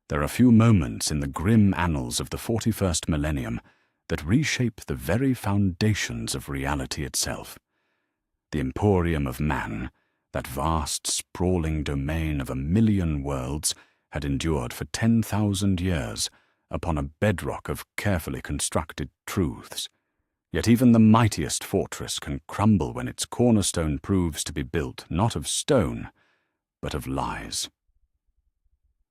There are few moments in the grim annals of the 41st millennium that reshape the very foundations of reality itself. The Emporium of man, that vast, sprawling domain of 1,000,000 worlds, had endured for 10,000 years upon a bedrock of carefully constructed truths. Yet even the mightiest fortress can crumble when its cornerstone proves to be built not of stone, but of lies.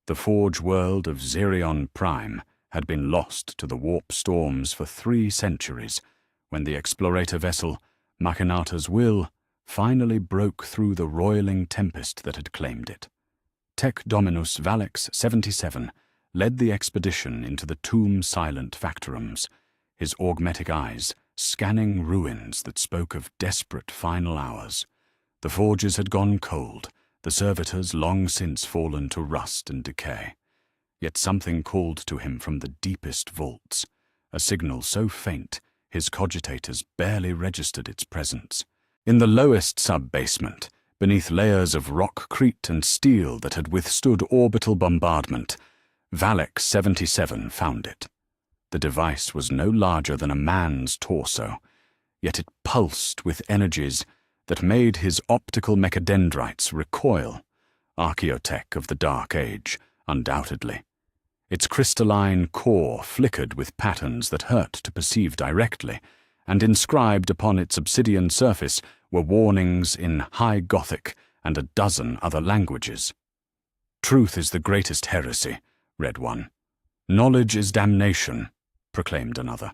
The forge world of Xerion Prime had been lost to the warp storms for 3 centuries, when the explorator vessel, Machinata's Will, finally broke through the roiling tempest that had claimed it. Tech Dominus Vallex 77 led the expedition into the tomb-silent factorums, his augmetic eyes scanning ruins that spoke of desperate final hours. The forges had gone cold, the servitors long since fallen to rust and decay. Yet something called to him from the deepest vaults, a signal so faint his cogitators barely registered its presence. In the lowest sub-basement, beneath layers of rockcrete and steel that had withstood orbital bombardment, Vallex 77 found it. The device was no larger than a man's torso, yet it pulsed with energies that made his optical mechadendrites recoil, archaeotech of the Dark Age, undoubtedly. Its crystalline core flickered with patterns that hurt to perceive directly, and inscribed upon its obsidian surface were warnings in High Gothic and a dozen other languages. "Truth is the greatest heresy," read one. "Knowledge is damnation," proclaimed another.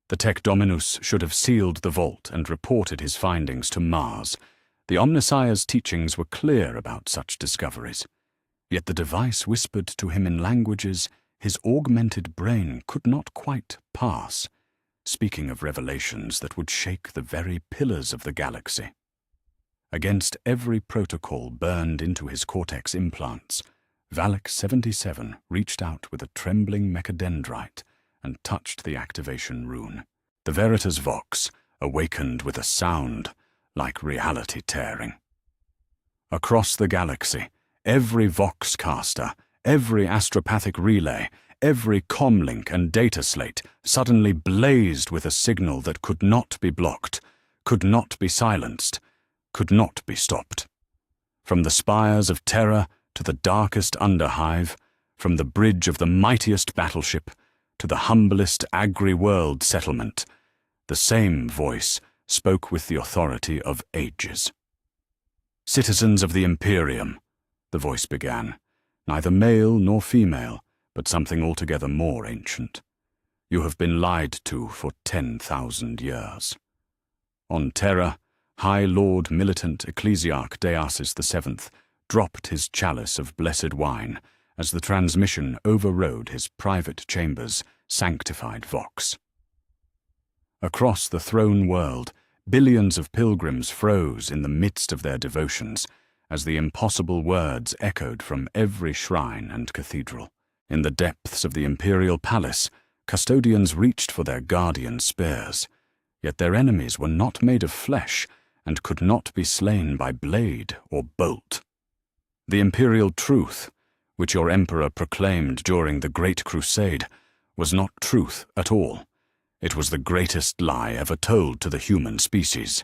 The Tech Dominus should have sealed the vault and reported his findings to Mars. The Omnissiah's teachings were clear about such discoveries. Yet the device whispered to him in languages his augmented brain could not quite parse, speaking of revelations that would shake the very pillars of the galaxy. Against every protocol burned into his cortex implants, Vallex 77 reached out with a trembling mechadendrite and touched the activation rune. The Veritas Vox awakened with a sound like reality tearing. Across the galaxy, every Voxcaster, every astropathic relay, every comlink and data slate suddenly blazed with a signal that could not be blocked, could not be silenced, could not be stopped. From the spires of terror to the darkest underhive, from the bridge of the mightiest battleship to the humblest agri-world settlement, the same voice spoke with the authority of ages. "Citizens of the Imperium," the voice began, neither male nor female, but something altogether more ancient. "You have been lied to for 10,000 years. On Terra, High Lord Militant Ecclesiarch Deasis VII dropped his chalice of blessed wine as the transmission overrode his private chamber's sanctified vox. Across the throne world, billions of pilgrims froze in the midst of their devotions as the impossible words echoed from every shrine and cathedral. In the depths of the imperial palace, custodians reached for their guardian spears, yet their enemies were not made of flesh and could not be slain by blade or bolt. The imperial truth, which your emperor proclaimed during the Great Crusade, was not truth at all. It was the greatest lie ever told to the human species.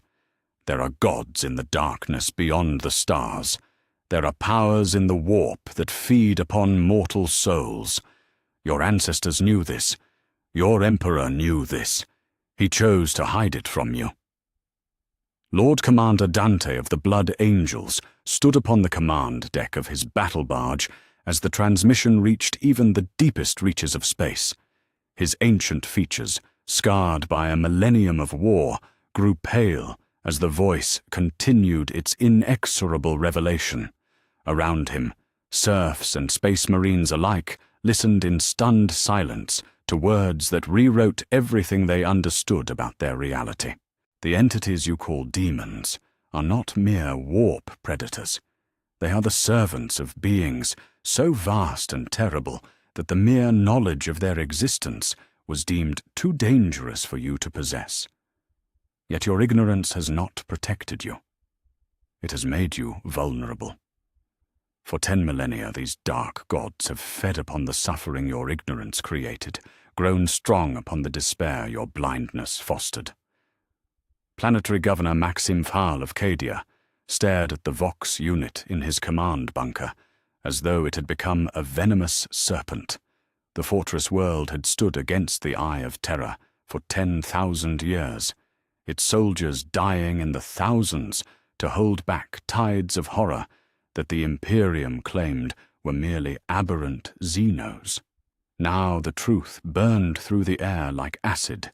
There are gods in the darkness beyond the stars. There are powers in the warp that feed upon mortal souls. Your ancestors knew this. Your emperor knew this. He chose to hide it from you. Lord Commander Dante of the Blood Angels stood upon the command deck of his battle barge as the transmission reached even the deepest reaches of space. His ancient features, scarred by a millennium of war, grew pale as the voice continued its inexorable revelation. Around him, serfs and space marines alike listened in stunned silence to words that rewrote everything they understood about their reality. The entities you call demons are not mere warp predators. They are the servants of beings so vast and terrible that the mere knowledge of their existence was deemed too dangerous for you to possess. Yet your ignorance has not protected you. It has made you vulnerable. For 10 millennia, these dark gods have fed upon the suffering your ignorance created, grown strong upon the despair your blindness fostered. Planetary Governor Maxim Phal of Cadia stared at the Vox unit in his command bunker as though it had become a venomous serpent. The fortress world had stood against the eye of terror for 10,000 years, its soldiers dying in the thousands to hold back tides of horror that the Imperium claimed were merely aberrant xenos. Now the truth burned through the air like acid,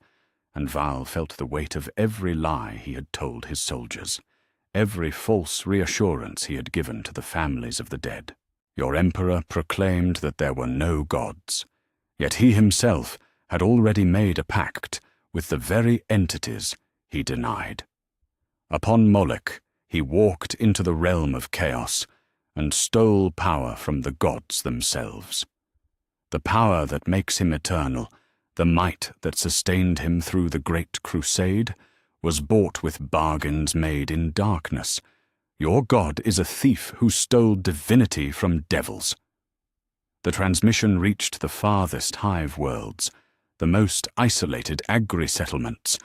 and Val felt the weight of every lie he had told his soldiers, every false reassurance he had given to the families of the dead. Your emperor proclaimed that there were no gods, yet he himself had already made a pact with the very entities he denied. Upon Moloch, he walked into the realm of chaos and stole power from the gods themselves. The power that makes him eternal, the might that sustained him through the Great Crusade, was bought with bargains made in darkness. Your god is a thief who stole divinity from devils. The transmission reached the farthest hive worlds, the most isolated agri-settlements,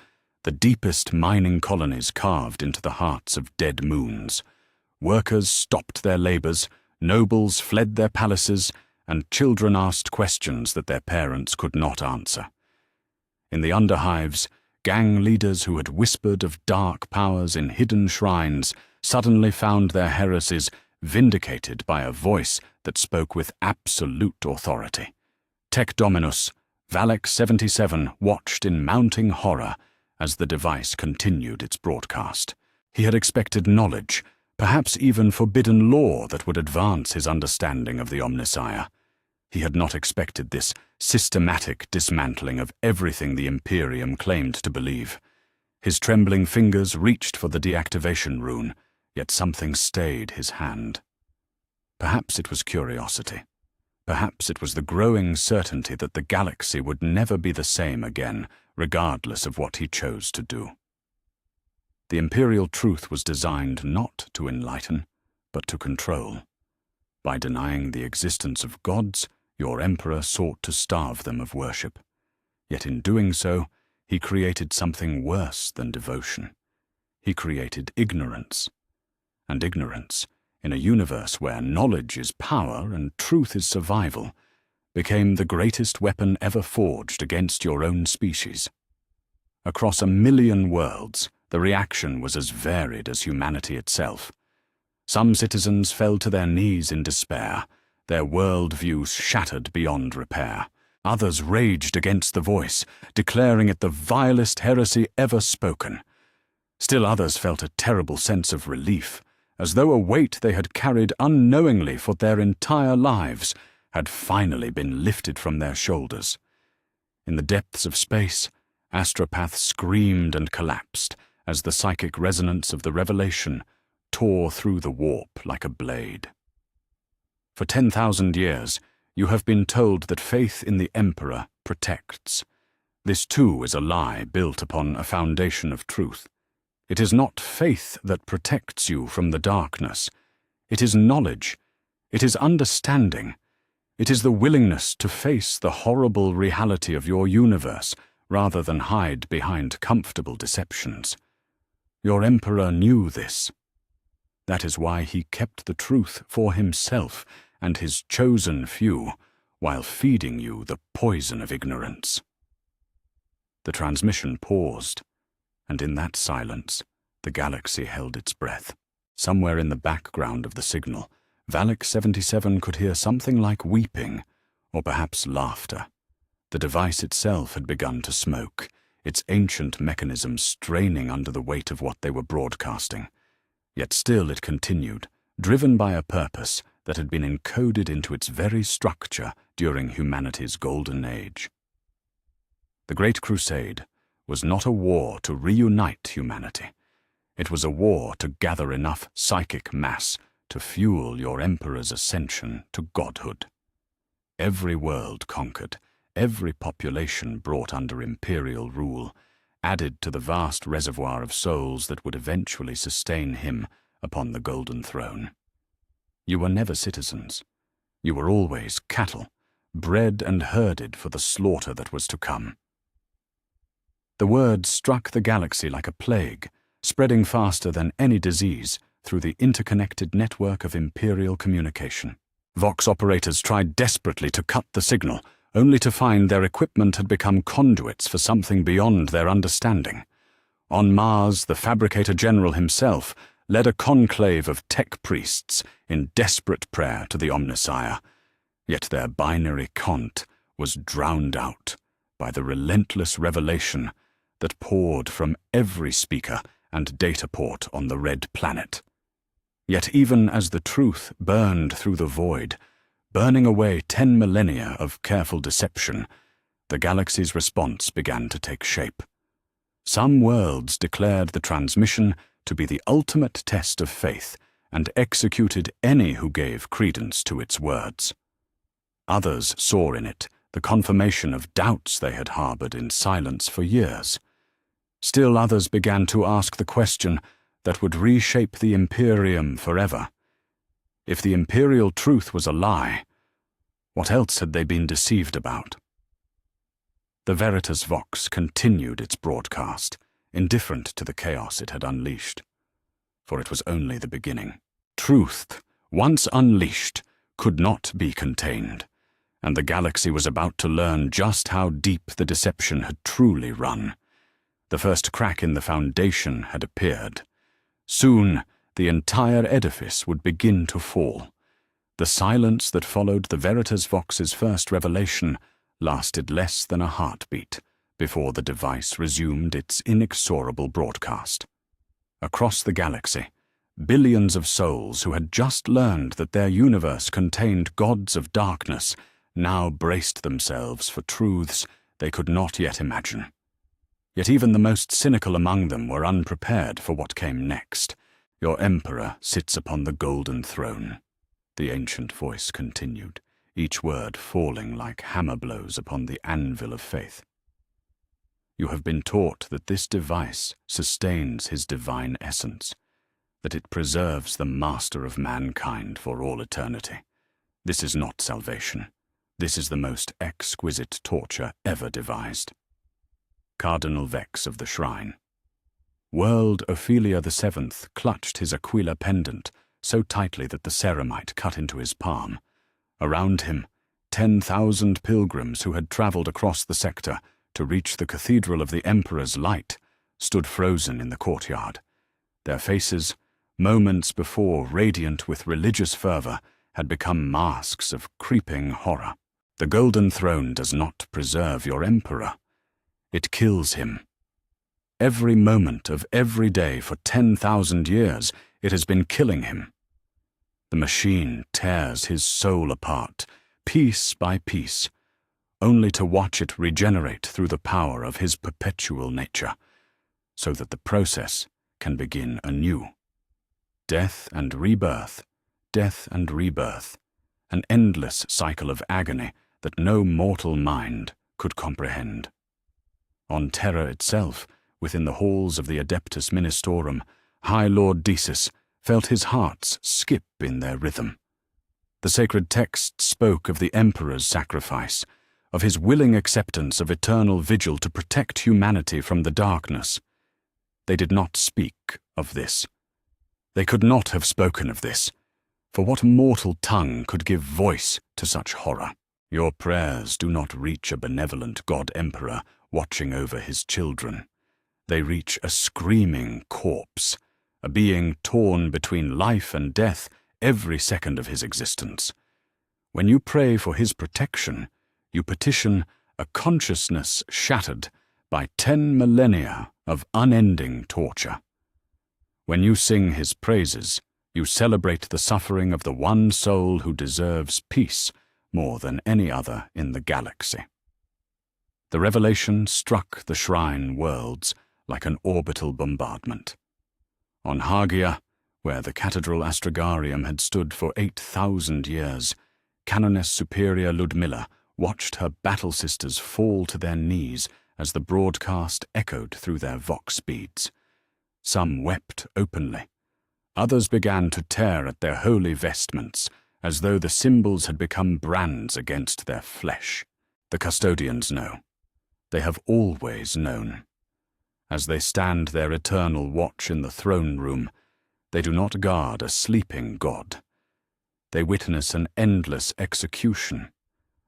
the deepest mining colonies carved into the hearts of dead moons. Workers stopped their labors, nobles fled their palaces, and children asked questions that their parents could not answer. In the underhives, gang leaders who had whispered of dark powers in hidden shrines suddenly found their heresies vindicated by a voice that spoke with absolute authority. Tech Dominus, Valek 77 watched in mounting horror as the device continued its broadcast. He had expected knowledge, perhaps even forbidden law that would advance his understanding of the Omnissiah. He had not expected this systematic dismantling of everything the Imperium claimed to believe. His trembling fingers reached for the deactivation rune, yet something stayed his hand. Perhaps it was curiosity. Perhaps it was the growing certainty that the galaxy would never be the same again, regardless of what he chose to do. The imperial truth was designed not to enlighten, but to control. By denying the existence of gods, your emperor sought to starve them of worship. Yet in doing so, he created something worse than devotion. He created ignorance. And ignorance, in a universe where knowledge is power and truth is survival, became the greatest weapon ever forged against your own species. Across 1,000,000 worlds, the reaction was as varied as humanity itself. Some citizens fell to their knees in despair, their worldviews shattered beyond repair. Others raged against the voice, declaring it the vilest heresy ever spoken. Still others felt a terrible sense of relief, as though a weight they had carried unknowingly for their entire lives had finally been lifted from their shoulders. In the depths of space, Astropath screamed and collapsed as the psychic resonance of the revelation tore through the warp like a blade. For 10,000 years, you have been told that faith in the Emperor protects. This too is a lie built upon a foundation of truth. It is not faith that protects you from the darkness. It is knowledge. It is understanding. It is the willingness to face the horrible reality of your universe rather than hide behind comfortable deceptions. Your emperor knew this. That is why he kept the truth for himself and his chosen few, while feeding you the poison of ignorance. The transmission paused, and in that silence, the galaxy held its breath. Somewhere in the background of the signal, Valek 77 could hear something like weeping, or perhaps laughter. The device itself had begun to smoke, its ancient mechanism straining under the weight of what they were broadcasting. Yet still it continued, driven by a purpose that had been encoded into its very structure during humanity's golden age. The Great Crusade was not a war to reunite humanity. It was a war to gather enough psychic mass to fuel your emperor's ascension to godhood. Every world conquered, every population brought under imperial rule, added to the vast reservoir of souls that would eventually sustain him upon the golden throne. You were never citizens. You were always cattle, bred and herded for the slaughter that was to come. The word struck the galaxy like a plague, spreading faster than any disease through the interconnected network of Imperial communication. Vox operators tried desperately to cut the signal, only to find their equipment had become conduits for something beyond their understanding. On Mars, the Fabricator General himself led a conclave of tech priests in desperate prayer to the Omnissiah, yet their binary cant was drowned out by the relentless revelation that poured from every speaker and data port on the Red Planet. Yet even as the truth burned through the void, burning away 10 millennia of careful deception, the galaxy's response began to take shape. Some worlds declared the transmission to be the ultimate test of faith and executed any who gave credence to its words. Others saw in it the confirmation of doubts they had harbored in silence for years. Still others began to ask the question that would reshape the Imperium forever. If the imperial truth was a lie, what else had they been deceived about? The Veritas Vox continued its broadcast, indifferent to the chaos it had unleashed. For it was only the beginning. Truth, once unleashed, could not be contained, and the galaxy was about to learn just how deep the deception had truly run. The first crack in the foundation had appeared. Soon, the entire edifice would begin to fall. The silence that followed the Veritas Vox's first revelation lasted less than a heartbeat before the device resumed its inexorable broadcast. Across the galaxy, billions of souls who had just learned that their universe contained gods of darkness now braced themselves for truths they could not yet imagine. Yet even the most cynical among them were unprepared for what came next. "Your Emperor sits upon the golden throne," the ancient voice continued, each word falling like hammer blows upon the anvil of faith. "You have been taught that this device sustains his divine essence, that it preserves the master of mankind for all eternity. This is not salvation. This is the most exquisite torture ever devised." Cardinal Vex of the Shrine. World Ophelia VII clutched his Aquila pendant so tightly that the ceramite cut into his palm. Around him, 10,000 pilgrims who had traveled across the sector to reach the Cathedral of the Emperor's Light stood frozen in the courtyard. Their faces, moments before radiant with religious fervor, had become masks of creeping horror. The Golden Throne does not preserve your Emperor. It kills him. Every moment of every day for 10,000 years, it has been killing him. The machine tears his soul apart, piece by piece, only to watch it regenerate through the power of his perpetual nature, so that the process can begin anew. Death and rebirth, an endless cycle of agony that no mortal mind could comprehend. On Terra itself, within the halls of the Adeptus Ministorum, High Lord Desis felt his hearts skip in their rhythm. The sacred text spoke of the Emperor's sacrifice, of his willing acceptance of eternal vigil to protect humanity from the darkness. They did not speak of this. They could not have spoken of this, for what mortal tongue could give voice to such horror? Your prayers do not reach a benevolent God-Emperor watching over his children. They reach a screaming corpse, a being torn between life and death every second of his existence. When you pray for his protection, you petition a consciousness shattered by 10 millennia of unending torture. When you sing his praises, you celebrate the suffering of the one soul who deserves peace more than any other in the galaxy. The revelation struck the shrine worlds like an orbital bombardment. On Hagia, where the Cathedral Astrogarium had stood for 8,000 years, Canoness Superior Ludmilla watched her battle sisters fall to their knees as the broadcast echoed through their vox beads. Some wept openly, Others began to tear at their holy vestments, as though the symbols had become brands against their flesh. The custodians know. They have always known. As they stand their eternal watch in the throne room, they do not guard a sleeping god. They witness an endless execution,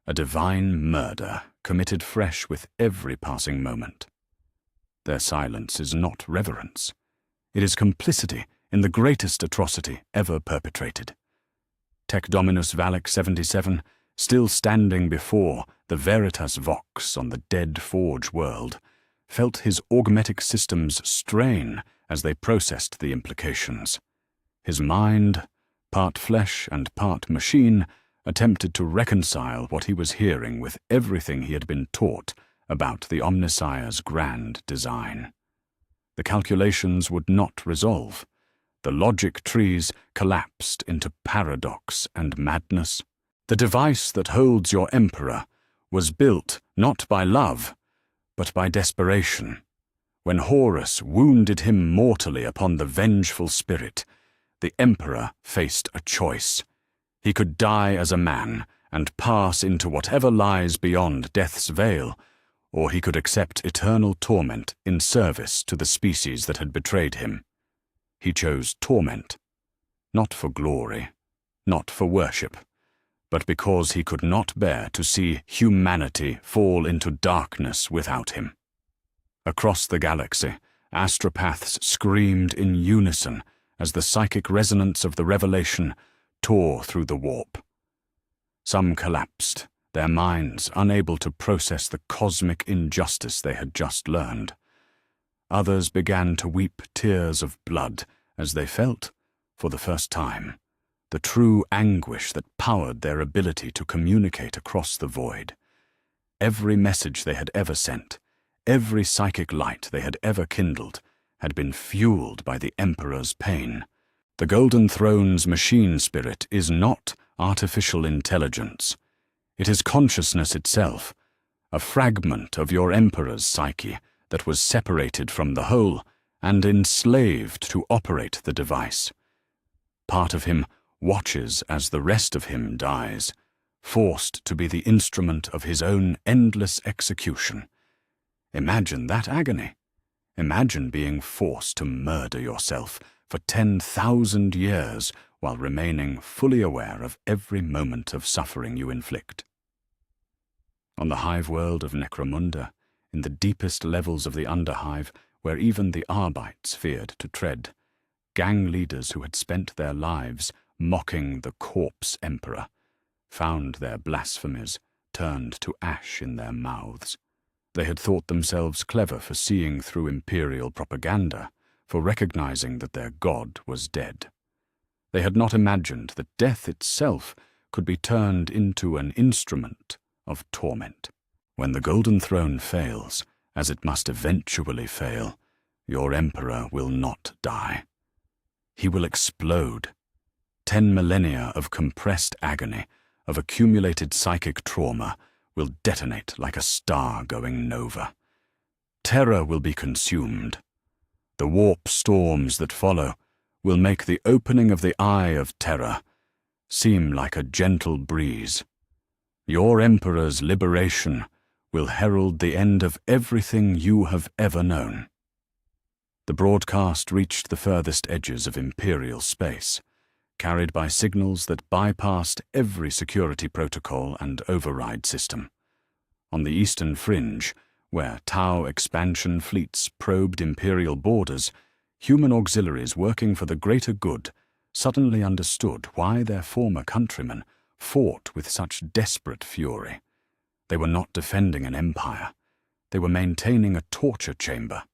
a divine murder committed fresh with every passing moment. Their silence is not reverence. It is complicity in the greatest atrocity ever perpetrated. Tec Dominus Valak 77, still standing before the Veritas Vox on the dead Forge world, felt his augmetic systems strain as they processed the implications. His mind, part flesh and part machine, attempted to reconcile what he was hearing with everything he had been taught about the Omnissiah's grand design. The calculations would not resolve. The logic trees collapsed into paradox and madness. The device that holds your emperor was built not by love, but by desperation. When Horus wounded him mortally upon the vengeful spirit, the emperor faced a choice. He could die as a man and pass into whatever lies beyond death's veil, or he could accept eternal torment in service to the species that had betrayed him. He chose torment, not for glory, not for worship, but because he could not bear to see humanity fall into darkness without him. Across the galaxy, astropaths screamed in unison as the psychic resonance of the revelation tore through the warp. Some collapsed, their minds unable to process the cosmic injustice they had just learned. Others began to weep tears of blood as they felt, for the first time, the true anguish that powered their ability to communicate across the void. Every message they had ever sent, every psychic light they had ever kindled, had been fueled by the Emperor's pain. The Golden Throne's machine spirit is not artificial intelligence. It is consciousness itself, a fragment of your Emperor's psyche that was separated from the whole and enslaved to operate the device. Part of him watches as the rest of him dies, forced to be the instrument of his own endless execution. Imagine that agony. Imagine being forced to murder yourself for 10,000 years while remaining fully aware of every moment of suffering you inflict. On the hive world of Necromunda, in the deepest levels of the Underhive, where even the Arbites feared to tread, gang leaders who had spent their lives mocking the corpse emperor found their blasphemies turned to ash in their mouths. They had thought themselves clever for seeing through imperial propaganda, for recognizing that their god was dead. They had not imagined that death itself could be turned into an instrument of torment. When the Golden Throne fails, as it must eventually fail, your emperor will not die. He will explode. 10 millennia of compressed agony, of accumulated psychic trauma, will detonate like a star going nova. Terror will be consumed. The warp storms that follow will make the opening of the Eye of Terror seem like a gentle breeze. Your Emperor's liberation will herald the end of everything you have ever known. The broadcast reached the furthest edges of Imperial space, carried by signals that bypassed every security protocol and override system. On the eastern fringe, where Tau expansion fleets probed Imperial borders, human auxiliaries working for the greater good suddenly understood why their former countrymen fought with such desperate fury. They were not defending an empire. They were maintaining a torture chamber.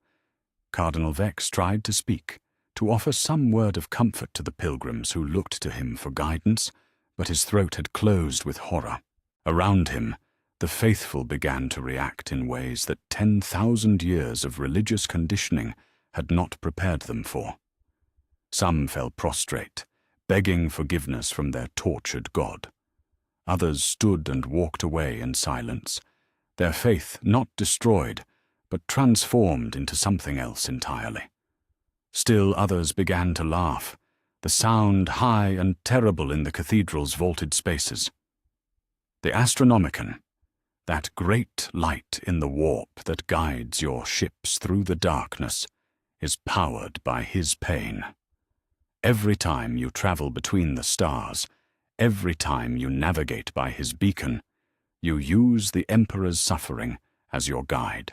Cardinal Vex tried to speak, to offer some word of comfort to the pilgrims who looked to him for guidance, but his throat had closed with horror. Around him, the faithful began to react in ways that 10,000 years of religious conditioning had not prepared them for. Some fell prostrate, begging forgiveness from their tortured god. Others stood and walked away in silence, their faith not destroyed, but transformed into something else entirely. Still others began to laugh, the sound high and terrible in the cathedral's vaulted spaces. The Astronomicon, that great light in the warp that guides your ships through the darkness, is powered by his pain. Every time you travel between the stars, every time you navigate by his beacon, you use the Emperor's suffering as your guide.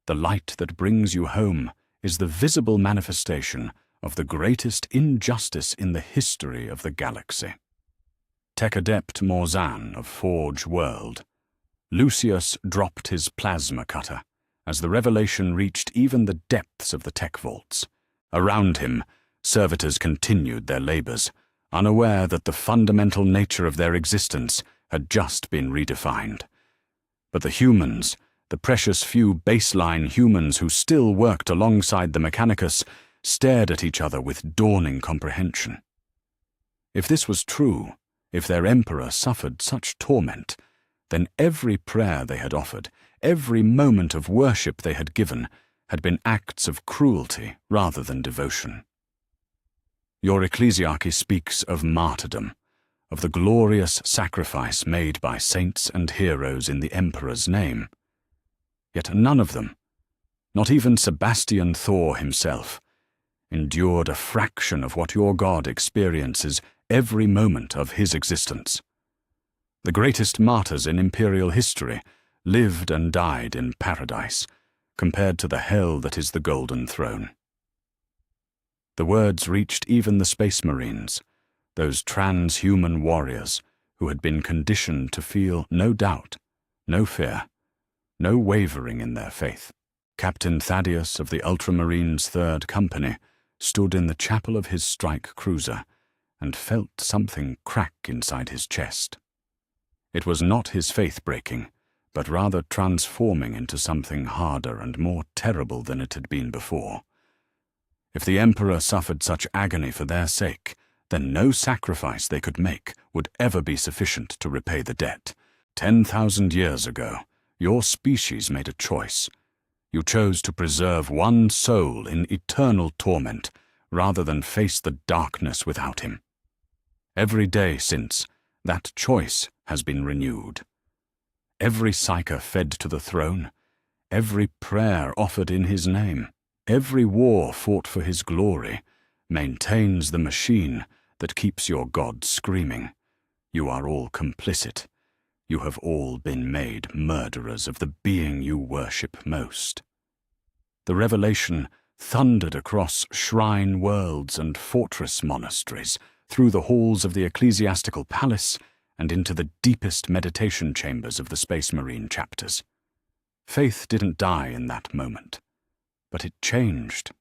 The light that brings you home is the visible manifestation of the greatest injustice in the history of the galaxy. Tech-adept Morzan of Forge World, Lucius dropped his plasma cutter as the revelation reached even the depths of the tech vaults. Around him, servitors continued their labors, unaware that the fundamental nature of their existence had just been redefined. But the humans, the precious few baseline humans who still worked alongside the Mechanicus, stared at each other with dawning comprehension. If this was true, if their emperor suffered such torment, then every prayer they had offered, every moment of worship they had given, had been acts of cruelty rather than devotion. Your ecclesiarchy speaks of martyrdom, of the glorious sacrifice made by saints and heroes in the emperor's name. Yet none of them, not even Sebastian Thor himself, endured a fraction of what your God experiences every moment of his existence. The greatest martyrs in Imperial history lived and died in paradise, compared to the hell that is the Golden Throne. The words reached even the Space Marines, those transhuman warriors who had been conditioned to feel no doubt, no fear, no wavering in their faith. Captain Thaddeus of the Ultramarines' 3rd Company stood in the chapel of his strike cruiser and felt something crack inside his chest. It was not his faith breaking, but rather transforming into something harder and more terrible than it had been before. If the Emperor suffered such agony for their sake, then no sacrifice they could make would ever be sufficient to repay the debt. 10,000 years ago, your species made a choice. You chose to preserve one soul in eternal torment rather than face the darkness without him. Every day since, that choice has been renewed. Every psyker fed to the throne, every prayer offered in his name, every war fought for his glory, maintains the machine that keeps your God screaming. You are all complicit. You have all been made murderers of the being you worship most. The revelation thundered across shrine worlds and fortress monasteries, through the halls of the ecclesiastical palace, and into the deepest meditation chambers of the Space Marine chapters. Faith didn't die in that moment, but it changed.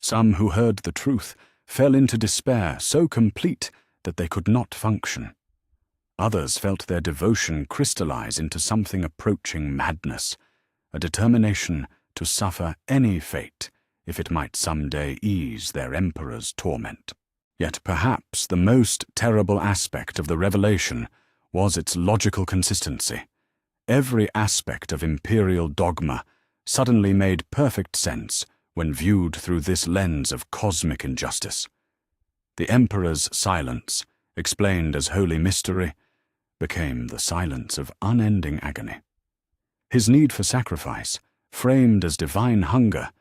Some who heard the truth fell into despair so complete that they could not function. Others felt their devotion crystallize into something approaching madness, a determination to suffer any fate if it might someday ease their emperor's torment. Yet perhaps the most terrible aspect of the revelation was its logical consistency. Every aspect of imperial dogma suddenly made perfect sense when viewed through this lens of cosmic injustice. The emperor's silence, explained as holy mystery, became the silence of unending agony. His need for sacrifice, framed as divine hunger,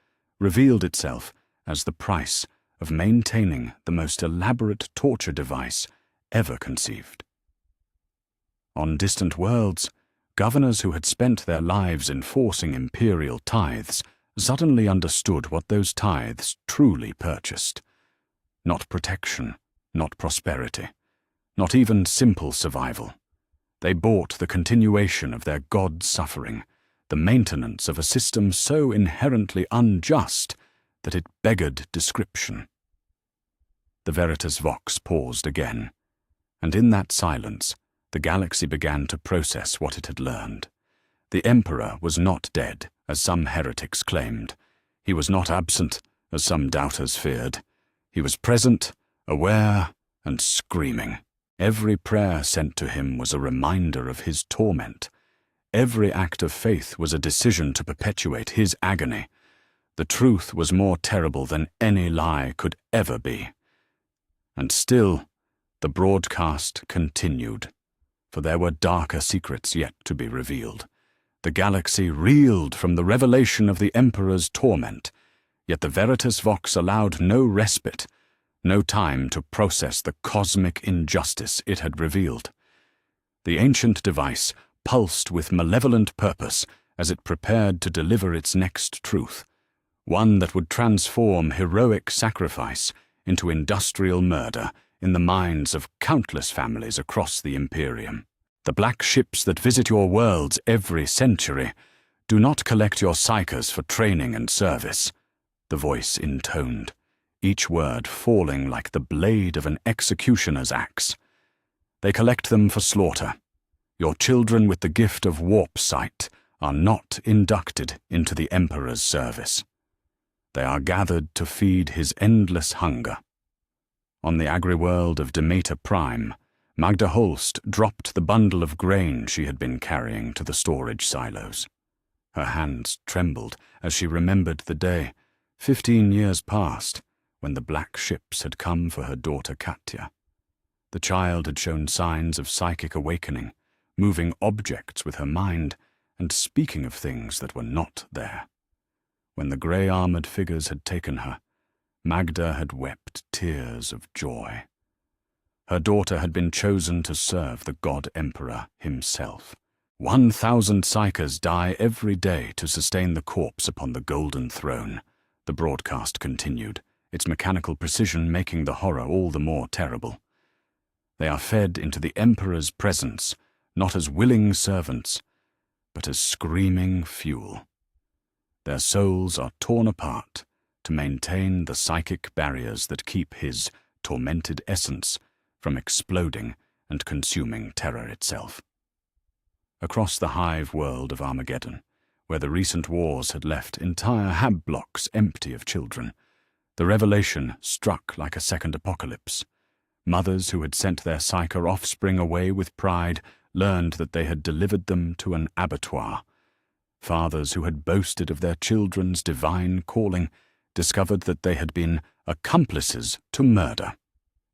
revealed itself as the price of maintaining the most elaborate torture device ever conceived. On distant worlds, governors who had spent their lives enforcing imperial tithes suddenly understood what those tithes truly purchased. Not protection, not prosperity, not even simple survival. They bought the continuation of their God's suffering, the maintenance of a system so inherently unjust that it beggared description. The Veritas Vox paused again, and in that silence the galaxy began to process what it had learned. The Emperor was not dead, as some heretics claimed. He was not absent, as some doubters feared. He was present, aware, and screaming. Every prayer sent to him was a reminder of his torment. Every act of faith was a decision to perpetuate his agony. The truth was more terrible than any lie could ever be. And still, the broadcast continued, for there were darker secrets yet to be revealed. The galaxy reeled from the revelation of the Emperor's torment, yet the Veritas Vox allowed no respite, no time to process the cosmic injustice it had revealed. The ancient device pulsed with malevolent purpose as it prepared to deliver its next truth, one that would transform heroic sacrifice into industrial murder in the minds of countless families across the Imperium. The black ships that visit your worlds every century do not collect your psychers for training and service, the voice intoned, each word falling like the blade of an executioner's axe. They collect them for slaughter. Your children with the gift of warp sight are not inducted into the Emperor's service. They are gathered to feed his endless hunger. On the agri-world of Demeter Prime, Magda Holst dropped the bundle of grain she had been carrying to the storage silos. Her hands trembled as she remembered the day, 15 years past, when the black ships had come for her daughter Katya. The child had shown signs of psychic awakening, moving objects with her mind and speaking of things that were not there. When the grey-armoured figures had taken her, Magda had wept tears of joy. Her daughter had been chosen to serve the God Emperor himself. 1,000 psychers die every day to sustain the corpse upon the golden throne, the broadcast continued, its mechanical precision making the horror all the more terrible. They are fed into the Emperor's presence, not as willing servants, but as screaming fuel. Their souls are torn apart to maintain the psychic barriers that keep his tormented essence from exploding and consuming terror itself. Across the hive world of Armageddon, where the recent wars had left entire hab blocks empty of children, the revelation struck like a second apocalypse. Mothers who had sent their psyker offspring away with pride learned that they had delivered them to an abattoir. Fathers who had boasted of their children's divine calling discovered that they had been accomplices to murder.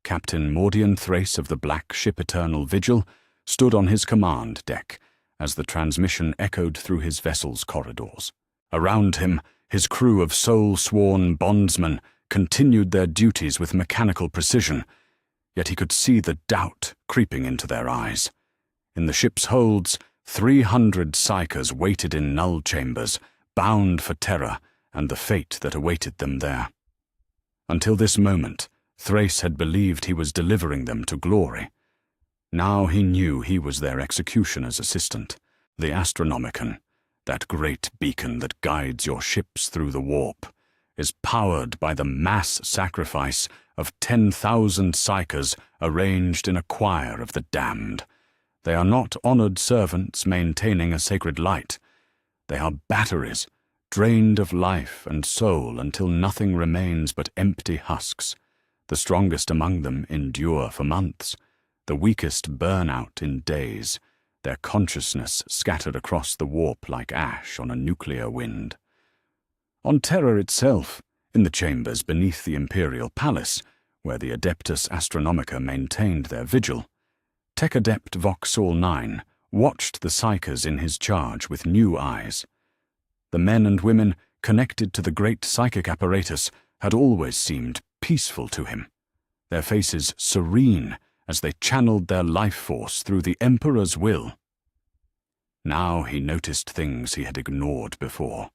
Captain Mordian Thrace of the black ship Eternal Vigil stood on his command deck as the transmission echoed through his vessel's corridors. Around him, his crew of soul-sworn bondsmen continued their duties with mechanical precision, yet he could see the doubt creeping into their eyes. In the ship's holds, 300 psychers waited in null chambers, bound for terror and the fate that awaited them there. Until this moment, Thrace had believed he was delivering them to glory. Now he knew he was their executioner's assistant, the Astronomicon, that great beacon that guides your ships through the warp, is powered by the mass sacrifice of 10,000 psychers arranged in a choir of the damned. They are not honored servants maintaining a sacred light. They are batteries, drained of life and soul until nothing remains but empty husks. The strongest among them endure for months, the weakest burn out in days, their consciousness scattered across the warp like ash on a nuclear wind. On Terra itself, in the chambers beneath the Imperial Palace, where the Adeptus Astronomica maintained their vigil, Tech Adept Vauxhall 9 watched the psychers in his charge with new eyes. The men and women connected to the great psychic apparatus had always seemed peaceful to him, their faces serene as they channeled their life force through the Emperor's will. Now he noticed things he had ignored before,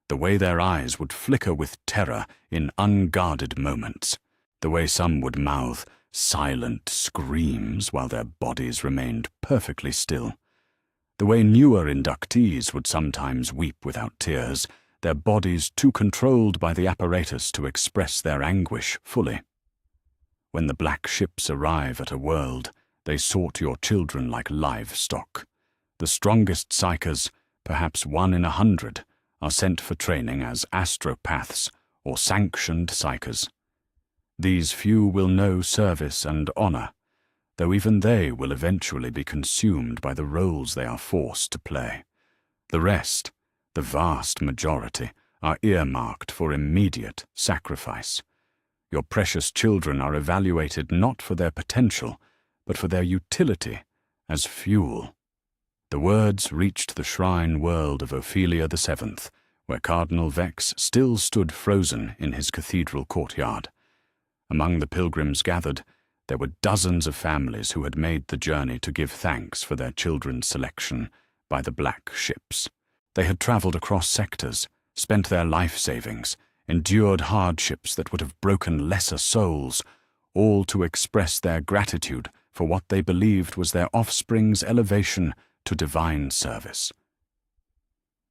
the way their eyes would flicker with terror in unguarded moments, the way some would mouth silent screams while their bodies remained perfectly still, the way newer inductees would sometimes weep without tears, their bodies too controlled by the apparatus to express their anguish fully. When the black ships arrive at a world, they sort your children like livestock. The strongest psychers, perhaps 1 in 100, are sent for training as astropaths or sanctioned psychers. These few will know service and honor, though even they will eventually be consumed by the roles they are forced to play. The rest, the vast majority, are earmarked for immediate sacrifice. Your precious children are evaluated not for their potential, but for their utility as fuel." The words reached the shrine world of Ophelia VII, where Cardinal Vex still stood frozen in his cathedral courtyard. Among the pilgrims gathered, there were dozens of families who had made the journey to give thanks for their children's selection by the black ships. They had travelled across sectors, spent their life savings, endured hardships that would have broken lesser souls, all to express their gratitude for what they believed was their offspring's elevation to divine service.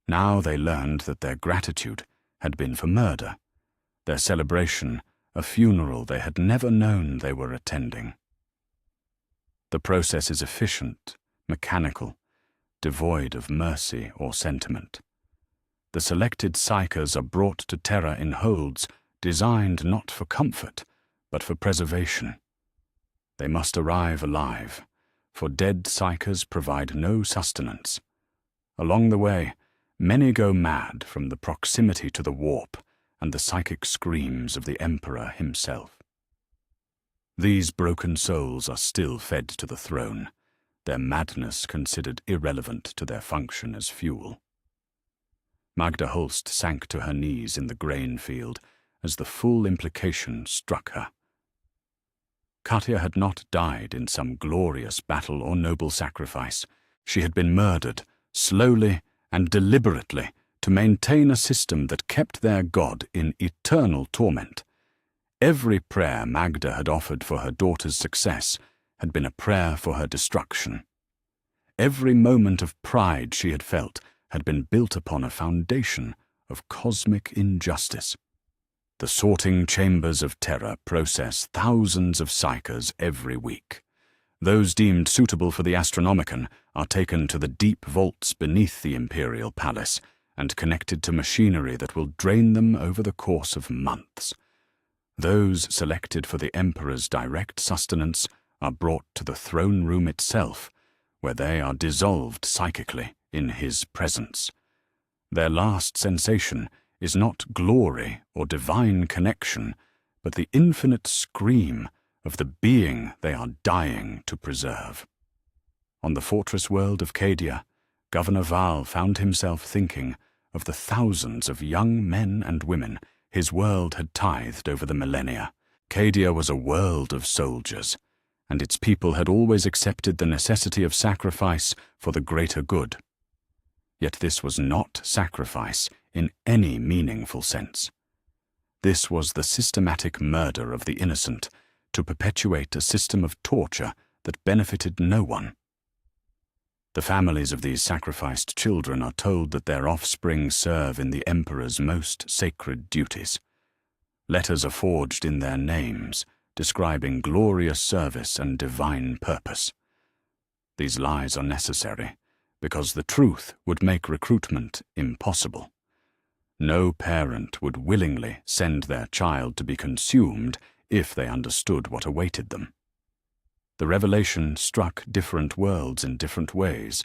Now they learned that their gratitude had been for murder, their celebration a funeral they had never known they were attending. The process is efficient, mechanical, devoid of mercy or sentiment. The selected psychers are brought to Terra in holds designed not for comfort, but for preservation. They must arrive alive, for dead psychers provide no sustenance. Along the way, many go mad from the proximity to the warp and the psychic screams of the Emperor himself. These broken souls are still fed to the throne, their madness considered irrelevant to their function as fuel. Magda Holst sank to her knees in the grain field as the full implication struck her. Katya had not died in some glorious battle or noble sacrifice. She had been murdered, slowly and deliberately, to maintain a system that kept their god in eternal torment. Every prayer Magda had offered for her daughter's success had been a prayer for her destruction. Every moment of pride she had felt had been built upon a foundation of cosmic injustice. The sorting chambers of Terra process thousands of psychers every week. Those deemed suitable for the Astronomicon are taken to the deep vaults beneath the Imperial Palace and connected to machinery that will drain them over the course of months. Those selected for the Emperor's direct sustenance are brought to the throne room itself, where they are dissolved psychically in his presence. Their last sensation is not glory or divine connection, but the infinite scream of the being they are dying to preserve. On the fortress world of Cadia, Governor Val found himself thinking of the thousands of young men and women his world had tithed over the millennia. Cadia was a world of soldiers, and its people had always accepted the necessity of sacrifice for the greater good. Yet this was not sacrifice in any meaningful sense. This was the systematic murder of the innocent to perpetuate a system of torture that benefited no one. The families of these sacrificed children are told that their offspring serve in the Emperor's most sacred duties. Letters are forged in their names, describing glorious service and divine purpose. These lies are necessary, because the truth would make recruitment impossible. No parent would willingly send their child to be consumed if they understood what awaited them. The revelation struck different worlds in different ways,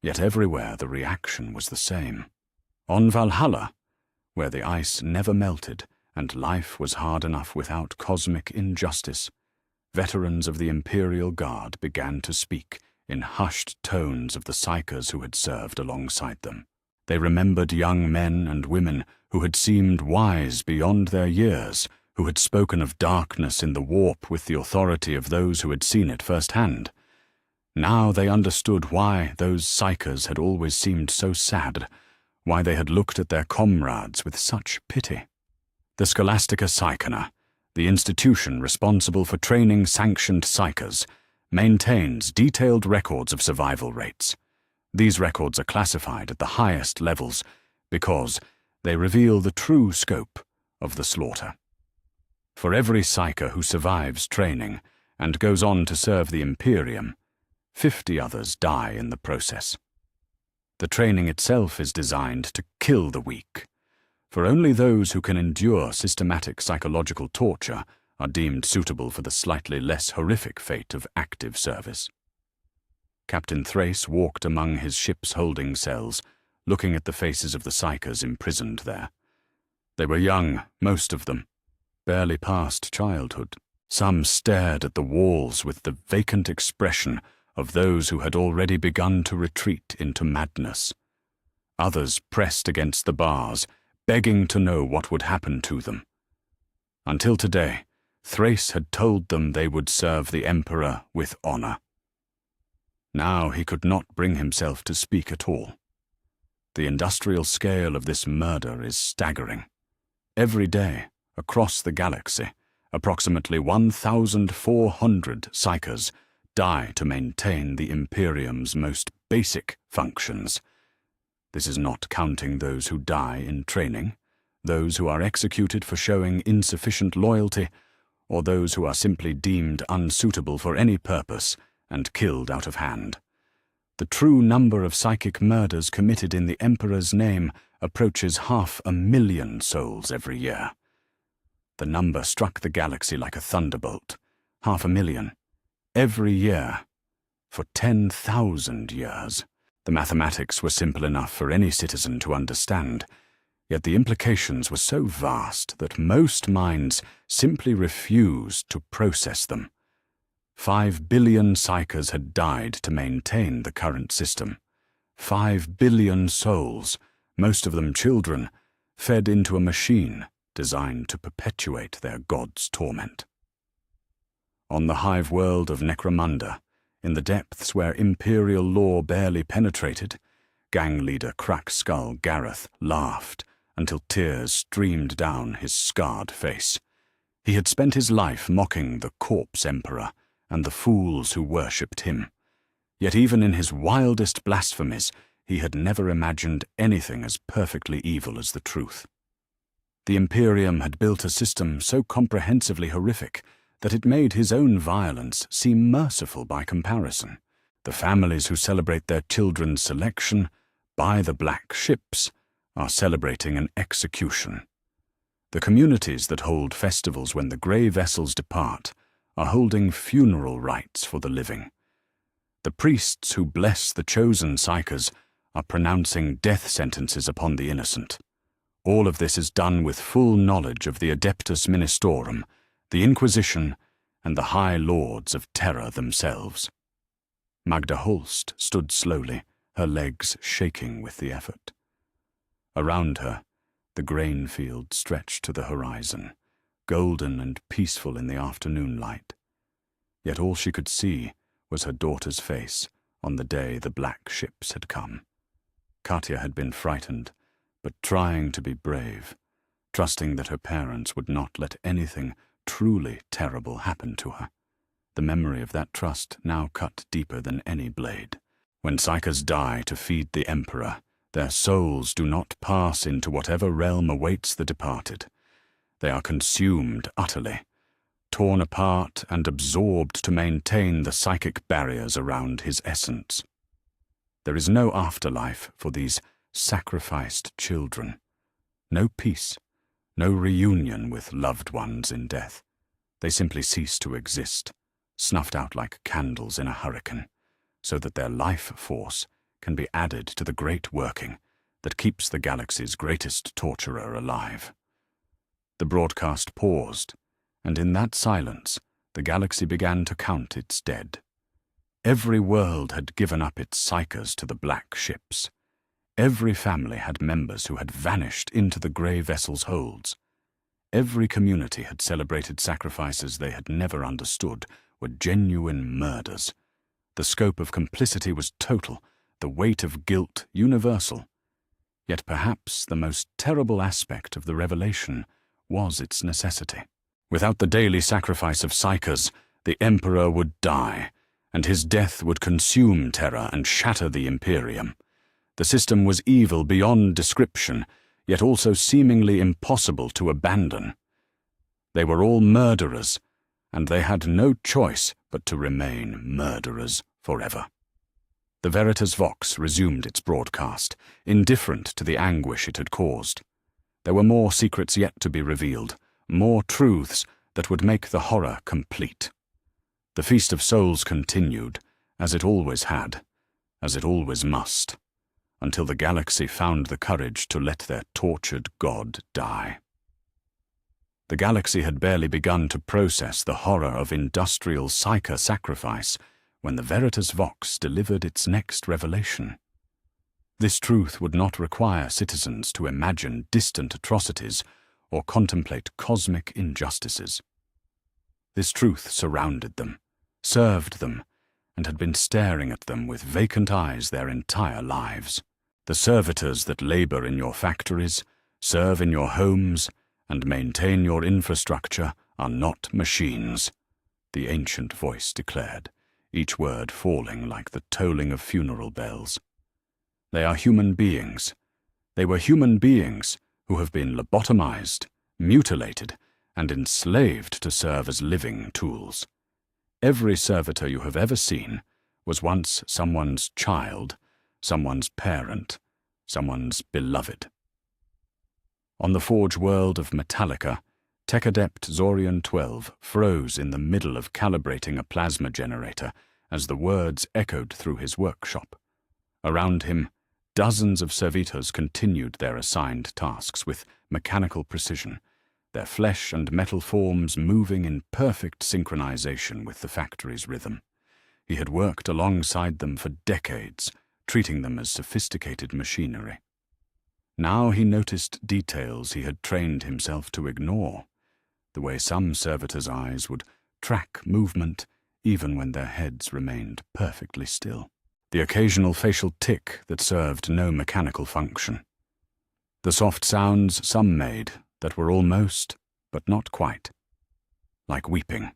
yet everywhere the reaction was the same. On Valhalla, where the ice never melted and life was hard enough without cosmic injustice, veterans of the Imperial Guard began to speak in hushed tones of the psychers who had served alongside them. They remembered young men and women who had seemed wise beyond their years, who had spoken of darkness in the warp with the authority of those who had seen it firsthand. Now they understood why those psychers had always seemed so sad, why they had looked at their comrades with such pity. The Scholastica Psychona, the institution responsible for training sanctioned psychers, maintains detailed records of survival rates. These records are classified at the highest levels because they reveal the true scope of the slaughter. For every psyker who survives training and goes on to serve the Imperium, 50 others die in the process. The training itself is designed to kill the weak, for only those who can endure systematic psychological torture are deemed suitable for the slightly less horrific fate of active service. Captain Thrace walked among his ship's holding cells, looking at the faces of the psychers imprisoned there. They were young, most of them, barely past childhood. Some stared at the walls with the vacant expression of those who had already begun to retreat into madness. Others pressed against the bars, begging to know what would happen to them. Until today, Thrace had told them they would serve the Emperor with honor. Now he could not bring himself to speak at all. The industrial scale of this murder is staggering. Every day, across the galaxy, approximately 1,400 psychers die to maintain the Imperium's most basic functions. This is not counting those who die in training, those who are executed for showing insufficient loyalty, or those who are simply deemed unsuitable for any purpose and killed out of hand. The true number of psychic murders committed in the Emperor's name approaches 500,000 souls every year. The number struck the galaxy like a thunderbolt. 500,000. Every year. For 10,000 years. The mathematics were simple enough for any citizen to understand, yet the implications were so vast that most minds simply refused to process them. 5 billion psychers had died to maintain the current system. 5 billion souls, most of them children, fed into a machine designed to perpetuate their god's torment. On the hive world of Necromunda, in the depths where Imperial law barely penetrated, gang leader Crackskull Gareth laughed until tears streamed down his scarred face. He had spent his life mocking the corpse emperor and the fools who worshipped him. Yet even in his wildest blasphemies, he had never imagined anything as perfectly evil as the truth. The Imperium had built a system so comprehensively horrific that it made his own violence seem merciful by comparison. The families who celebrate their children's selection by the black ships are celebrating an execution. The communities that hold festivals when the grey vessels depart are holding funeral rites for the living. The priests who bless the chosen psychers are pronouncing death sentences upon the innocent. All of this is done with full knowledge of the Adeptus Ministorum, the Inquisition, and the High Lords of Terror themselves. Magda Holst stood slowly, her legs shaking with the effort. Around her, the grain field stretched to the horizon, golden and peaceful in the afternoon light. Yet all she could see was her daughter's face on the day the black ships had come. Katya had been frightened, but trying to be brave, trusting that her parents would not let anything truly terrible happen to her. The memory of that trust now cut deeper than any blade. When psychers die to feed the Emperor, their souls do not pass into whatever realm awaits the departed. They are consumed utterly, torn apart and absorbed to maintain the psychic barriers around his essence. There is no afterlife for these sacrificed children. No peace, no reunion with loved ones in death. They simply cease to exist, snuffed out like candles in a hurricane, so that their life force can be added to the great working that keeps the galaxy's greatest torturer alive. The broadcast paused, and in that silence, the galaxy began to count its dead. Every world had given up its psychers to the black ships. Every family had members who had vanished into the grey vessel's holds. Every community had celebrated sacrifices they had never understood were genuine murders. The scope of complicity was total, the weight of guilt universal. Yet perhaps the most terrible aspect of the revelation was its necessity. Without the daily sacrifice of psychers, the Emperor would die, and his death would consume Terra and shatter the Imperium. The system was evil beyond description, yet also seemingly impossible to abandon. They were all murderers, and they had no choice but to remain murderers forever. The Veritas Vox resumed its broadcast, indifferent to the anguish it had caused. There were more secrets yet to be revealed, more truths that would make the horror complete. The Feast of Souls continued, as it always had, as it always must, until the galaxy found the courage to let their tortured god die. The galaxy had barely begun to process the horror of industrial psycho-sacrifice when the Veritas Vox delivered its next revelation. This truth would not require citizens to imagine distant atrocities or contemplate cosmic injustices. This truth surrounded them, served them, and had been staring at them with vacant eyes their entire lives. The servitors that labor in your factories, serve in your homes, and maintain your infrastructure are not machines, the ancient voice declared, each word falling like the tolling of funeral bells. They are human beings. They were human beings who have been lobotomized, mutilated, and enslaved to serve as living tools. Every servitor you have ever seen was once someone's child, someone's parent, someone's beloved. On the forge world of Metallica, Tech Adept Zorian 12 froze in the middle of calibrating a plasma generator as the words echoed through his workshop. Around him, dozens of servitors continued their assigned tasks with mechanical precision, their flesh and metal forms moving in perfect synchronization with the factory's rhythm. He had worked alongside them for decades, treating them as sophisticated machinery. Now he noticed details he had trained himself to ignore, the way some servitors' eyes would track movement even when their heads remained perfectly still. The occasional facial tic that served no mechanical function. The soft sounds some made that were almost, but not quite, like weeping.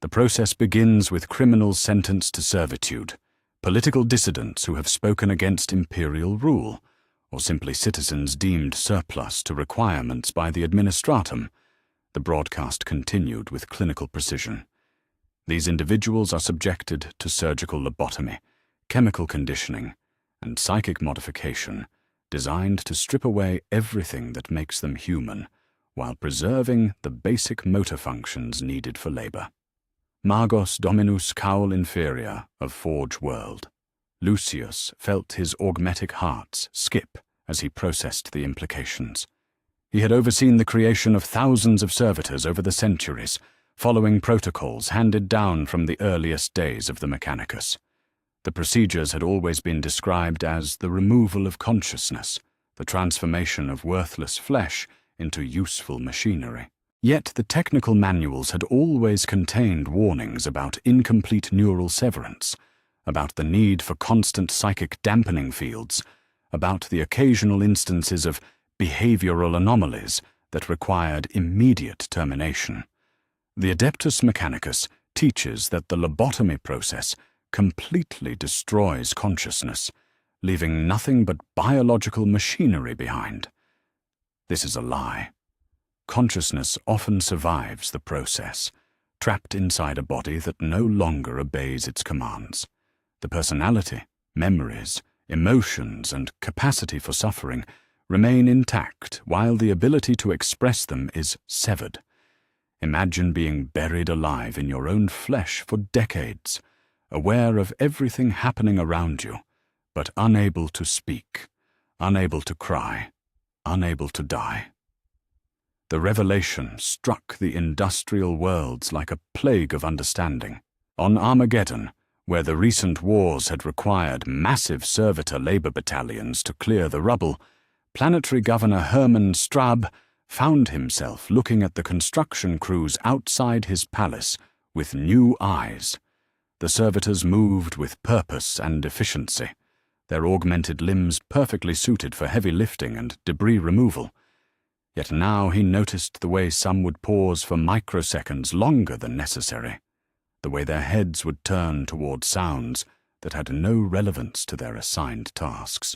The process begins with criminals sentenced to servitude, political dissidents who have spoken against imperial rule, or simply citizens deemed surplus to requirements by the administratum. The broadcast continued with clinical precision. These individuals are subjected to surgical lobotomy, chemical conditioning, and psychic modification, designed to strip away everything that makes them human, while preserving the basic motor functions needed for labor. Magos Dominus Caul Inferior of Forge World. Lucius felt his augmetic hearts skip as he processed the implications. He had overseen the creation of thousands of servitors over the centuries, following protocols handed down from the earliest days of the Mechanicus. The procedures had always been described as the removal of consciousness, the transformation of worthless flesh into useful machinery. Yet the technical manuals had always contained warnings about incomplete neural severance, about the need for constant psychic dampening fields, about the occasional instances of behavioral anomalies that required immediate termination. The Adeptus Mechanicus teaches that the lobotomy process completely destroys consciousness, leaving nothing but biological machinery behind. This is a lie. Consciousness often survives the process, trapped inside a body that no longer obeys its commands. The personality, memories, emotions, and capacity for suffering remain intact while the ability to express them is severed. Imagine being buried alive in your own flesh for decades, aware of everything happening around you, but unable to speak, unable to cry, unable to die. The revelation struck the industrial worlds like a plague of understanding. On Armageddon, where the recent wars had required massive servitor labor battalions to clear the rubble, Planetary Governor Hermann Straub found himself looking at the construction crews outside his palace with new eyes. The servitors moved with purpose and efficiency, their augmented limbs perfectly suited for heavy lifting and debris removal. Yet now he noticed the way some would pause for microseconds longer than necessary, the way their heads would turn toward sounds that had no relevance to their assigned tasks,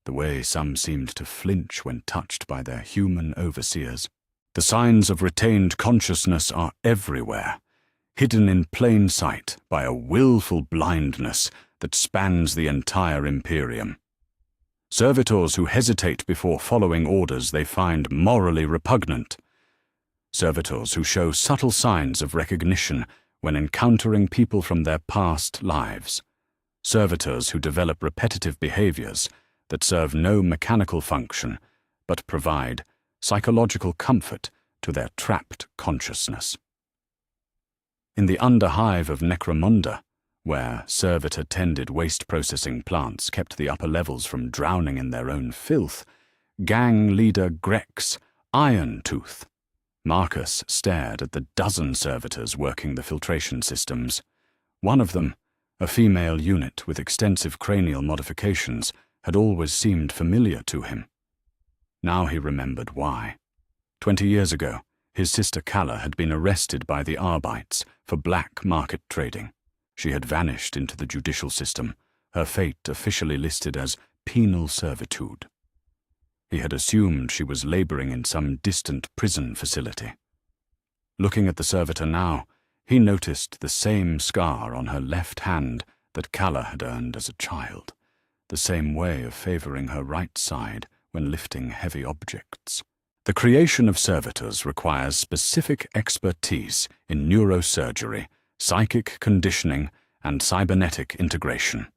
the way some seemed to flinch when touched by their human overseers. The signs of retained consciousness are everywhere, hidden in plain sight by a willful blindness that spans the entire Imperium. Servitors who hesitate before following orders they find morally repugnant. Servitors who show subtle signs of recognition when encountering people from their past lives. Servitors who develop repetitive behaviors that serve no mechanical function but provide psychological comfort to their trapped consciousness. In the underhive of Necromunda, where servitor-tended waste-processing plants kept the upper levels from drowning in their own filth, gang leader Grek's Iron Tooth. Marcus stared at the dozen servitors working the filtration systems. One of them, a female unit with extensive cranial modifications, had always seemed familiar to him. Now he remembered why. 20 years ago, his sister Calla had been arrested by the Arbites for black market trading. She had vanished into the judicial system, her fate officially listed as penal servitude. He had assumed she was laboring in some distant prison facility. Looking at the servitor now, he noticed the same scar on her left hand that Calla had earned as a child, the same way of favoring her right side when lifting heavy objects. The creation of servitors requires specific expertise in neurosurgery, psychic conditioning, and cybernetic integration.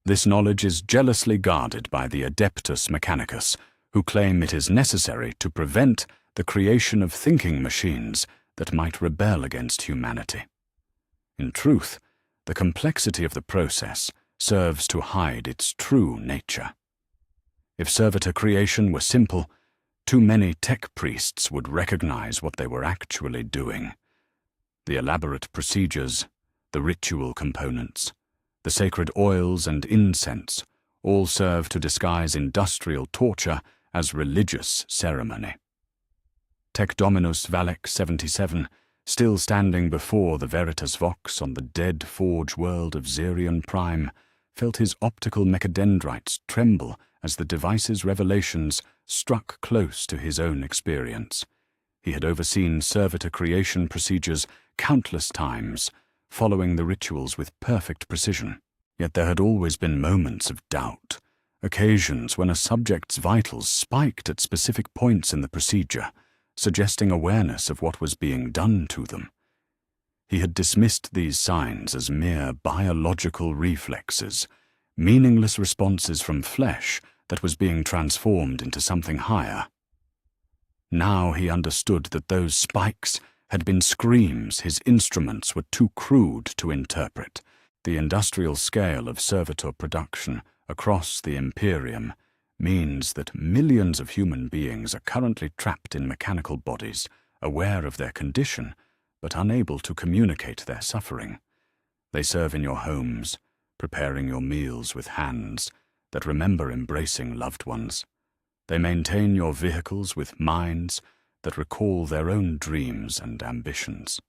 This knowledge is jealously guarded by the Adeptus Mechanicus, who claim it is necessary to prevent the creation of thinking machines that might rebel against humanity. In truth, the complexity of the process serves to hide its true nature. If servitor creation were simple, too many tech priests would recognize what they were actually doing. The elaborate procedures, the ritual components, the sacred oils and incense all serve to disguise industrial torture as religious ceremony. Tech Dominus Valek 77, still standing before the Veritas Vox on the dead forge world of Xerion Prime, felt his optical mechadendrites tremble as the device's revelations struck close to his own experience. He had overseen servitor creation procedures countless times, following the rituals with perfect precision. Yet there had always been moments of doubt, occasions when a subject's vitals spiked at specific points in the procedure, suggesting awareness of what was being done to them. He had dismissed these signs as mere biological reflexes, meaningless responses from flesh that was being transformed into something higher. Now he understood that those spikes had been screams his instruments were too crude to interpret. The industrial scale of servitor production across the Imperium means that millions of human beings are currently trapped in mechanical bodies, aware of their condition, but unable to communicate their suffering. They serve in your homes, preparing your meals with hands that remember embracing loved ones. They maintain your vehicles with minds that recall their own dreams and ambitions.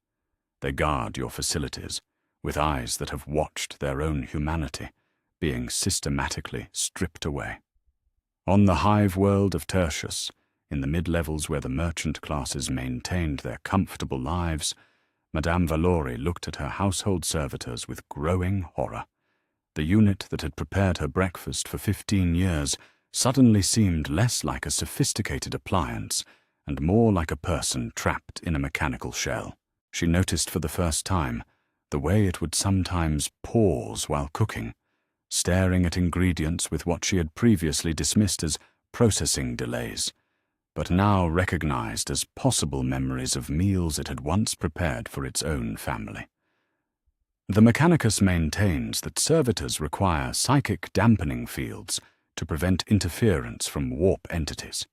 They guard your facilities with eyes that have watched their own humanity being systematically stripped away. On the hive world of Tertius, in the mid-levels where the merchant classes maintained their comfortable lives, Madame Valori looked at her household servitors with growing horror. The unit that had prepared her breakfast for 15 years suddenly seemed less like a sophisticated appliance and more like a person trapped in a mechanical shell. She noticed for the first time the way it would sometimes pause while cooking, staring at ingredients with what she had previously dismissed as processing delays, but now recognized as possible memories of meals it had once prepared for its own family. The Mechanicus maintains that servitors require psychic dampening fields to prevent interference from warp entities.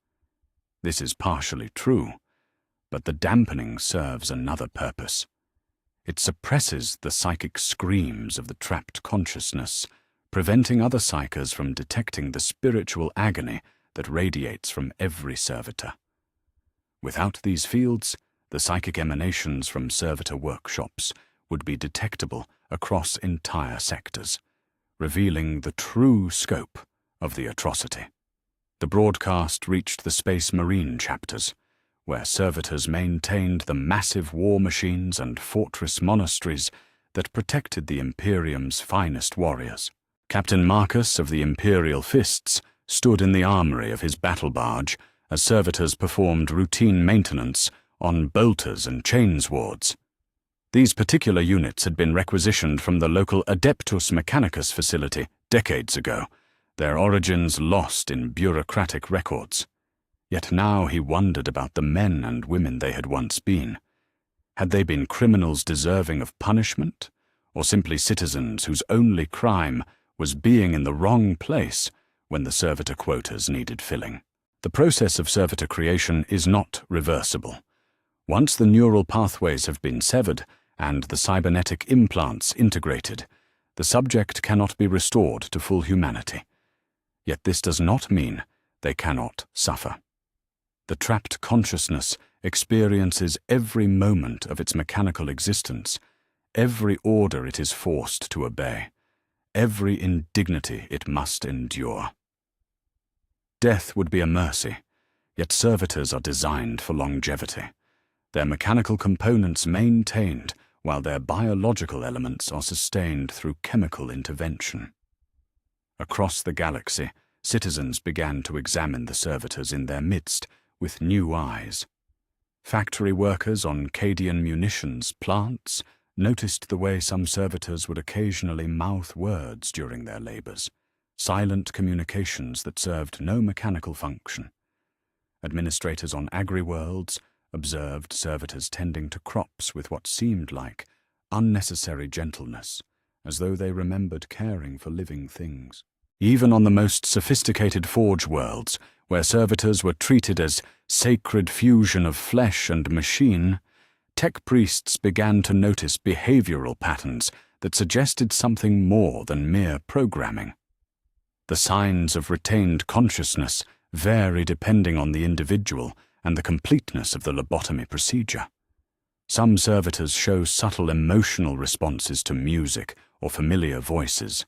This is partially true, but the dampening serves another purpose. It suppresses the psychic screams of the trapped consciousness, preventing other psychers from detecting the spiritual agony that radiates from every servitor. Without these fields, the psychic emanations from servitor workshops would be detectable across entire sectors, revealing the true scope of the atrocity. The broadcast reached the Space Marine chapters, where servitors maintained the massive war machines and fortress monasteries that protected the Imperium's finest warriors. Captain Marcus of the Imperial Fists stood in the armory of his battle barge as servitors performed routine maintenance on bolters and chains wards. These particular units had been requisitioned from the local Adeptus Mechanicus facility decades ago, their origins lost in bureaucratic records. Yet now he wondered about the men and women they had once been. Had they been criminals deserving of punishment, or simply citizens whose only crime was being in the wrong place when the servitor quotas needed filling? The process of servitor creation is not reversible. Once the neural pathways have been severed and the cybernetic implants integrated, the subject cannot be restored to full humanity. Yet this does not mean they cannot suffer. The trapped consciousness experiences every moment of its mechanical existence, every order it is forced to obey, every indignity it must endure. Death would be a mercy, yet servitors are designed for longevity, their mechanical components maintained while their biological elements are sustained through chemical intervention. Across the galaxy, citizens began to examine the servitors in their midst with new eyes. Factory workers on Cadian munitions plants noticed the way some servitors would occasionally mouth words during their labors, silent communications that served no mechanical function. Administrators on agri-worlds observed servitors tending to crops with what seemed like unnecessary gentleness, as though they remembered caring for living things. Even on the most sophisticated forge worlds, where servitors were treated as sacred fusion of flesh and machine, tech priests began to notice behavioral patterns that suggested something more than mere programming. The signs of retained consciousness vary depending on the individual and the completeness of the lobotomy procedure. Some servitors show subtle emotional responses to music or familiar voices.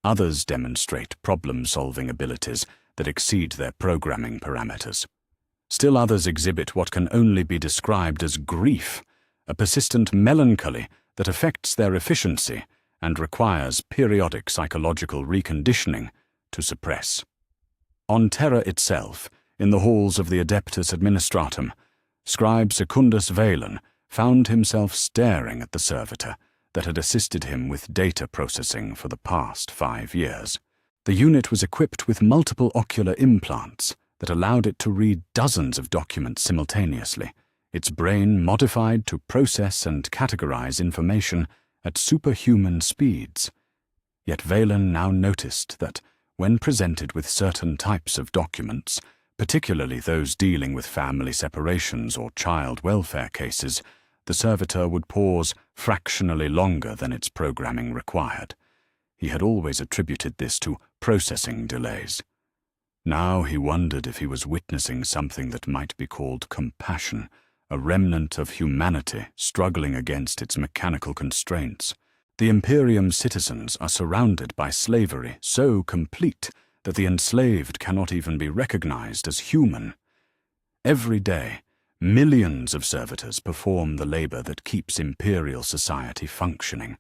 Others demonstrate problem-solving abilities that exceed their programming parameters. Still others exhibit what can only be described as grief, a persistent melancholy that affects their efficiency and requires periodic psychological reconditioning to suppress. On Terra itself, in the halls of the Adeptus Administratum, scribe Secundus Valen found himself staring at the servitor that had assisted him with data processing for the past 5 years. The unit was equipped with multiple ocular implants that allowed it to read dozens of documents simultaneously, its brain modified to process and categorize information at superhuman speeds. Yet Valen now noticed that, when presented with certain types of documents, particularly those dealing with family separations or child welfare cases, the servitor would pause fractionally longer than its programming required. He had always attributed this to processing delays. Now he wondered if he was witnessing something that might be called compassion, a remnant of humanity struggling against its mechanical constraints. The Imperium citizens are surrounded by slavery so complete that the enslaved cannot even be recognized as human. Every day, millions of servitors perform the labor that keeps imperial society functioning,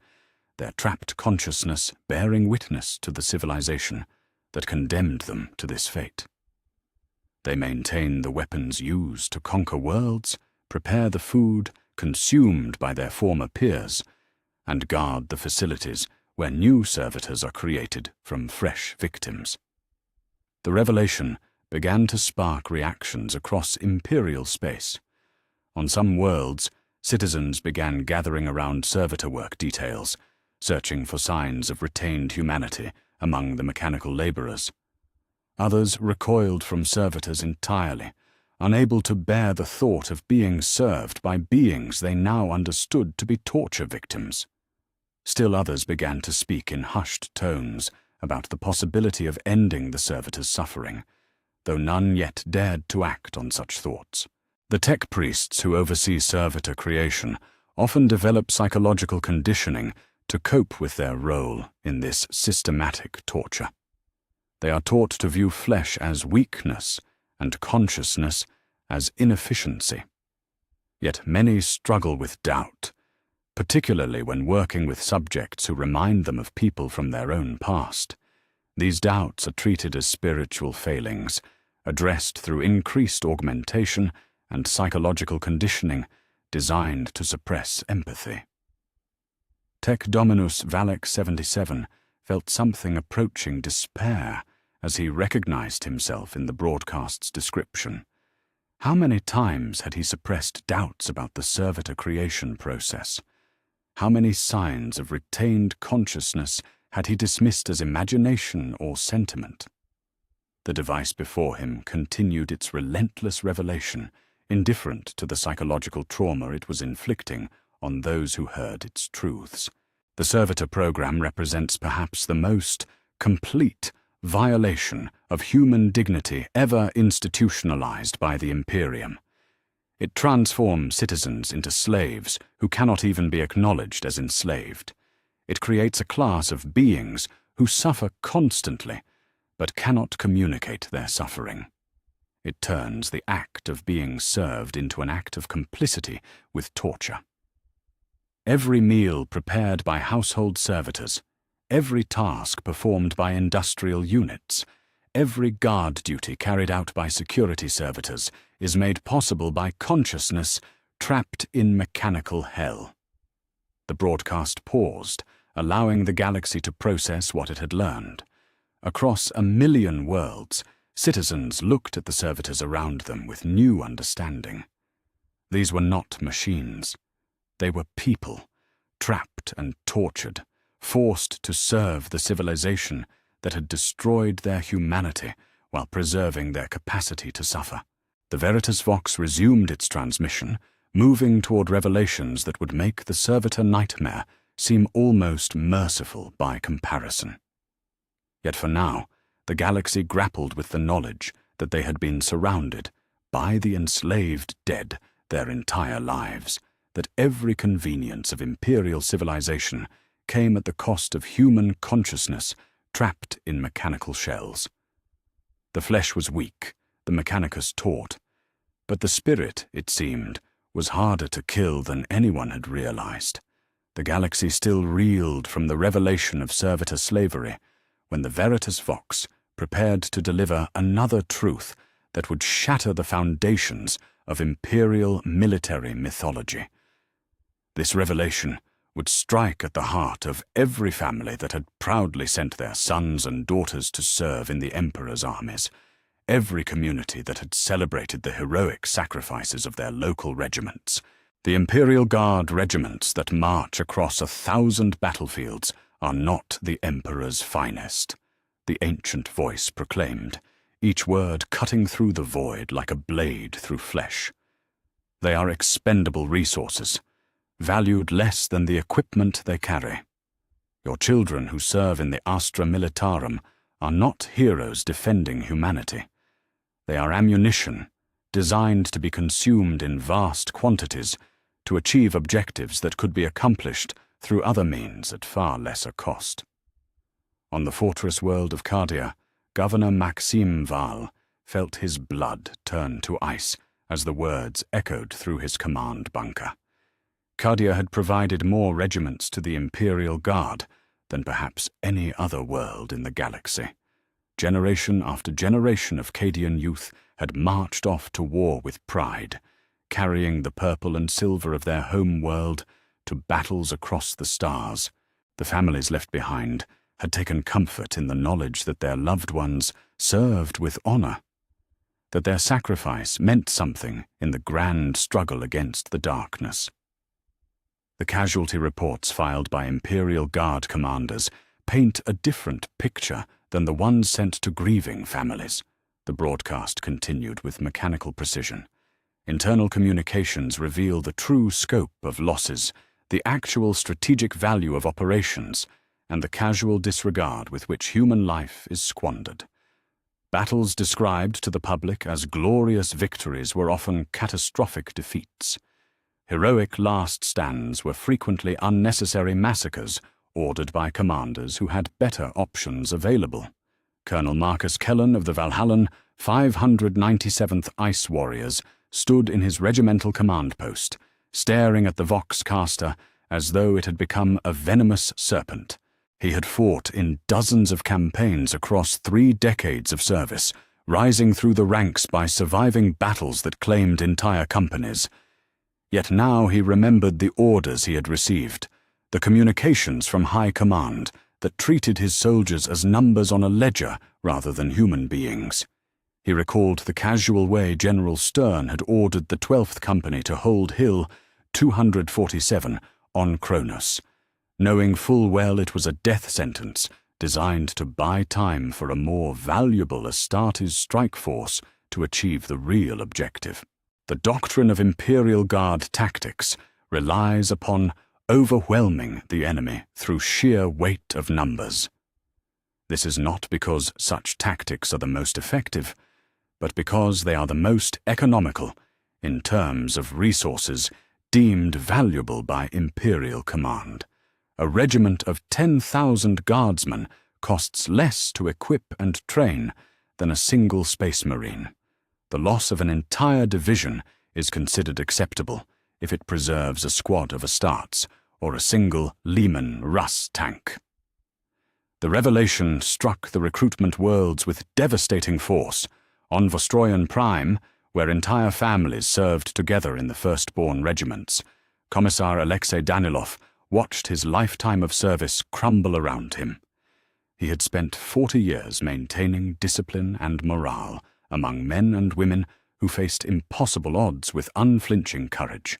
their trapped consciousness bearing witness to the civilization that condemned them to this fate. They maintain the weapons used to conquer worlds, prepare the food consumed by their former peers, and guard the facilities where new servitors are created from fresh victims. The revelation began to spark reactions across imperial space. On some worlds, citizens began gathering around servitor work details, searching for signs of retained humanity among the mechanical laborers. Others recoiled from servitors entirely, unable to bear the thought of being served by beings they now understood to be torture victims. Still others began to speak in hushed tones about the possibility of ending the servitors' suffering, though none yet dared to act on such thoughts. The tech priests who oversee servitor creation often develop psychological conditioning to cope with their role in this systematic torture. They are taught to view flesh as weakness and consciousness as inefficiency. Yet many struggle with doubt, particularly when working with subjects who remind them of people from their own past. These doubts are treated as spiritual failings, addressed through increased augmentation and psychological conditioning designed to suppress empathy. Tech Dominus Valek 77 felt something approaching despair as he recognized himself in the broadcast's description. How many times had he suppressed doubts about the servitor creation process? How many signs of retained consciousness had he dismissed as imagination or sentiment? The device before him continued its relentless revelation, indifferent to the psychological trauma it was inflicting on those who heard its truths. The servitor program represents perhaps the most complete violation of human dignity ever institutionalized by the Imperium. It transforms citizens into slaves who cannot even be acknowledged as enslaved. It creates a class of beings who suffer constantly but cannot communicate their suffering. It turns the act of being served into an act of complicity with torture. Every meal prepared by household servitors, every task performed by industrial units, every guard duty carried out by security servitors is made possible by consciousness trapped in mechanical hell. The broadcast paused, allowing the galaxy to process what it had learned. Across 1 million worlds, citizens looked at the servitors around them with new understanding. These were not machines. They were people, trapped and tortured, forced to serve the civilization that had destroyed their humanity while preserving their capacity to suffer. The Veritas Vox resumed its transmission, moving toward revelations that would make the servitor nightmare seem almost merciful by comparison. Yet for now, the galaxy grappled with the knowledge that they had been surrounded by the enslaved dead their entire lives, that every convenience of imperial civilization came at the cost of human consciousness trapped in mechanical shells. The flesh was weak, the mechanicus taut, but the spirit, it seemed, was harder to kill than anyone had realized. The galaxy still reeled from the revelation of servitor slavery when the Veritas Vox prepared to deliver another truth that would shatter the foundations of imperial military mythology. This revelation would strike at the heart of every family that had proudly sent their sons and daughters to serve in the Emperor's armies, every community that had celebrated the heroic sacrifices of their local regiments. The Imperial Guard regiments that march across 1,000 battlefields are not the Emperor's finest, the ancient voice proclaimed, each word cutting through the void like a blade through flesh. They are expendable resources, valued less than the equipment they carry. Your children who serve in the Astra Militarum are not heroes defending humanity. They are ammunition, designed to be consumed in vast quantities to achieve objectives that could be accomplished through other means at far lesser cost. On the fortress world of Cardia, Governor Maxime Val felt his blood turn to ice as the words echoed through his command bunker. Cardia had provided more regiments to the Imperial Guard than perhaps any other world in the galaxy. Generation after generation of Cadian youth had marched off to war with pride, carrying the purple and silver of their home world to battles across the stars. The families left behind had taken comfort in the knowledge that their loved ones served with honor, that their sacrifice meant something in the grand struggle against the darkness. The casualty reports filed by Imperial Guard commanders paint a different picture than the ones sent to grieving families, the broadcast continued with mechanical precision. Internal communications reveal the true scope of losses, the actual strategic value of operations, and the casual disregard with which human life is squandered. Battles described to the public as glorious victories were often catastrophic defeats. Heroic last stands were frequently unnecessary massacres ordered by commanders who had better options available. Colonel Marcus Kellen of the Valhallan 597th Ice Warriors stood in his regimental command post, staring at the Vox-caster as though it had become a venomous serpent. He had fought in dozens of campaigns across 3 decades of service, rising through the ranks by surviving battles that claimed entire companies. Yet now he remembered the orders he had received, the communications from high command that treated his soldiers as numbers on a ledger rather than human beings. He recalled the casual way General Stern had ordered the 12th Company to hold Hill 247 on Kronos, knowing full well it was a death sentence designed to buy time for a more valuable Astartes strike force to achieve the real objective. The doctrine of Imperial Guard tactics relies upon overwhelming the enemy through sheer weight of numbers. This is not because such tactics are the most effective, but because they are the most economical in terms of resources deemed valuable by Imperial command. A regiment of 10,000 guardsmen costs less to equip and train than a single Space Marine. The loss of an entire division is considered acceptable if it preserves a squad of Astartes or a single Lehman Russ tank. The revelation struck the recruitment worlds with devastating force. On Vostroyan Prime, where entire families served together in the firstborn regiments, Commissar Alexei Danilov watched his lifetime of service crumble around him. He had spent 40 years maintaining discipline and morale among men and women who faced impossible odds with unflinching courage.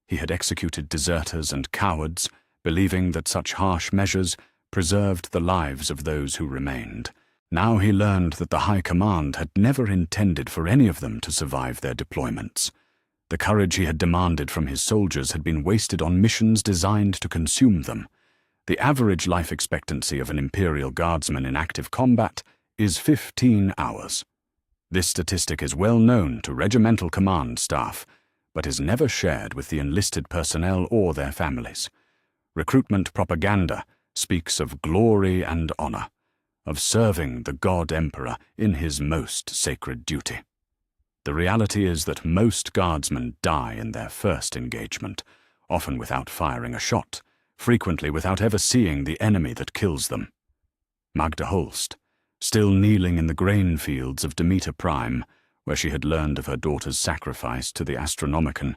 He had executed deserters and cowards, believing that such harsh measures preserved the lives of those who remained. Now he learned that the High Command had never intended for any of them to survive their deployments. The courage he had demanded from his soldiers had been wasted on missions designed to consume them. The average life expectancy of an Imperial Guardsman in active combat is 15 hours. This statistic is well known to regimental command staff, but is never shared with the enlisted personnel or their families. Recruitment propaganda speaks of glory and honor, of serving the God Emperor in his most sacred duty. The reality is that most guardsmen die in their first engagement, often without firing a shot, frequently without ever seeing the enemy that kills them. Magda Holst, still kneeling in the grain fields of Demeter Prime, where she had learned of her daughter's sacrifice to the Astronomicon,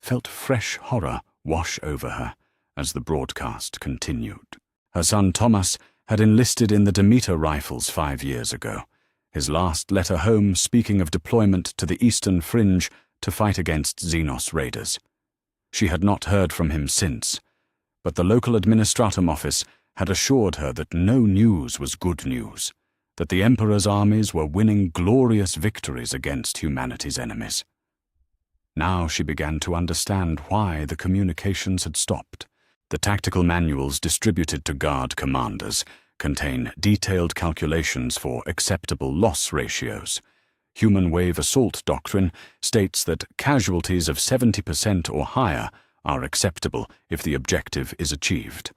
felt fresh horror wash over her as the broadcast continued. Her son Thomas had enlisted in the Demeter Rifles 5 years ago, his last letter home speaking of deployment to the eastern fringe to fight against Xenos raiders. She had not heard from him since, but the local administratum office had assured her that no news was good news, that the Emperor's armies were winning glorious victories against humanity's enemies. Now she began to understand why the communications had stopped. The tactical manuals distributed to Guard commanders contain detailed calculations for acceptable loss ratios. Human wave assault doctrine states that casualties of 70% or higher are acceptable if the objective is achieved.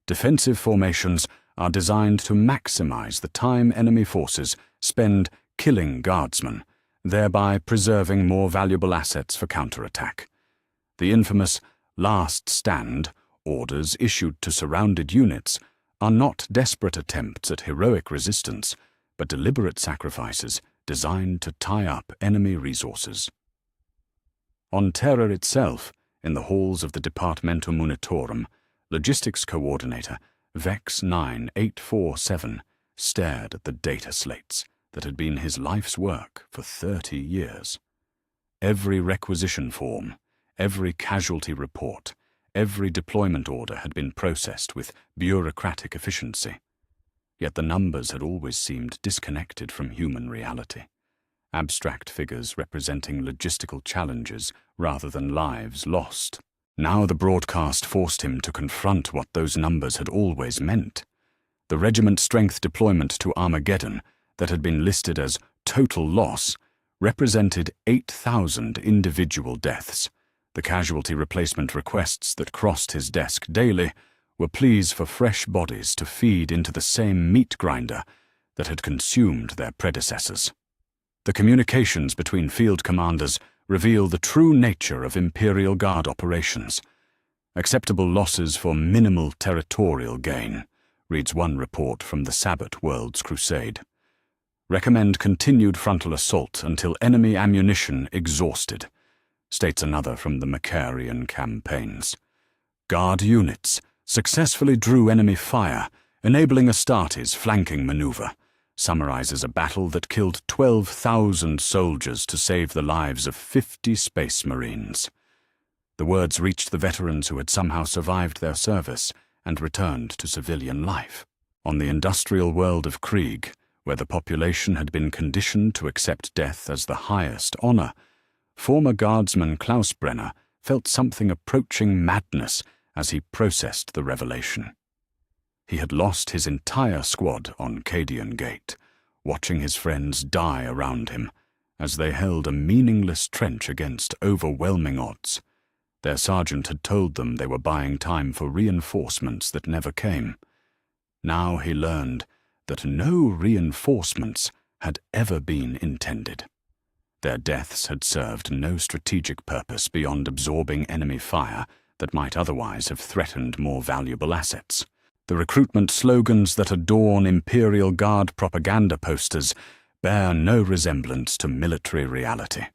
Defensive formations are designed to maximize the time enemy forces spend killing guardsmen, thereby preserving more valuable assets for counterattack. The infamous last stand orders issued to surrounded units are not desperate attempts at heroic resistance, but deliberate sacrifices designed to tie up enemy resources. On Terra itself, in the halls of the Departmentum Munitorum, logistics coordinator Vex 9847 stared at the data slates that had been his life's work for 30 years. Every requisition form, every casualty report, every deployment order had been processed with bureaucratic efficiency. Yet the numbers had always seemed disconnected from human reality, abstract figures representing logistical challenges rather than lives lost. Now the broadcast forced him to confront what those numbers had always meant. The regiment strength deployment to Armageddon that had been listed as total loss represented 8,000 individual deaths. The casualty replacement requests that crossed his desk daily were pleas for fresh bodies to feed into the same meat grinder that had consumed their predecessors. The communications between field commanders reveal the true nature of Imperial Guard operations. Acceptable losses for minimal territorial gain, reads one report from the Sabbat World's Crusade. Recommend continued frontal assault until enemy ammunition exhausted, states another from the Macarian campaigns. Guard units successfully drew enemy fire, enabling Astartes' flanking maneuver, summarizes a battle that killed 12,000 soldiers to save the lives of 50 Space Marines. The words reached the veterans who had somehow survived their service and returned to civilian life. On the industrial world of Krieg, where the population had been conditioned to accept death as the highest honor, former guardsman Klaus Brenner felt something approaching madness as he processed the revelation. He had lost his entire squad on Cadian Gate, watching his friends die around him as they held a meaningless trench against overwhelming odds. Their sergeant had told them they were buying time for reinforcements that never came. Now he learned that no reinforcements had ever been intended. Their deaths had served no strategic purpose beyond absorbing enemy fire that might otherwise have threatened more valuable assets. The recruitment slogans that adorn Imperial Guard propaganda posters bear no resemblance to military reality.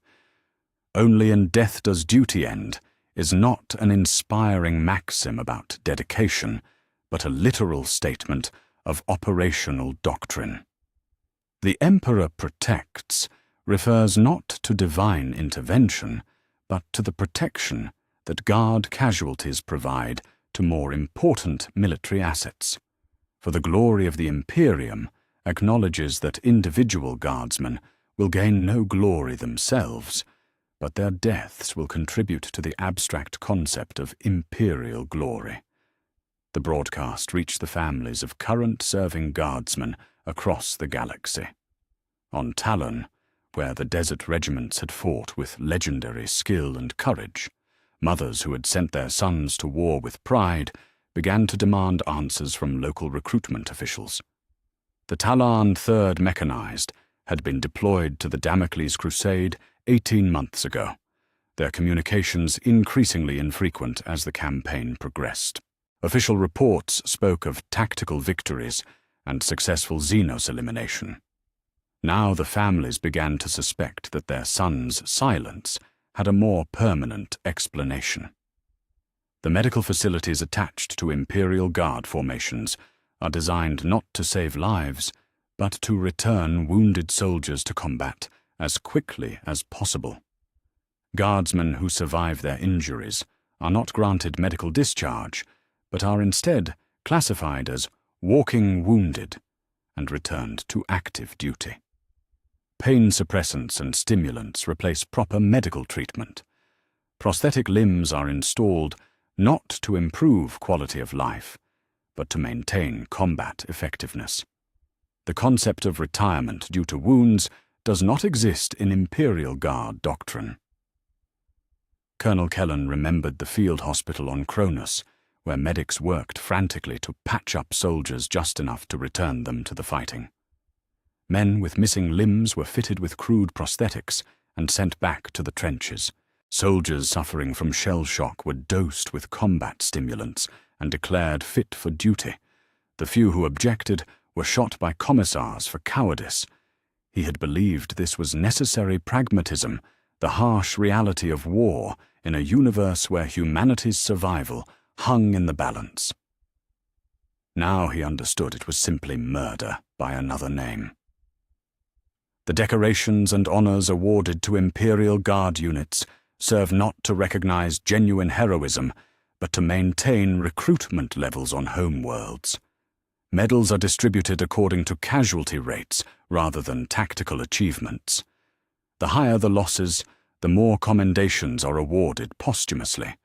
"Only in death does duty end" is not an inspiring maxim about dedication, but a literal statement of operational doctrine. "The Emperor protects" refers not to divine intervention, but to the protection that Guard casualties provide to more important military assets. For the glory of the Imperium acknowledges that individual guardsmen will gain no glory themselves, but their deaths will contribute to the abstract concept of imperial glory. The broadcast reached the families of current serving guardsmen across the galaxy. On Talon, where the desert regiments had fought with legendary skill and courage, mothers who had sent their sons to war with pride began to demand answers from local recruitment officials. The Talon 3rd Mechanized had been deployed to the Damocles Crusade 18 months ago, their communications increasingly infrequent as the campaign progressed. Official reports spoke of tactical victories and successful Xenos elimination. Now the families began to suspect that their sons' silence had a more permanent explanation. The medical facilities attached to Imperial Guard formations are designed not to save lives, but to return wounded soldiers to combat as quickly as possible. Guardsmen who survive their injuries are not granted medical discharge, but are instead classified as walking wounded and returned to active duty. Pain suppressants and stimulants replace proper medical treatment. Prosthetic limbs are installed not to improve quality of life, but to maintain combat effectiveness. The concept of retirement due to wounds does not exist in Imperial Guard doctrine. Colonel Kellen remembered the field hospital on Cronus, where medics worked frantically to patch up soldiers just enough to return them to the fighting. Men with missing limbs were fitted with crude prosthetics and sent back to the trenches. Soldiers suffering from shell shock were dosed with combat stimulants and declared fit for duty. The few who objected were shot by commissars for cowardice. He had believed this was necessary pragmatism, the harsh reality of war in a universe where humanity's survival hung in the balance. Now he understood it was simply murder by another name. The decorations and honors awarded to Imperial Guard units serve not to recognize genuine heroism, but to maintain recruitment levels on homeworlds. Medals are distributed according to casualty rates rather than tactical achievements. The higher the losses, the more commendations are awarded posthumously.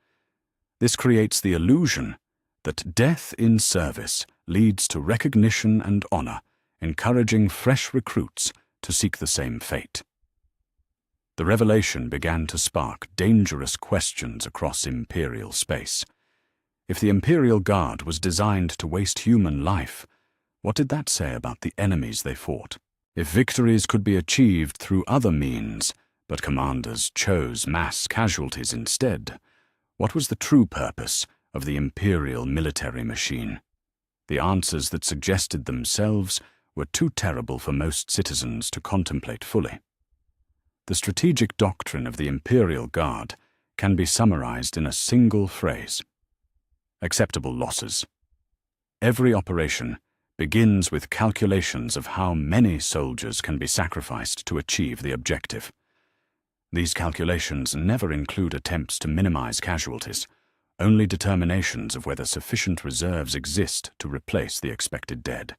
This creates the illusion that death in service leads to recognition and honor, encouraging fresh recruits to seek the same fate. The revelation began to spark dangerous questions across Imperial space. If the Imperial Guard was designed to waste human life, what did that say about the enemies they fought? If victories could be achieved through other means, but commanders chose mass casualties instead, what was the true purpose of the Imperial military machine? The answers that suggested themselves were too terrible for most citizens to contemplate fully. The strategic doctrine of the Imperial Guard can be summarized in a single phrase: acceptable losses. Every operation begins with calculations of how many soldiers can be sacrificed to achieve the objective. These calculations never include attempts to minimize casualties, only determinations of whether sufficient reserves exist to replace the expected dead.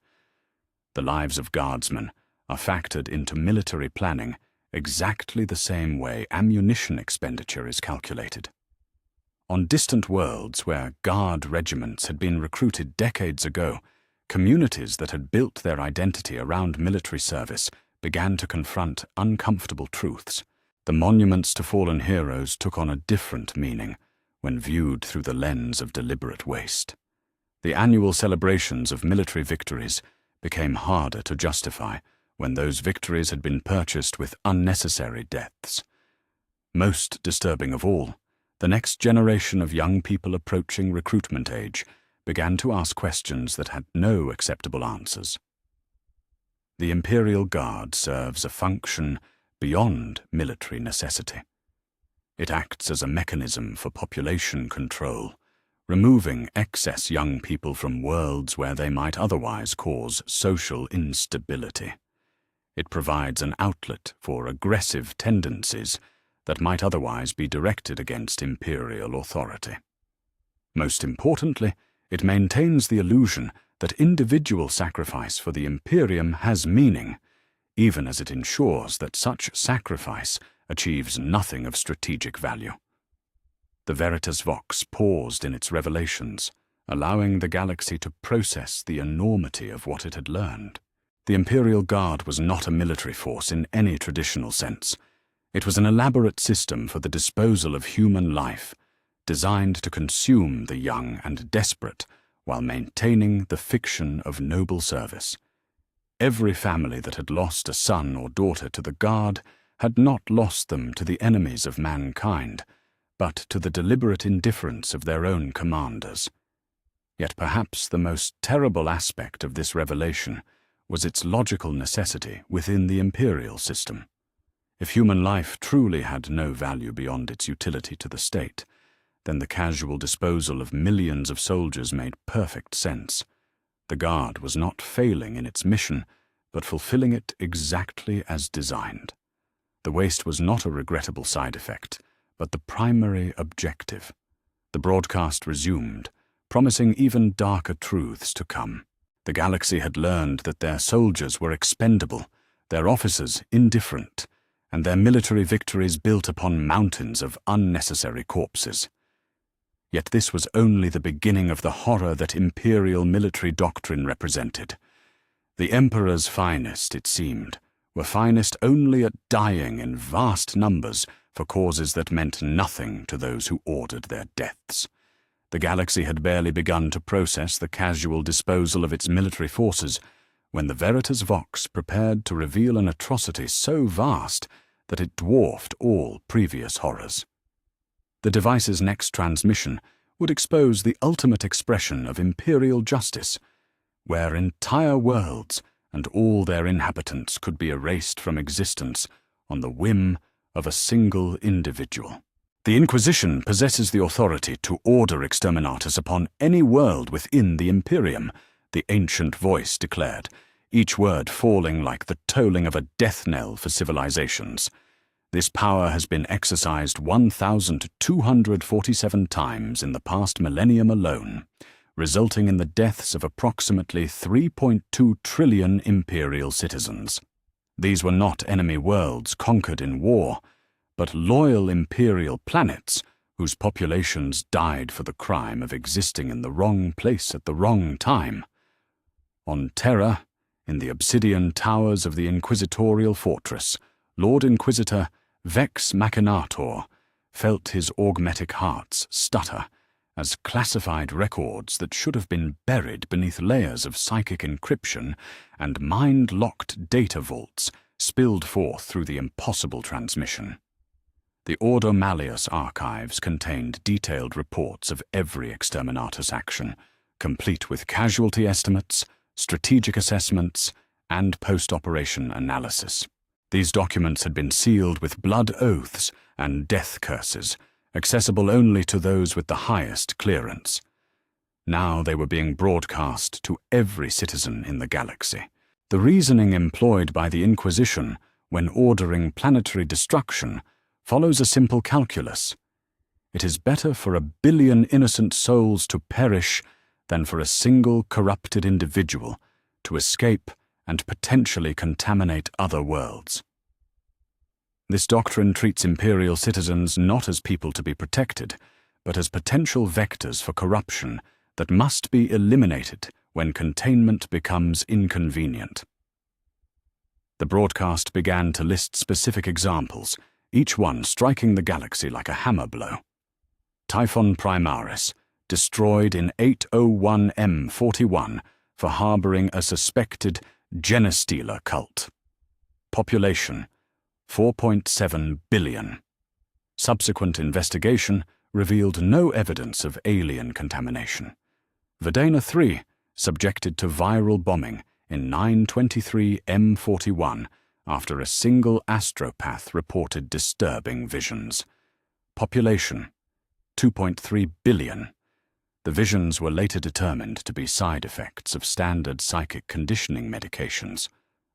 The lives of guardsmen are factored into military planning exactly the same way ammunition expenditure is calculated. On distant worlds where guard regiments had been recruited decades ago, communities that had built their identity around military service began to confront uncomfortable truths. The monuments to fallen heroes took on a different meaning when viewed through the lens of deliberate waste. The annual celebrations of military victories became harder to justify when those victories had been purchased with unnecessary deaths. Most disturbing of all, the next generation of young people approaching recruitment age began to ask questions that had no acceptable answers. The Imperial Guard serves a function beyond military necessity. It acts as a mechanism for population control, removing excess young people from worlds where they might otherwise cause social instability. It provides an outlet for aggressive tendencies that might otherwise be directed against imperial authority. Most importantly, it maintains the illusion that individual sacrifice for the Imperium has meaning, even as it ensures that such sacrifice achieves nothing of strategic value. The Veritas Vox paused in its revelations, allowing the galaxy to process the enormity of what it had learned. The Imperial Guard was not a military force in any traditional sense. It was an elaborate system for the disposal of human life, designed to consume the young and desperate while maintaining the fiction of noble service. Every family that had lost a son or daughter to the Guard had not lost them to the enemies of mankind, but to the deliberate indifference of their own commanders. Yet perhaps the most terrible aspect of this revelation was its logical necessity within the imperial system. If human life truly had no value beyond its utility to the state, then the casual disposal of millions of soldiers made perfect sense. The Guard was not failing in its mission, but fulfilling it exactly as designed. The waste was not a regrettable side effect, but the primary objective. The broadcast resumed, promising even darker truths to come. The galaxy had learned that their soldiers were expendable, their officers indifferent, and their military victories built upon mountains of unnecessary corpses. Yet this was only the beginning of the horror that imperial military doctrine represented. The Emperor's finest, it seemed, were finest only at dying in vast numbers for causes that meant nothing to those who ordered their deaths. The galaxy had barely begun to process the casual disposal of its military forces when the Veritas Vox prepared to reveal an atrocity so vast that it dwarfed all previous horrors. The device's next transmission would expose the ultimate expression of imperial justice, where entire worlds and all their inhabitants could be erased from existence on the whim of a single individual. The Inquisition possesses the authority to order exterminatus upon any world within the Imperium, the ancient voice declared, each word falling like the tolling of a death knell for civilizations. This power has been exercised 1,247 times in the past millennium alone, resulting in the deaths of approximately 3.2 trillion imperial citizens. These were not enemy worlds conquered in war, but loyal imperial planets whose populations died for the crime of existing in the wrong place at the wrong time. On Terra, in the obsidian towers of the Inquisitorial Fortress, Lord Inquisitor Vex Machinator felt his augmetic hearts stutter as classified records that should have been buried beneath layers of psychic encryption and mind-locked data vaults spilled forth through the impossible transmission. The Ordo Malleus archives contained detailed reports of every exterminatus action, complete with casualty estimates, strategic assessments, and post-operation analysis. These documents had been sealed with blood oaths and death curses, accessible only to those with the highest clearance. Now they were being broadcast to every citizen in the galaxy. The reasoning employed by the Inquisition when ordering planetary destruction follows a simple calculus. It is better for 1 billion innocent souls to perish than for a single corrupted individual to escape and potentially contaminate other worlds. This doctrine treats Imperial citizens not as people to be protected, but as potential vectors for corruption that must be eliminated when containment becomes inconvenient. The broadcast began to list specific examples, each one striking the galaxy like a hammer blow. Typhon Primaris, destroyed in 801 M41 for harboring a suspected genestealer cult. Population 4.7 billion. Subsequent investigation revealed no evidence of alien contamination. Verdana 3, subjected to viral bombing in 923 M41 after a single astropath reported disturbing visions. Population 2.3 billion. The visions were later determined to be side effects of standard psychic conditioning medications.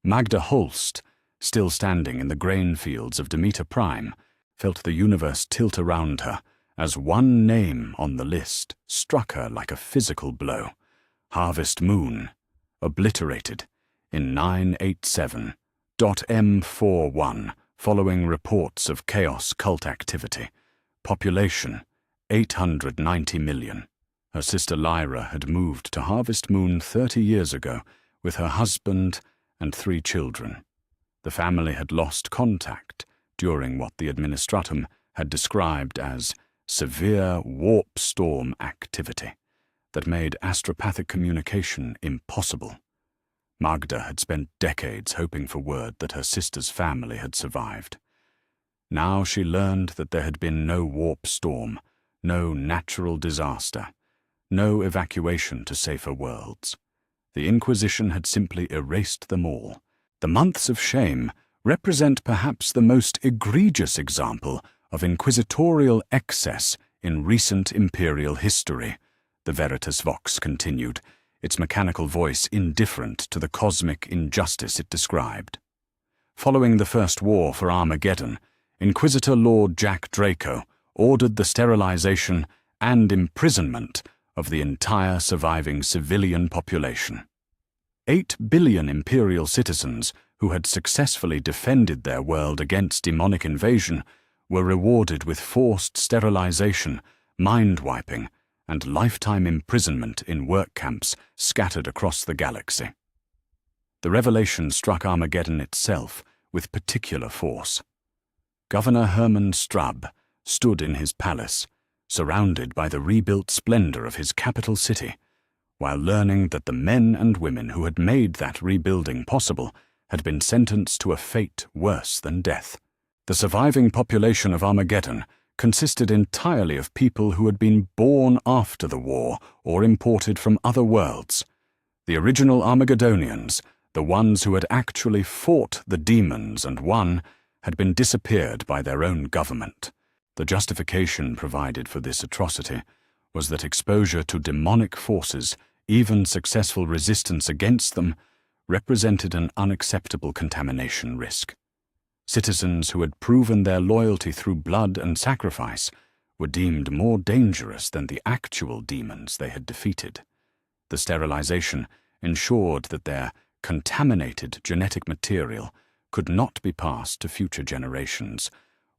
Magda Holst, still standing in the grain fields of Demeter Prime, felt the universe tilt around her as one name on the list struck her like a physical blow. Harvest Moon, obliterated in 987.M41 following reports of chaos cult activity. Population 890 million. Her sister Lyra had moved to Harvest Moon 30 years ago with her husband and 3 children. The family had lost contact during what the Administratum had described as severe warp storm activity that made astropathic communication impossible. Magda had spent decades hoping for word that her sister's family had survived. Now she learned that there had been no warp storm, no natural disaster, no evacuation to safer worlds. The Inquisition had simply erased them all. The months of shame represent perhaps the most egregious example of inquisitorial excess in recent imperial history, the Veritas Vox continued, its mechanical voice indifferent to the cosmic injustice it described. Following the First War for Armageddon, Inquisitor Lord Jack Draco ordered the sterilization and imprisonment of the entire surviving civilian population. 8 billion Imperial citizens who had successfully defended their world against demonic invasion were rewarded with forced sterilization, mind-wiping, and lifetime imprisonment in work camps scattered across the galaxy. The revelation struck Armageddon itself with particular force. Governor Hermann Straub stood in his palace, surrounded by the rebuilt splendor of his capital city, while learning that the men and women who had made that rebuilding possible had been sentenced to a fate worse than death. The surviving population of Armageddon consisted entirely of people who had been born after the war or imported from other worlds. The original Armageddonians, the ones who had actually fought the demons and won, had been disappeared by their own government. The justification provided for this atrocity was that exposure to demonic forces, even successful resistance against them, represented an unacceptable contamination risk. Citizens who had proven their loyalty through blood and sacrifice were deemed more dangerous than the actual demons they had defeated. The sterilization ensured that their contaminated genetic material could not be passed to future generations,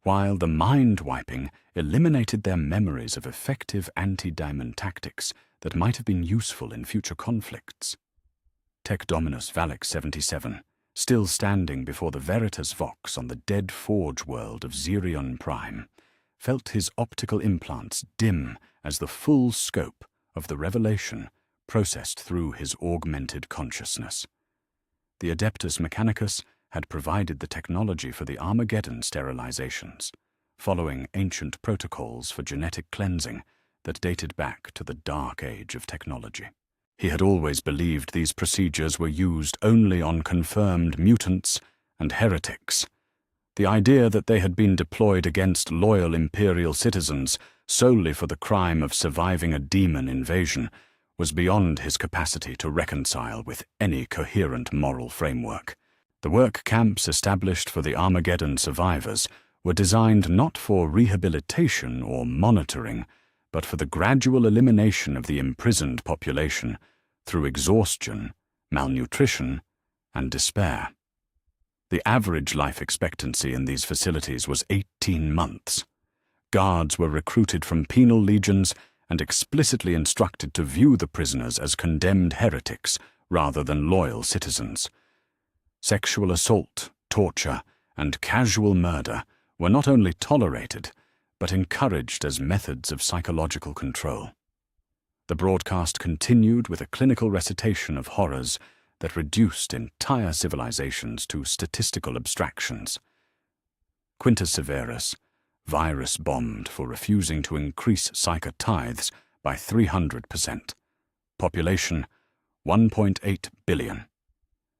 while the mind-wiping eliminated their memories of effective anti-diamond tactics that might have been useful in future conflicts. Tech Dominus Valek 77, still standing before the Veritas Vox on the dead forge world of Xerion Prime, felt his optical implants dim as the full scope of the revelation processed through his augmented consciousness. The Adeptus Mechanicus had provided the technology for the Armageddon sterilizations, following ancient protocols for genetic cleansing that dated back to the dark age of technology. He had always believed these procedures were used only on confirmed mutants and heretics. The idea that they had been deployed against loyal Imperial citizens solely for the crime of surviving a demon invasion was beyond his capacity to reconcile with any coherent moral framework. The work camps established for the Armageddon survivors were designed not for rehabilitation or monitoring, but for the gradual elimination of the imprisoned population through exhaustion, malnutrition, and despair. The average life expectancy in these facilities was 18 months. Guards were recruited from penal legions and explicitly instructed to view the prisoners as condemned heretics rather than loyal citizens. Sexual assault, torture, and casual murder were not only tolerated, but encouraged as methods of psychological control. The broadcast continued with a clinical recitation of horrors that reduced entire civilizations to statistical abstractions. Quintus Severus, virus-bombed for refusing to increase Syca tithes by 300%. Population, 1.8 billion.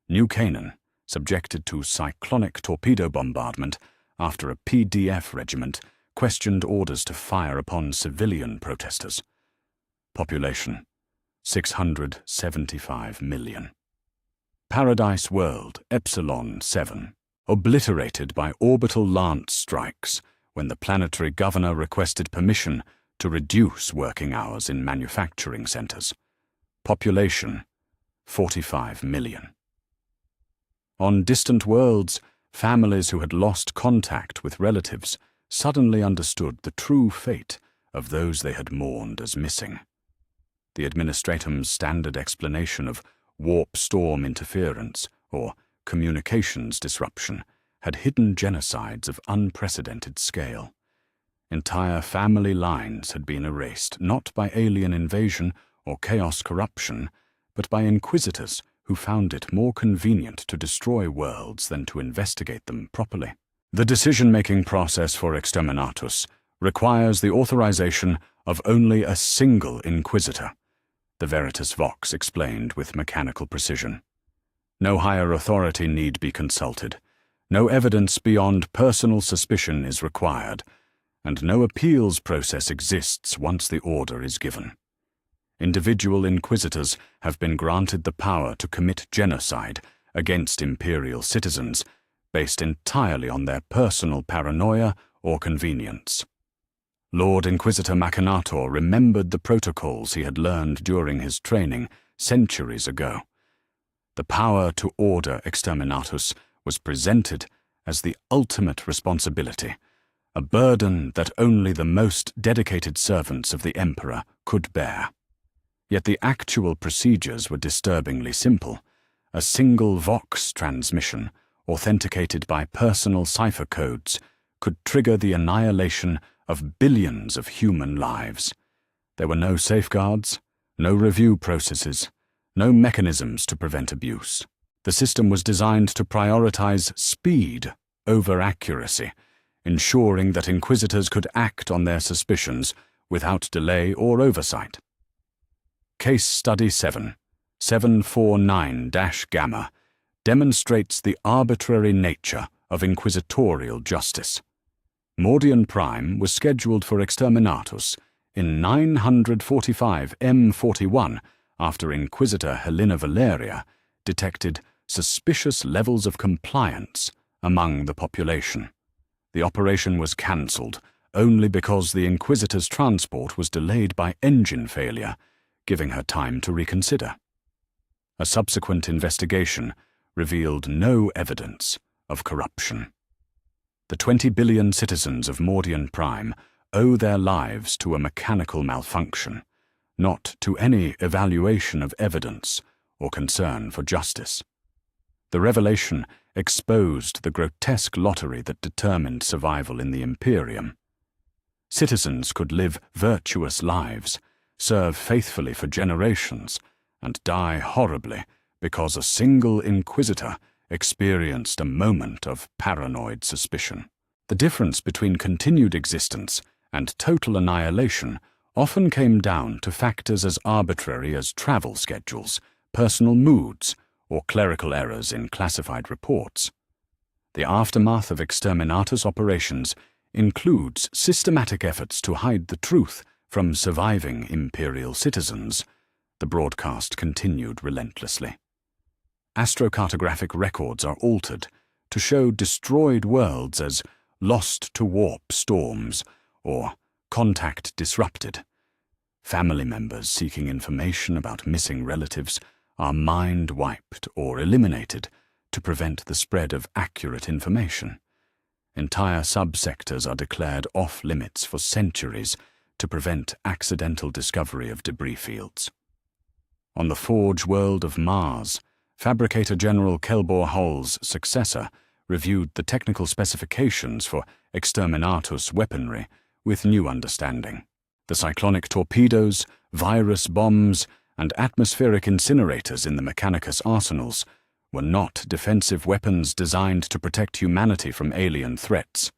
New Canaan, subjected to cyclonic torpedo bombardment after a PDF regiment questioned orders to fire upon civilian protesters. Population, 675 million. Paradise World, Epsilon 7, obliterated by orbital lance strikes when the planetary governor requested permission to reduce working hours in manufacturing centers. Population, 45 million. On distant worlds, families who had lost contact with relatives suddenly understood the true fate of those they had mourned as missing. The Administratum's standard explanation of warp storm interference or communications disruption had hidden genocides of unprecedented scale. Entire family lines had been erased not by alien invasion or chaos corruption, but by inquisitors who found it more convenient to destroy worlds than to investigate them properly. The decision-making process for Exterminatus requires the authorization of only a single inquisitor, the Veritas Vox explained with mechanical precision. No higher authority need be consulted, no evidence beyond personal suspicion is required, and no appeals process exists once the order is given. Individual inquisitors have been granted the power to commit genocide against imperial citizens based entirely on their personal paranoia or convenience. Lord Inquisitor Machinator remembered the protocols he had learned during his training centuries ago. The power to order Exterminatus was presented as the ultimate responsibility, a burden that only the most dedicated servants of the Emperor could bear. Yet the actual procedures were disturbingly simple. A single Vox transmission, authenticated by personal cipher codes, could trigger the annihilation of billions of human lives. There were no safeguards, no review processes, no mechanisms to prevent abuse. The system was designed to prioritize speed over accuracy, ensuring that inquisitors could act on their suspicions without delay or oversight. Case Study 7, 749-Gamma, demonstrates the arbitrary nature of inquisitorial justice. Mordian Prime was scheduled for Exterminatus in 945 M41 after Inquisitor Helena Valeria detected suspicious levels of compliance among the population. The operation was cancelled only because the Inquisitor's transport was delayed by engine failure, giving her time to reconsider. A subsequent investigation revealed no evidence of corruption. The 20 billion citizens of Mordian Prime owe their lives to a mechanical malfunction, not to any evaluation of evidence or concern for justice. The revelation exposed the grotesque lottery that determined survival in the Imperium. Citizens could live virtuous lives, serve faithfully for generations, and die horribly because a single inquisitor experienced a moment of paranoid suspicion. The difference between continued existence and total annihilation often came down to factors as arbitrary as travel schedules, personal moods, or clerical errors in classified reports. The aftermath of Exterminatus operations includes systematic efforts to hide the truth from surviving imperial citizens, The broadcast continued relentlessly. Astrocartographic records are altered to show destroyed worlds as lost to warp storms or contact disrupted. Family members seeking information about missing relatives are mind-wiped or eliminated to prevent the spread of accurate information. Entire subsectors are declared off-limits for centuries to prevent accidental discovery of debris fields. On the Forge world of Mars, Fabricator General Kelbor Hull's successor reviewed the technical specifications for Exterminatus weaponry with new understanding. The cyclonic torpedoes, virus bombs, and atmospheric incinerators in the Mechanicus arsenals were not defensive weapons designed to protect humanity from alien threats.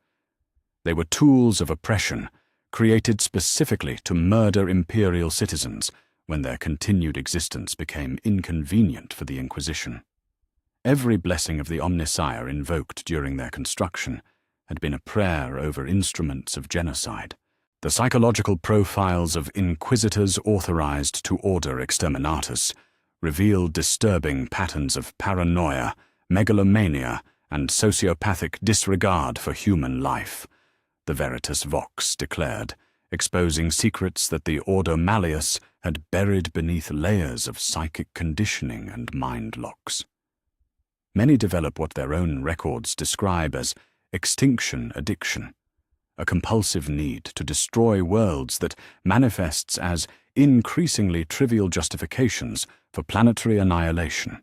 They were tools of oppression, created specifically to murder Imperial citizens when their continued existence became inconvenient for the Inquisition. Every blessing of the Omnissiah invoked during their construction had been a prayer over instruments of genocide. The psychological profiles of inquisitors authorized to order Exterminatus revealed disturbing patterns of paranoia, megalomania, and sociopathic disregard for human life, the Veritas Vox declared, exposing secrets that the Ordo Malleus had buried beneath layers of psychic conditioning and mind locks. Many develop what their own records describe as extinction addiction, a compulsive need to destroy worlds that manifests as increasingly trivial justifications for planetary annihilation.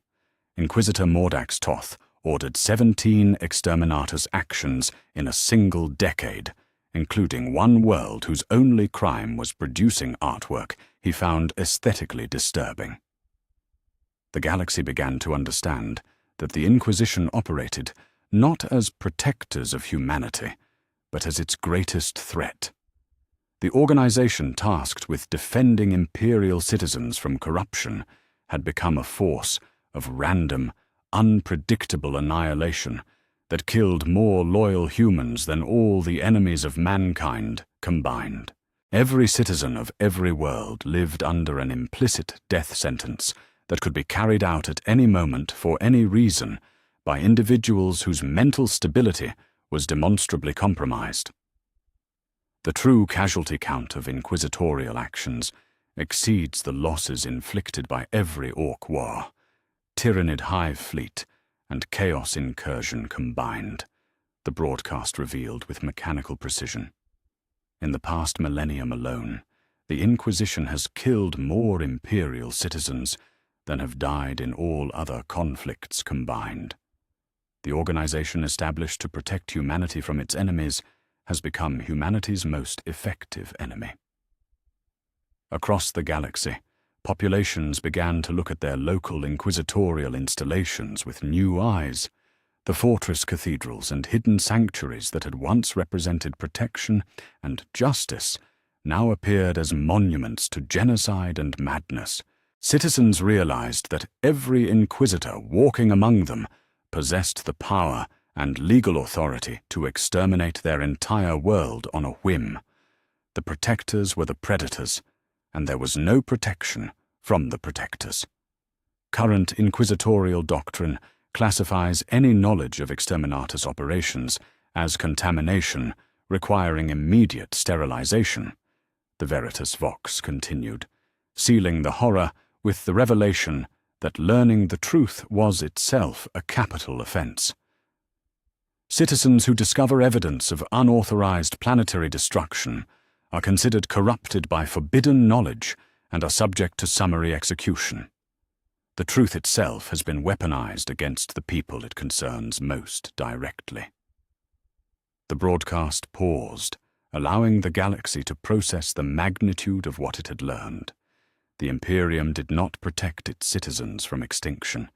Inquisitor Mordax Toth ordered 17 Exterminatus actions in a single decade, including one world whose only crime was producing artwork he found aesthetically disturbing. The galaxy began to understand that the Inquisition operated not as protectors of humanity, but as its greatest threat. The organization tasked with defending Imperial citizens from corruption had become a force of random, unpredictable annihilation that killed more loyal humans than all the enemies of mankind combined. Every citizen of every world lived under an implicit death sentence that could be carried out at any moment for any reason by individuals whose mental stability was demonstrably compromised. The true casualty count of inquisitorial actions exceeds the losses inflicted by every Orc war, Tyrannid Hive fleet, and Chaos incursion combined, the broadcast revealed with mechanical precision. In the past millennium alone, the Inquisition has killed more Imperial citizens than have died in all other conflicts combined. The organization established to protect humanity from its enemies has become humanity's most effective enemy. Across the galaxy, populations began to look at their local inquisitorial installations with new eyes. The fortress cathedrals and hidden sanctuaries that had once represented protection and justice now appeared as monuments to genocide and madness. Citizens realized that every inquisitor walking among them possessed the power and legal authority to exterminate their entire world on a whim. The protectors were the predators, and there was no protection from the protectors. Current inquisitorial doctrine classifies any knowledge of Exterminatus operations as contamination requiring immediate sterilization, the Veritas Vox continued, sealing the horror with the revelation that learning the truth was itself a capital offense. Citizens who discover evidence of unauthorized planetary destruction are considered corrupted by forbidden knowledge and are subject to summary execution. The truth itself has been weaponized against the people it concerns most directly. The broadcast paused, allowing the galaxy to process the magnitude of what it had learned. The Imperium did not protect its citizens from extinction.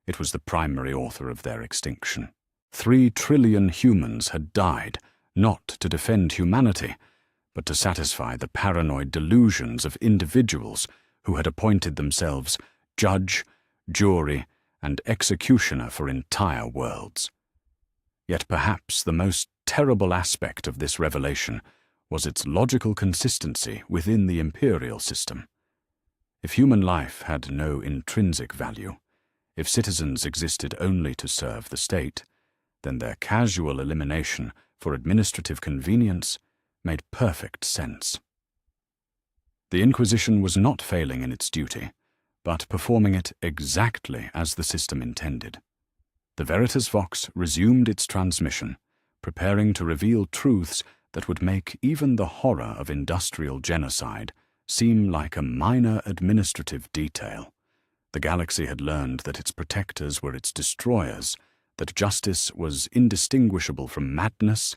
It was the primary author of their extinction. 3 trillion humans had died, not to defend humanity, but to satisfy the paranoid delusions of individuals who had appointed themselves judge, jury, and executioner for entire worlds. Yet perhaps the most terrible aspect of this revelation was its logical consistency within the imperial system. If human life had no intrinsic value, if citizens existed only to serve the state, then their casual elimination for administrative convenience made perfect sense. The Inquisition was not failing in its duty, but performing it exactly as the system intended. The Veritas Vox resumed its transmission, preparing to reveal truths that would make even the horror of industrial genocide seem like a minor administrative detail. The galaxy had learned that its protectors were its destroyers, that justice was indistinguishable from madness,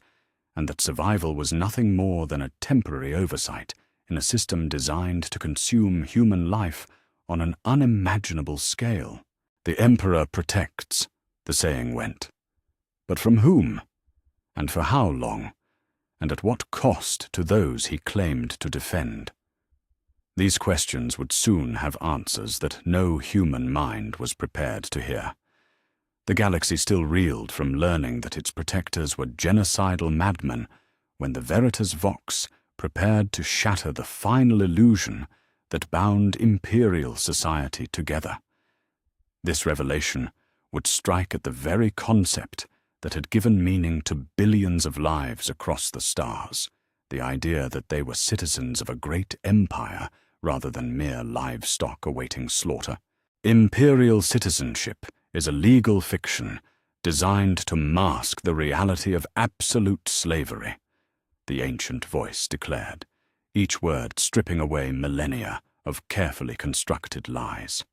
and that survival was nothing more than a temporary oversight in a system designed to consume human life on an unimaginable scale. The Emperor protects, the saying went. But from whom? And for how long? And at what cost to those he claimed to defend? These questions would soon have answers that no human mind was prepared to hear. The galaxy still reeled from learning that its protectors were genocidal madmen when the Veritas Vox prepared to shatter the final illusion that bound imperial society together. This revelation would strike at the very concept that had given meaning to billions of lives across the stars, the idea that they were citizens of a great empire rather than mere livestock awaiting slaughter. Imperial citizenship is a legal fiction designed to mask the reality of absolute slavery, the ancient voice declared, each word stripping away millennia of carefully constructed lies.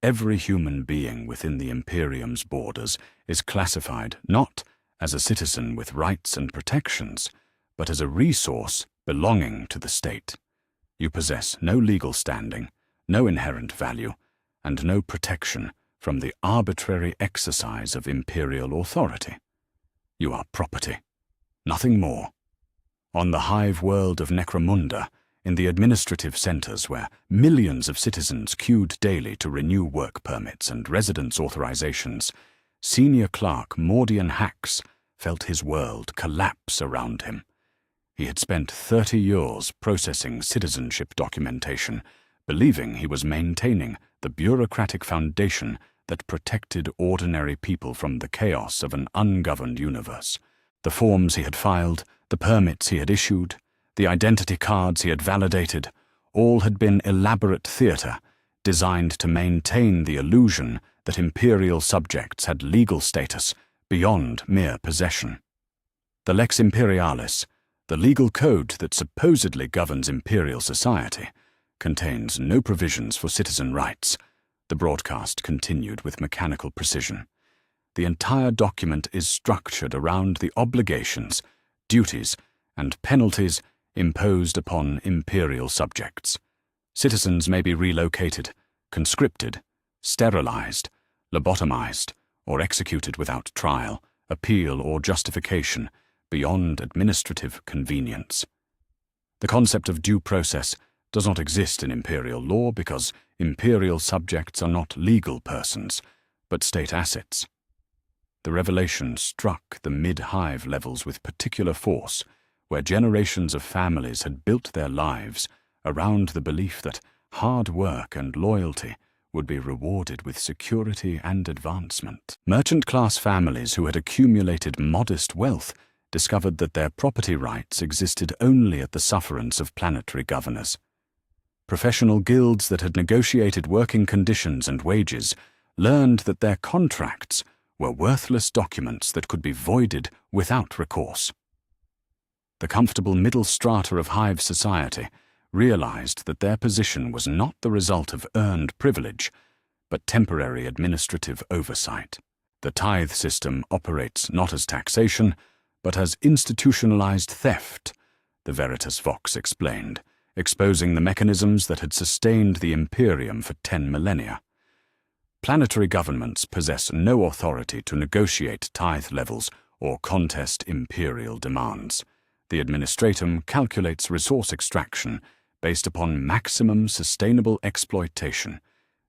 Every human being within the Imperium's borders is classified not as a citizen with rights and protections, but as a resource belonging to the state. You possess no legal standing, no inherent value, and no protection from the arbitrary exercise of imperial authority. You are property, nothing more. On the hive world of Necromunda, in the administrative centers where millions of citizens queued daily to renew work permits and residence authorizations, senior clerk Mordian Hax felt his world collapse around him. He had spent 30 years processing citizenship documentation, believing he was maintaining the bureaucratic foundation that protected ordinary people from the chaos of an ungoverned universe. The forms he had filed, the permits he had issued, the identity cards he had validated, all had been elaborate theater designed to maintain the illusion that imperial subjects had legal status beyond mere possession. The Lex Imperialis, the legal code that supposedly governs imperial society, contains no provisions for citizen rights, the broadcast continued with mechanical precision. The entire document is structured around the obligations, duties, and penalties imposed upon imperial subjects. Citizens may be relocated, conscripted, sterilized, lobotomized, or executed without trial, appeal, or justification beyond administrative convenience. The concept of due process does not exist in imperial law because imperial subjects are not legal persons, but state assets. The revelation struck the mid-hive levels with particular force, where generations of families had built their lives around the belief that hard work and loyalty would be rewarded with security and advancement. Merchant-class families who had accumulated modest wealth discovered that their property rights existed only at the sufferance of planetary governors. Professional guilds that had negotiated working conditions and wages learned that their contracts were worthless documents that could be voided without recourse. The comfortable middle strata of hive society realized that their position was not the result of earned privilege, but temporary administrative oversight. The tithe system operates not as taxation, but as institutionalized theft, the Veritas Vox explained, exposing the mechanisms that had sustained the Imperium for 10 millennia. Planetary governments possess no authority to negotiate tithe levels or contest imperial demands. The administratum calculates resource extraction based upon maximum sustainable exploitation,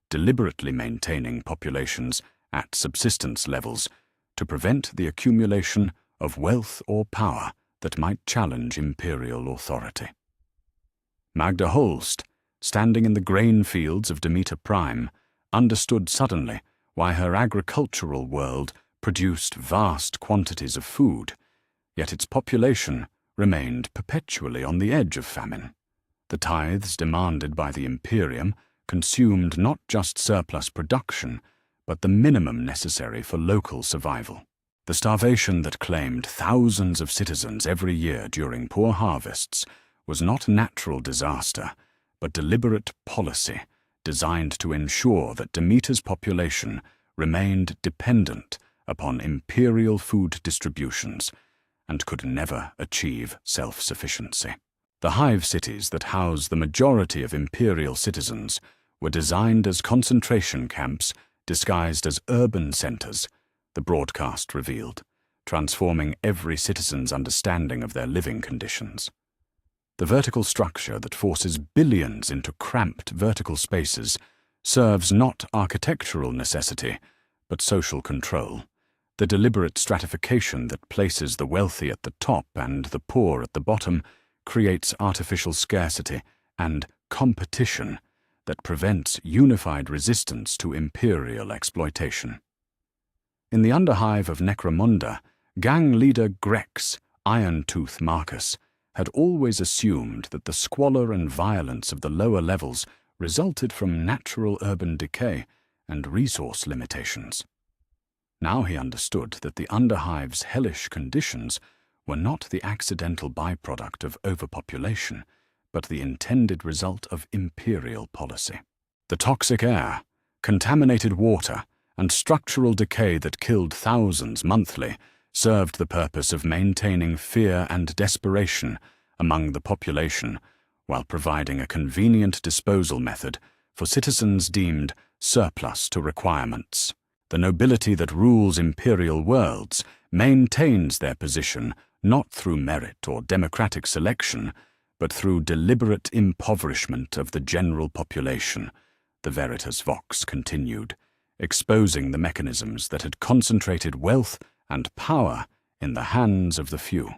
deliberately maintaining populations at subsistence levels to prevent the accumulation of wealth or power that might challenge imperial authority. Magda Holst, standing in the grain fields of Demeter Prime, understood suddenly why her agricultural world produced vast quantities of food, yet its population remained perpetually on the edge of famine. The tithes demanded by the Imperium consumed not just surplus production, but the minimum necessary for local survival. The starvation that claimed thousands of citizens every year during poor harvests was not natural disaster, but deliberate policy designed to ensure that Demeter's population remained dependent upon imperial food distributions and could never achieve self-sufficiency. The hive cities that house the majority of imperial citizens were designed as concentration camps disguised as urban centers, the broadcast revealed, transforming every citizen's understanding of their living conditions. The vertical structure that forces billions into cramped vertical spaces serves not architectural necessity, but social control. The deliberate stratification that places the wealthy at the top and the poor at the bottom creates artificial scarcity and competition that prevents unified resistance to imperial exploitation. In the underhive of Necromunda, gang leader Grex, Iron-Tooth Marcus, had always assumed that the squalor and violence of the lower levels resulted from natural urban decay and resource limitations. Now he understood that the underhive's hellish conditions were not the accidental byproduct of overpopulation, but the intended result of imperial policy. The toxic air, contaminated water, and structural decay that killed thousands monthly served the purpose of maintaining fear and desperation among the population while providing a convenient disposal method for citizens deemed surplus to requirements. The nobility that rules imperial worlds maintains their position not through merit or democratic selection, but through deliberate impoverishment of the general population, the Veritas Vox continued, exposing the mechanisms that had concentrated wealth and power in the hands of the few.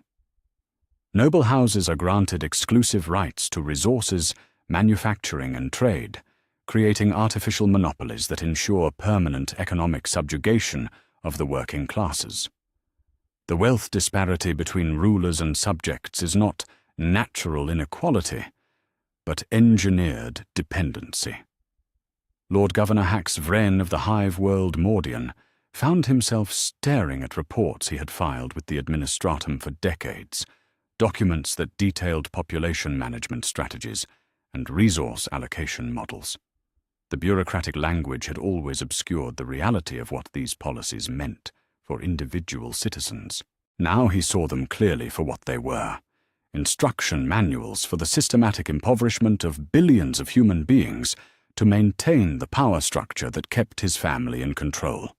Noble houses are granted exclusive rights to resources, manufacturing, and trade, creating artificial monopolies that ensure permanent economic subjugation of the working classes. The wealth disparity between rulers and subjects is not natural inequality, but engineered dependency. Lord Governor Hax Vren of the Hive World Mordian found himself staring at reports he had filed with the Administratum for decades, documents that detailed population management strategies and resource allocation models. The bureaucratic language had always obscured the reality of what these policies meant for individual citizens. Now he saw them clearly for what they were: instruction manuals for the systematic impoverishment of billions of human beings to maintain the power structure that kept his family in control.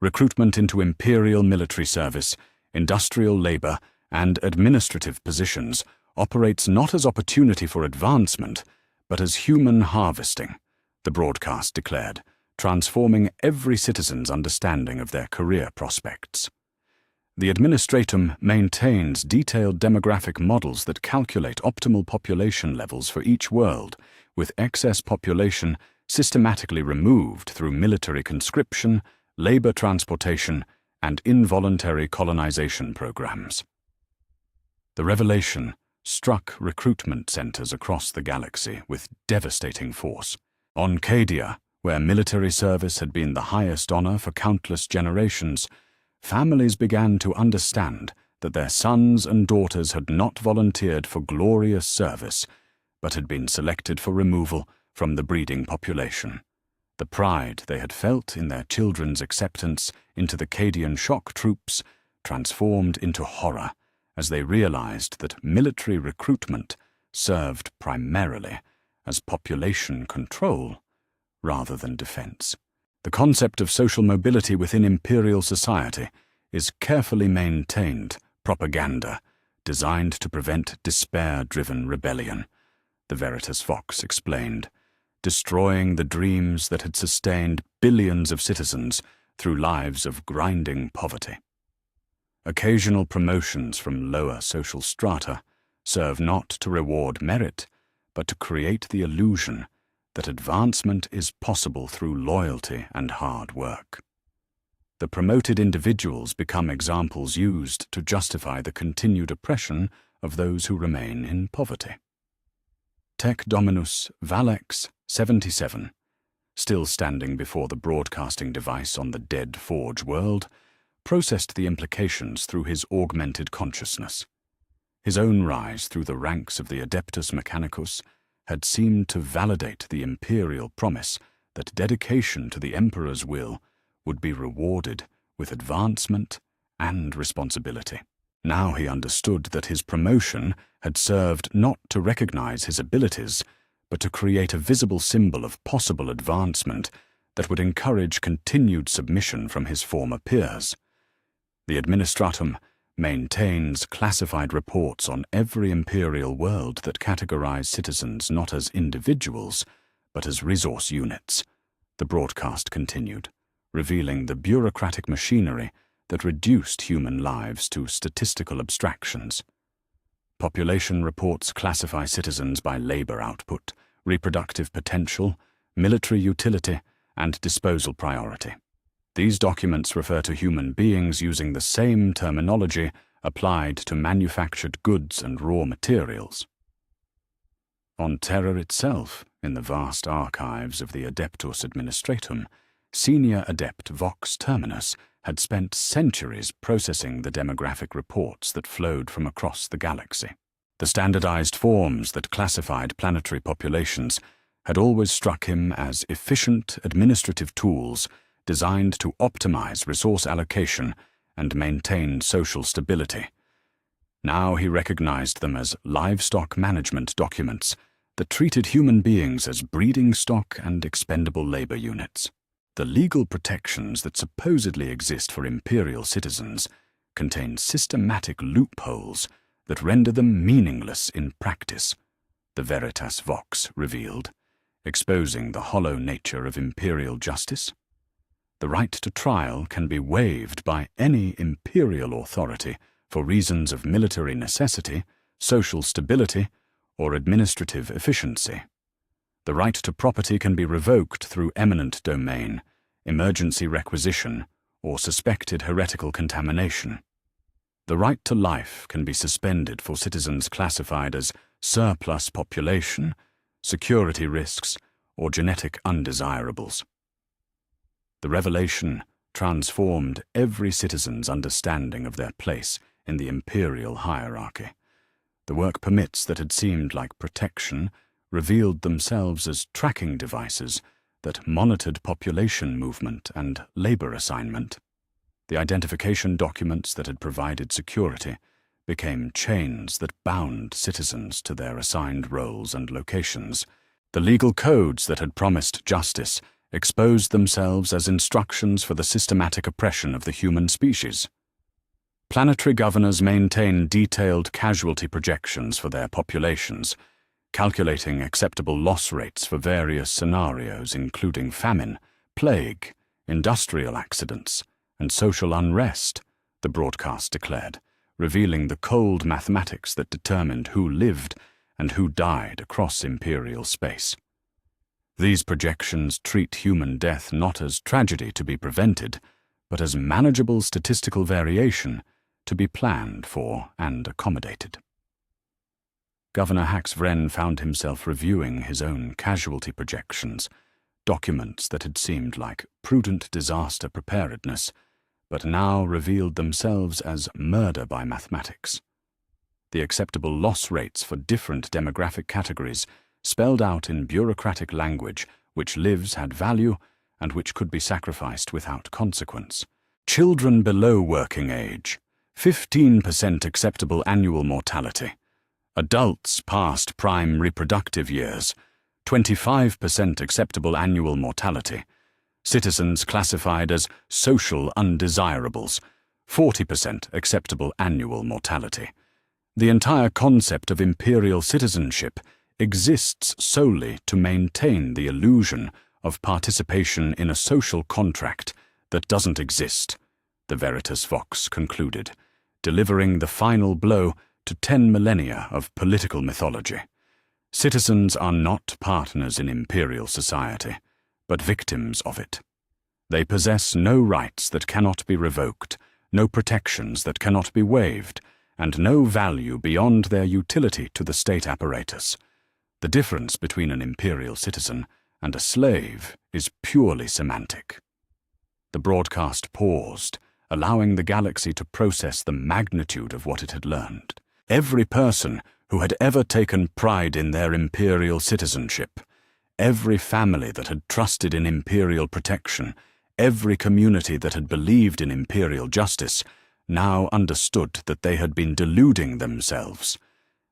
Recruitment into imperial military service, industrial labor, and administrative positions operates not as opportunity for advancement, but as human harvesting, the broadcast declared, transforming every citizen's understanding of their career prospects. The Administratum maintains detailed demographic models that calculate optimal population levels for each world, with excess population systematically removed through military conscription, labor transportation, and involuntary colonization programs. The revelation struck recruitment centers across the galaxy with devastating force. On Cadia, where military service had been the highest honor for countless generations, families began to understand that their sons and daughters had not volunteered for glorious service, but had been selected for removal from the breeding population. The pride they had felt in their children's acceptance into the Cadian shock troops transformed into horror as they realized that military recruitment served primarily as population control rather than defense. The concept of social mobility within imperial society is carefully maintained propaganda designed to prevent despair-driven rebellion, the Veritas Vox explained, destroying the dreams that had sustained billions of citizens through lives of grinding poverty. Occasional promotions from lower social strata serve not to reward merit, but to create the illusion that advancement is possible through loyalty and hard work. The promoted individuals become examples used to justify the continued oppression of those who remain in poverty. Tech Dominus Valex 77, still standing before the broadcasting device on the dead Forge world, processed the implications through his augmented consciousness. His own rise through the ranks of the Adeptus Mechanicus had seemed to validate the imperial promise that dedication to the Emperor's will would be rewarded with advancement and responsibility. Now he understood that his promotion had served not to recognize his abilities, but to create a visible symbol of possible advancement that would encourage continued submission from his former peers. The Administratum maintains classified reports on every imperial world that categorize citizens not as individuals, but as resource units, the broadcast continued, revealing the bureaucratic machinery that reduced human lives to statistical abstractions. Population reports classify citizens by labor output, reproductive potential, military utility, and disposal priority. These documents refer to human beings using the same terminology applied to manufactured goods and raw materials. On Terra itself, in the vast archives of the Adeptus Administratum, Senior Adept Vox Terminus had spent centuries processing the demographic reports that flowed from across the galaxy. The standardized forms that classified planetary populations had always struck him as efficient administrative tools designed to optimize resource allocation and maintain social stability. Now he recognized them as livestock management documents that treated human beings as breeding stock and expendable labor units. The legal protections that supposedly exist for imperial citizens contain systematic loopholes that render them meaningless in practice, the Veritas Vox revealed, exposing the hollow nature of imperial justice. The right to trial can be waived by any imperial authority for reasons of military necessity, social stability, or administrative efficiency. The right to property can be revoked through eminent domain, emergency requisition, or suspected heretical contamination. The right to life can be suspended for citizens classified as surplus population, security risks, or genetic undesirables. The revelation transformed every citizen's understanding of their place in the imperial hierarchy. The work permits that had seemed like protection revealed themselves as tracking devices that monitored population movement and labor assignment. The identification documents that had provided security became chains that bound citizens to their assigned roles and locations. The legal codes that had promised justice exposed themselves as instructions for the systematic oppression of the human species. Planetary governors maintain detailed casualty projections for their populations, calculating acceptable loss rates for various scenarios including famine, plague, industrial accidents, and social unrest, the broadcast declared, revealing the cold mathematics that determined who lived and who died across imperial space. These projections treat human death not as tragedy to be prevented, but as manageable statistical variation to be planned for and accommodated. Governor Haxvren found himself reviewing his own casualty projections, documents that had seemed like prudent disaster preparedness, but now revealed themselves as murder by mathematics. The acceptable loss rates for different demographic categories spelled out in bureaucratic language which lives had value and which could be sacrificed without consequence. Children below working age, 15% acceptable annual mortality. Adults past prime reproductive years, 25% acceptable annual mortality. Citizens classified as social undesirables, 40% acceptable annual mortality. The entire concept of imperial citizenship exists solely to maintain the illusion of participation in a social contract that doesn't exist, the Veritas Vox concluded, delivering the final blow to 10 millennia of political mythology. Citizens are not partners in imperial society, but victims of it. They possess no rights that cannot be revoked, no protections that cannot be waived, and no value beyond their utility to the state apparatus. The difference between an imperial citizen and a slave is purely semantic. The broadcast paused, allowing the galaxy to process the magnitude of what it had learned. Every person who had ever taken pride in their imperial citizenship, every family that had trusted in imperial protection, every community that had believed in imperial justice, now understood that they had been deluding themselves.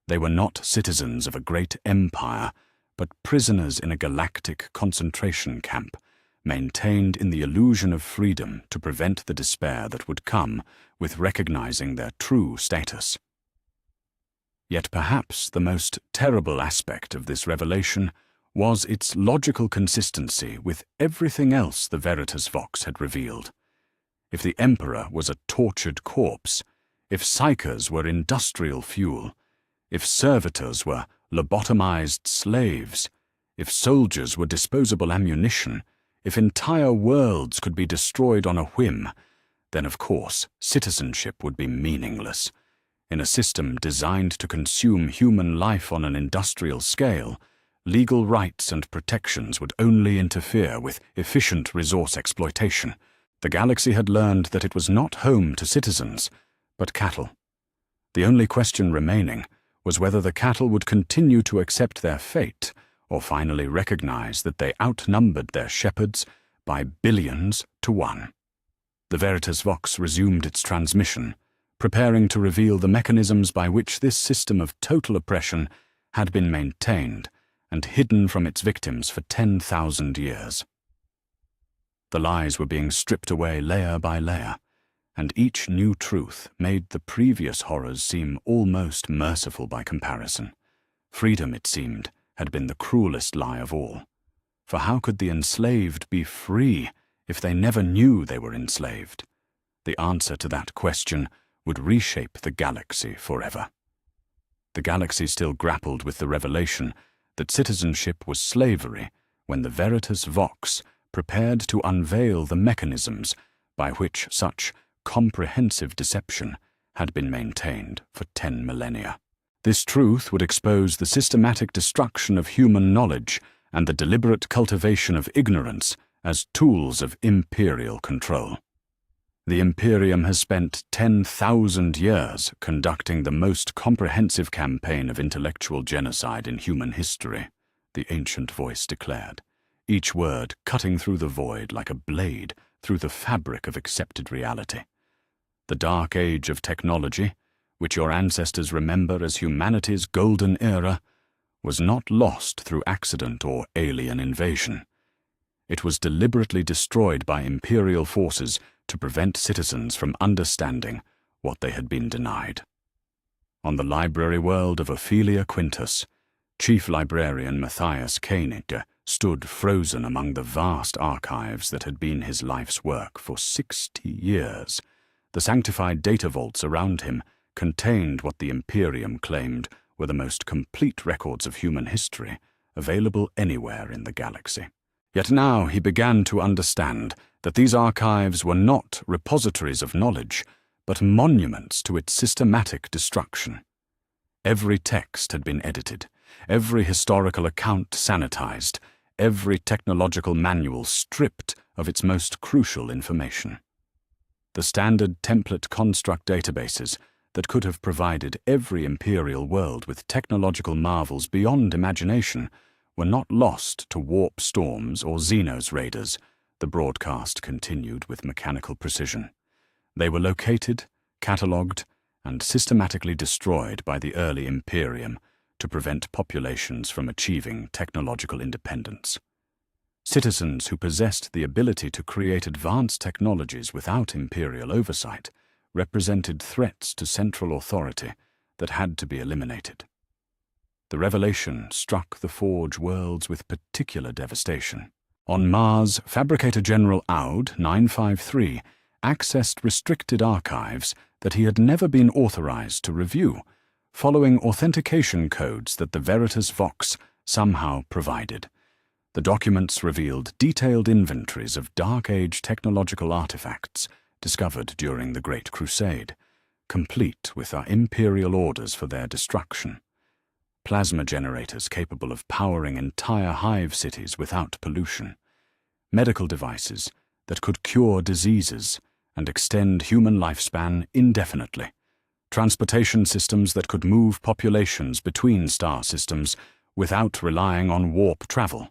They were not citizens of a great empire, but prisoners in a galactic concentration camp, maintained in the illusion of freedom to prevent the despair that would come with recognizing their true status. Yet perhaps the most terrible aspect of this revelation was its logical consistency with everything else the Veritas Vox had revealed. If the Emperor was a tortured corpse, if psychers were industrial fuel, if servitors were lobotomized slaves, if soldiers were disposable ammunition, if entire worlds could be destroyed on a whim, then of course citizenship would be meaningless. In a system designed to consume human life on an industrial scale, legal rights and protections would only interfere with efficient resource exploitation. The galaxy had learned that it was not home to citizens, but cattle. The only question remaining was whether the cattle would continue to accept their fate or finally recognize that they outnumbered their shepherds by billions to one. The Veritas Vox resumed its transmission, preparing to reveal the mechanisms by which this system of total oppression had been maintained and hidden from its victims for 10,000 years. The lies were being stripped away layer by layer, and each new truth made the previous horrors seem almost merciful by comparison. Freedom, it seemed, had been the cruelest lie of all. For how could the enslaved be free if they never knew they were enslaved? The answer to that question would reshape the galaxy forever. The galaxy still grappled with the revelation that citizenship was slavery when the Veritas Vox prepared to unveil the mechanisms by which such comprehensive deception had been maintained for 10 millennia. This truth would expose the systematic destruction of human knowledge and the deliberate cultivation of ignorance as tools of imperial control. The Imperium has spent 10,000 years conducting the most comprehensive campaign of intellectual genocide in human history, the ancient voice declared, each word cutting through the void like a blade through the fabric of accepted reality. The dark age of technology, which your ancestors remember as humanity's golden era, was not lost through accident or alien invasion. It was deliberately destroyed by imperial forces to prevent citizens from understanding what they had been denied. On the library world of Ophelia Quintus, Chief Librarian Matthias Koenig stood frozen among the vast archives that had been his life's work for 60 years. The sanctified data vaults around him contained what the Imperium claimed were the most complete records of human history available anywhere in the galaxy. Yet now he began to understand that these archives were not repositories of knowledge, but monuments to its systematic destruction. Every text had been edited, every historical account sanitized, every technological manual stripped of its most crucial information. The standard template construct databases that could have provided every imperial world with technological marvels beyond imagination were not lost to warp storms or Xenos raiders, the broadcast continued with mechanical precision. They were located, catalogued, and systematically destroyed by the early Imperium to prevent populations from achieving technological independence. Citizens who possessed the ability to create advanced technologies without imperial oversight represented threats to central authority that had to be eliminated. The revelation struck the Forge worlds with particular devastation. On Mars, Fabricator General Aud 953 accessed restricted archives that he had never been authorized to review, following authentication codes that the Veritas Vox somehow provided. The documents revealed detailed inventories of Dark Age technological artifacts discovered during the Great Crusade, complete with our imperial orders for their destruction. Plasma generators capable of powering entire hive cities without pollution. Medical devices that could cure diseases and extend human lifespan indefinitely. Transportation systems that could move populations between star systems without relying on warp travel.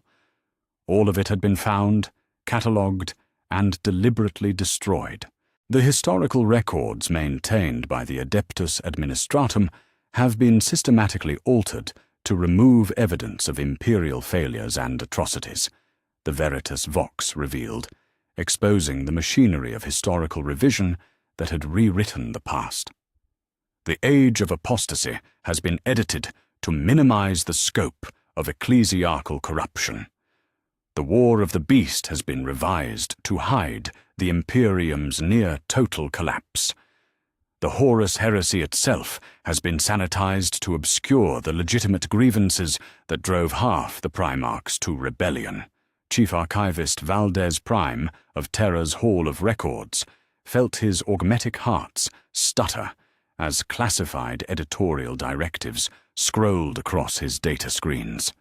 All of it had been found, catalogued, and deliberately destroyed. The historical records maintained by the Adeptus Administratum have been systematically altered to remove evidence of imperial failures and atrocities, the Veritas Vox revealed, exposing the machinery of historical revision that had rewritten the past. The age of apostasy has been edited to minimize the scope of ecclesiarchal corruption. The War of the Beast has been revised to hide the Imperium's near-total collapse. The Horus heresy itself has been sanitized to obscure the legitimate grievances that drove half the Primarchs to rebellion. Chief Archivist Valdez Prime of Terra's Hall of Records felt his augmetic hearts stutter as classified editorial directives scrolled across his data screens.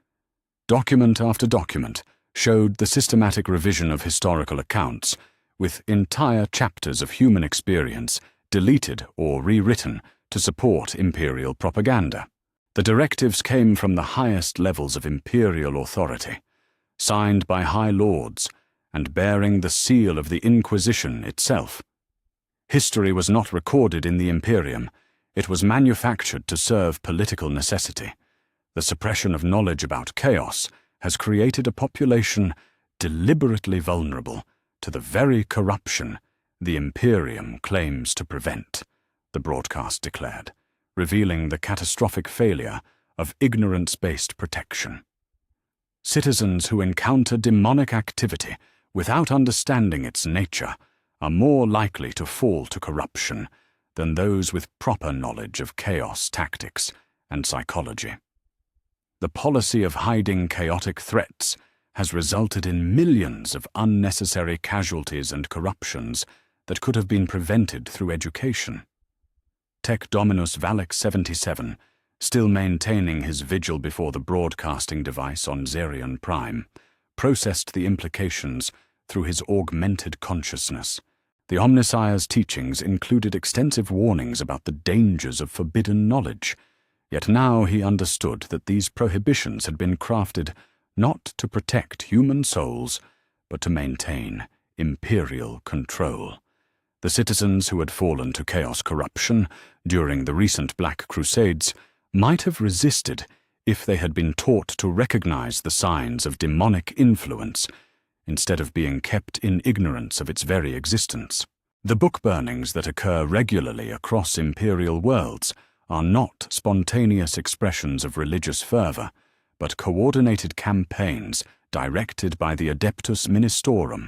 Document after document showed the systematic revision of historical accounts, with entire chapters of human experience deleted or rewritten to support imperial propaganda. The directives came from the highest levels of imperial authority, signed by high lords and bearing the seal of the Inquisition itself. History was not recorded in the Imperium. It was manufactured to serve political necessity. The suppression of knowledge about chaos has created a population deliberately vulnerable to the very corruption the Imperium claims to prevent, the broadcast declared, revealing the catastrophic failure of ignorance-based protection. Citizens who encounter demonic activity without understanding its nature are more likely to fall to corruption than those with proper knowledge of chaos tactics and psychology. The policy of hiding chaotic threats has resulted in millions of unnecessary casualties and corruptions that could have been prevented through education. Tech Dominus Valek 77, still maintaining his vigil before the broadcasting device on Xerion Prime, processed the implications through his augmented consciousness. The Omnissiah's teachings included extensive warnings about the dangers of forbidden knowledge, yet now he understood that these prohibitions had been crafted not to protect human souls, but to maintain imperial control. The citizens who had fallen to chaos corruption during the recent Black Crusades might have resisted if they had been taught to recognize the signs of demonic influence, instead of being kept in ignorance of its very existence. The book burnings that occur regularly across imperial worlds are not spontaneous expressions of religious fervor, but coordinated campaigns directed by the Adeptus Ministorum,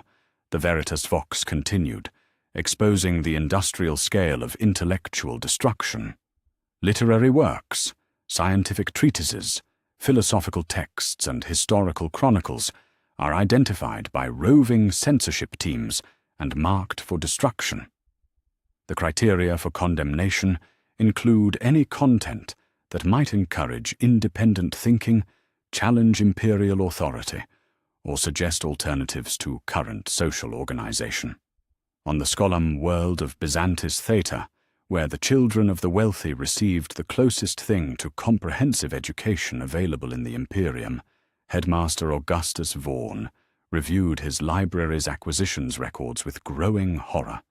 the Veritas Vox continued, exposing the industrial scale of intellectual destruction. Literary works, scientific treatises, philosophical texts, and historical chronicles are identified by roving censorship teams and marked for destruction. The criteria for condemnation include any content that might encourage independent thinking, challenge imperial authority, or suggest alternatives to current social organization. On the Skolum world of Byzantis Theta, where the children of the wealthy received the closest thing to comprehensive education available in the Imperium, Headmaster Augustus Vaughan reviewed his library's acquisitions records with growing horror.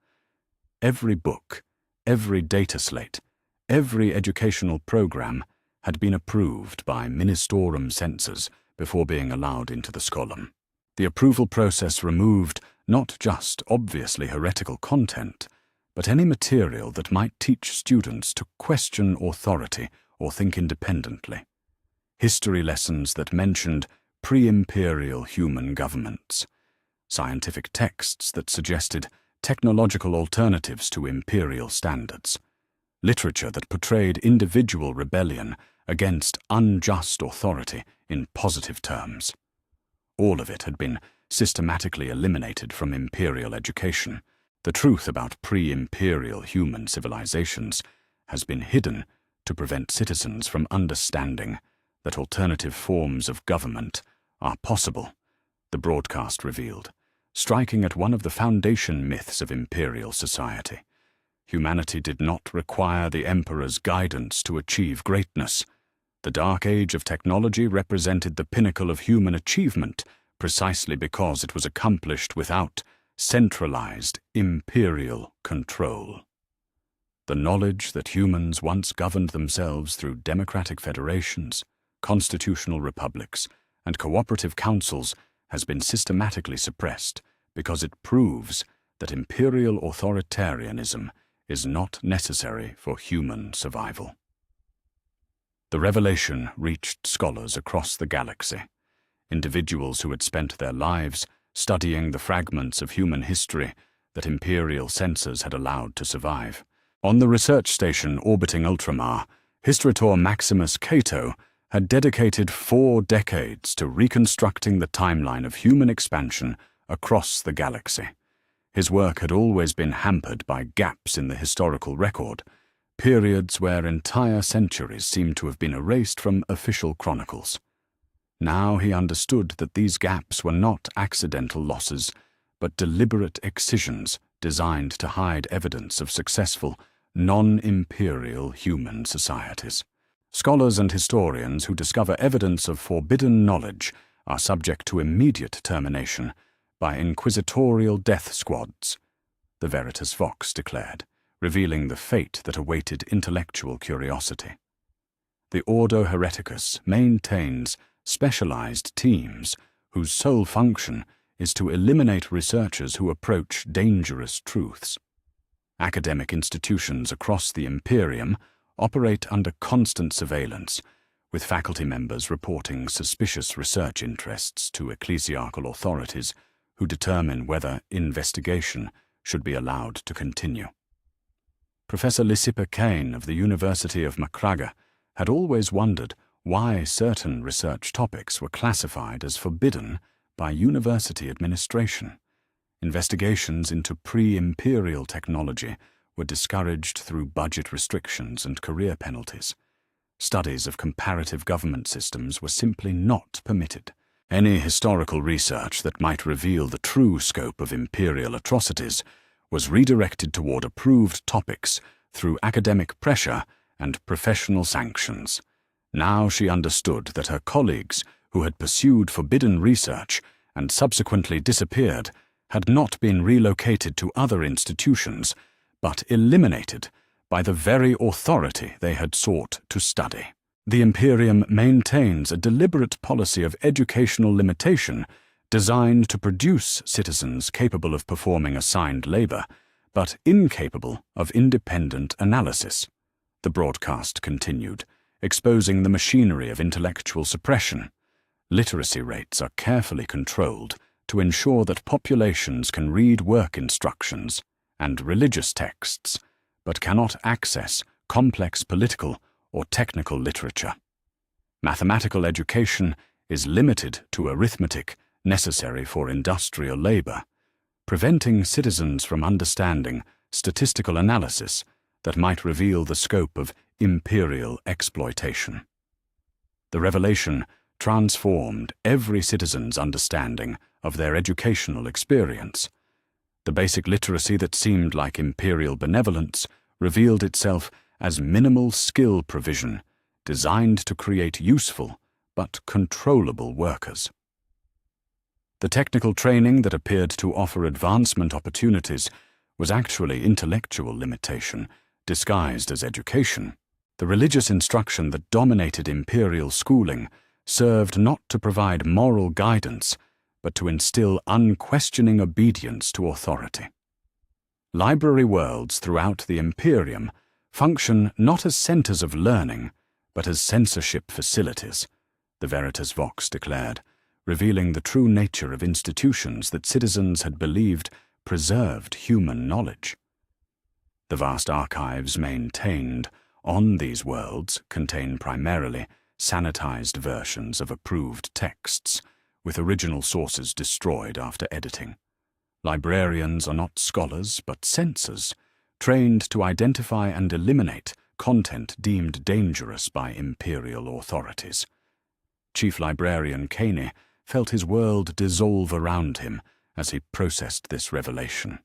Every book, every data slate, every educational program had been approved by Ministorum censors before being allowed into the Skolum. The approval process removed not just obviously heretical content, but any material that might teach students to question authority or think independently. History lessons that mentioned pre-imperial human governments, scientific texts that suggested technological alternatives to imperial standards, literature that portrayed individual rebellion against unjust authority in positive terms. All of it had been systematically eliminated from imperial education. The truth about pre-imperial human civilizations has been hidden to prevent citizens from understanding that alternative forms of government are possible, the broadcast revealed, striking at one of the foundation myths of imperial society. Humanity did not require the emperor's guidance to achieve greatness. The Dark Age of technology represented the pinnacle of human achievement precisely because it was accomplished without centralized imperial control. The knowledge that humans once governed themselves through democratic federations, constitutional republics, and cooperative councils has been systematically suppressed because it proves that imperial authoritarianism is not necessary for human survival. The revelation reached scholars across the galaxy, individuals who had spent their lives studying the fragments of human history that imperial censors had allowed to survive. On the research station orbiting Ultramar, Histrator Maximus Cato had dedicated 4 decades to reconstructing the timeline of human expansion across the galaxy. His work had always been hampered by gaps in the historical record, periods where entire centuries seemed to have been erased from official chronicles. Now he understood that these gaps were not accidental losses, but deliberate excisions designed to hide evidence of successful, non-imperial human societies. Scholars and historians who discover evidence of forbidden knowledge are subject to immediate termination by inquisitorial death squads, the Veritas Vox declared, revealing the fate that awaited intellectual curiosity. The Ordo Hereticus maintains specialized teams whose sole function is to eliminate researchers who approach dangerous truths. Academic institutions across the Imperium operate under constant surveillance, with faculty members reporting suspicious research interests to ecclesiastical authorities who determine whether investigation should be allowed to continue. Professor Lysipa Kane of the University of Macraga had always wondered why certain research topics were classified as forbidden by university administration. Investigations into pre-imperial technology were discouraged through budget restrictions and career penalties. Studies of comparative government systems were simply not permitted. Any historical research that might reveal the true scope of imperial atrocities was redirected toward approved topics through academic pressure and professional sanctions. Now she understood that her colleagues, who had pursued forbidden research and subsequently disappeared, had not been relocated to other institutions, but eliminated by the very authority they had sought to study. The Imperium maintains a deliberate policy of educational limitation designed to produce citizens capable of performing assigned labor, but incapable of independent analysis. The broadcast continued, exposing the machinery of intellectual suppression. Literacy rates are carefully controlled to ensure that populations can read work instructions and religious texts, but cannot access complex political or technical literature. Mathematical education is limited to arithmetic necessary for industrial labor, preventing citizens from understanding statistical analysis that might reveal the scope of imperial exploitation. The revelation transformed every citizen's understanding of their educational experience. The basic literacy that seemed like imperial benevolence revealed itself as minimal skill provision designed to create useful but controllable workers. The technical training that appeared to offer advancement opportunities was actually intellectual limitation disguised as education. The religious instruction that dominated imperial schooling served not to provide moral guidance, but to instill unquestioning obedience to authority. Library worlds throughout the Imperium function not as centers of learning, but as censorship facilities, the Veritas Vox declared, revealing the true nature of institutions that citizens had believed preserved human knowledge. The vast archives maintained on these worlds contain primarily sanitized versions of approved texts, with original sources destroyed after editing. Librarians are not scholars but censors, trained to identify and eliminate content deemed dangerous by imperial authorities. Chief Librarian Caney felt his world dissolve around him as he processed this revelation.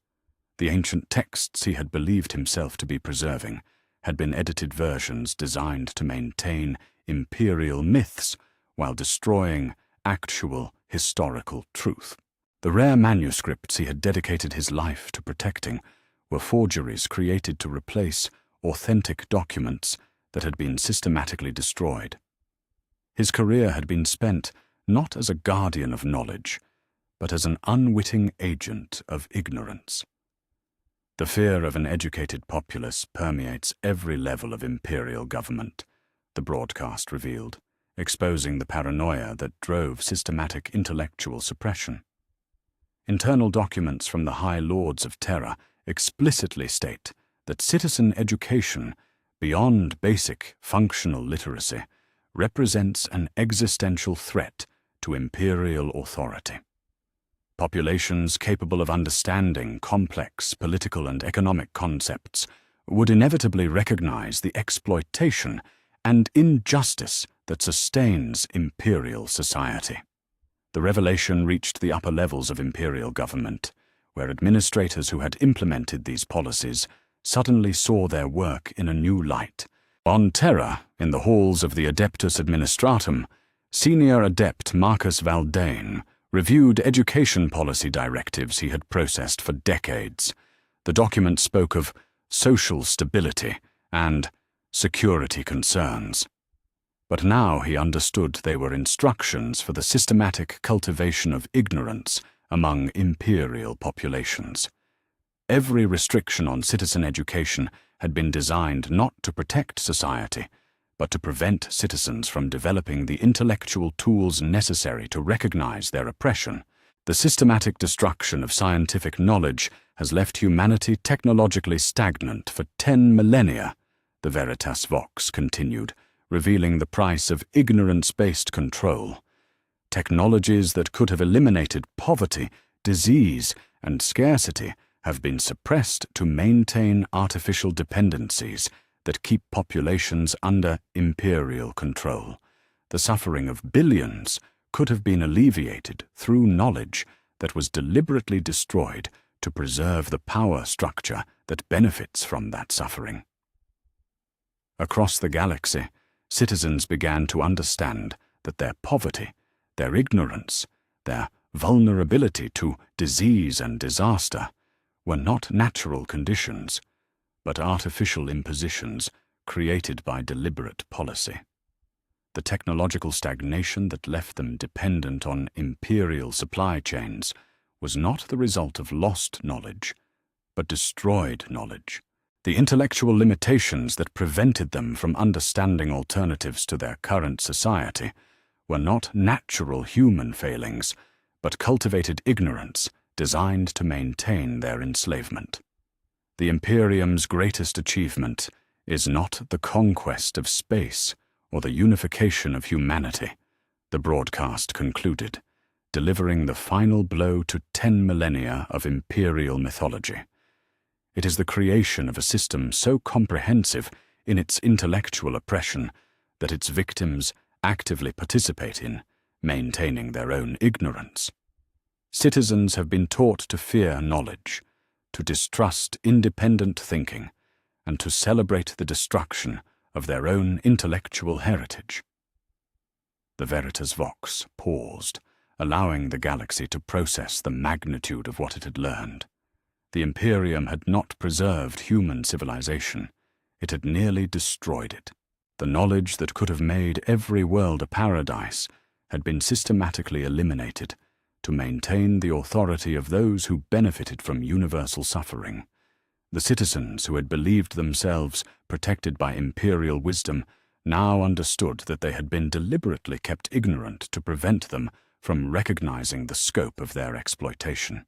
The ancient texts he had believed himself to be preserving had been edited versions designed to maintain imperial myths while destroying actual historical truth. The rare manuscripts he had dedicated his life to protecting were forgeries created to replace authentic documents that had been systematically destroyed. His career had been spent not as a guardian of knowledge, but as an unwitting agent of ignorance. The fear of an educated populace permeates every level of imperial government, the broadcast revealed, exposing the paranoia that drove systematic intellectual suppression. Internal documents from the High Lords of Terra explicitly state that citizen education, beyond basic functional literacy, represents an existential threat to imperial authority. Populations capable of understanding complex political and economic concepts would inevitably recognize the exploitation and injustice that sustains imperial society. The revelation reached the upper levels of imperial government, where administrators who had implemented these policies suddenly saw their work in a new light. On Terra, in the halls of the Adeptus Administratum, Senior Adept Marcus Valdane reviewed education policy directives he had processed for decades. The document spoke of social stability and security concerns. But now he understood they were instructions for the systematic cultivation of ignorance among imperial populations. Every restriction on citizen education had been designed not to protect society, but to prevent citizens from developing the intellectual tools necessary to recognize their oppression. The systematic destruction of scientific knowledge has left humanity technologically stagnant for 10 millennia, the Veritas Vox continued, revealing the price of ignorance-based control. Technologies that could have eliminated poverty, disease, and scarcity have been suppressed to maintain artificial dependencies that keep populations under imperial control. The suffering of billions could have been alleviated through knowledge that was deliberately destroyed to preserve the power structure that benefits from that suffering. Across the galaxy, citizens began to understand that their poverty, their ignorance, their vulnerability to disease and disaster were not natural conditions, but artificial impositions created by deliberate policy. The technological stagnation that left them dependent on imperial supply chains was not the result of lost knowledge, but destroyed knowledge. The intellectual limitations that prevented them from understanding alternatives to their current society were not natural human failings, but cultivated ignorance designed to maintain their enslavement. The Imperium's greatest achievement is not the conquest of space or the unification of humanity, the broadcast concluded, delivering the final blow to 10 millennia of imperial mythology. It is the creation of a system so comprehensive in its intellectual oppression that its victims actively participate in maintaining their own ignorance. Citizens have been taught to fear knowledge, to distrust independent thinking, and to celebrate the destruction of their own intellectual heritage. The Veritas Vox paused, allowing the galaxy to process the magnitude of what it had learned. The Imperium had not preserved human civilization, it had nearly destroyed it. The knowledge that could have made every world a paradise had been systematically eliminated to maintain the authority of those who benefited from universal suffering. The citizens who had believed themselves protected by imperial wisdom now understood that they had been deliberately kept ignorant to prevent them from recognizing the scope of their exploitation.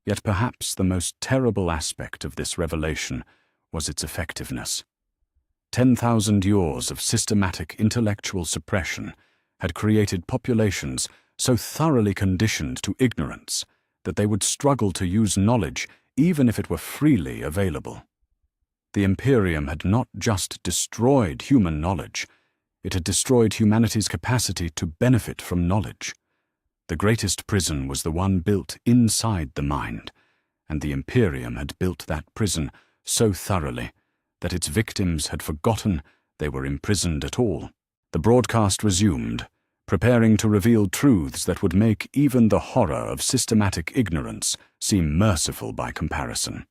Yet perhaps the most terrible aspect of this revelation was its effectiveness. 10,000 years of systematic intellectual suppression had created populations so thoroughly conditioned to ignorance that they would struggle to use knowledge even if it were freely available. The Imperium had not just destroyed human knowledge, it had destroyed humanity's capacity to benefit from knowledge. The greatest prison was the one built inside the mind, and the Imperium had built that prison so thoroughly that its victims had forgotten they were imprisoned at all. The broadcast resumed, preparing to reveal truths that would make even the horror of systematic ignorance seem merciful by comparison.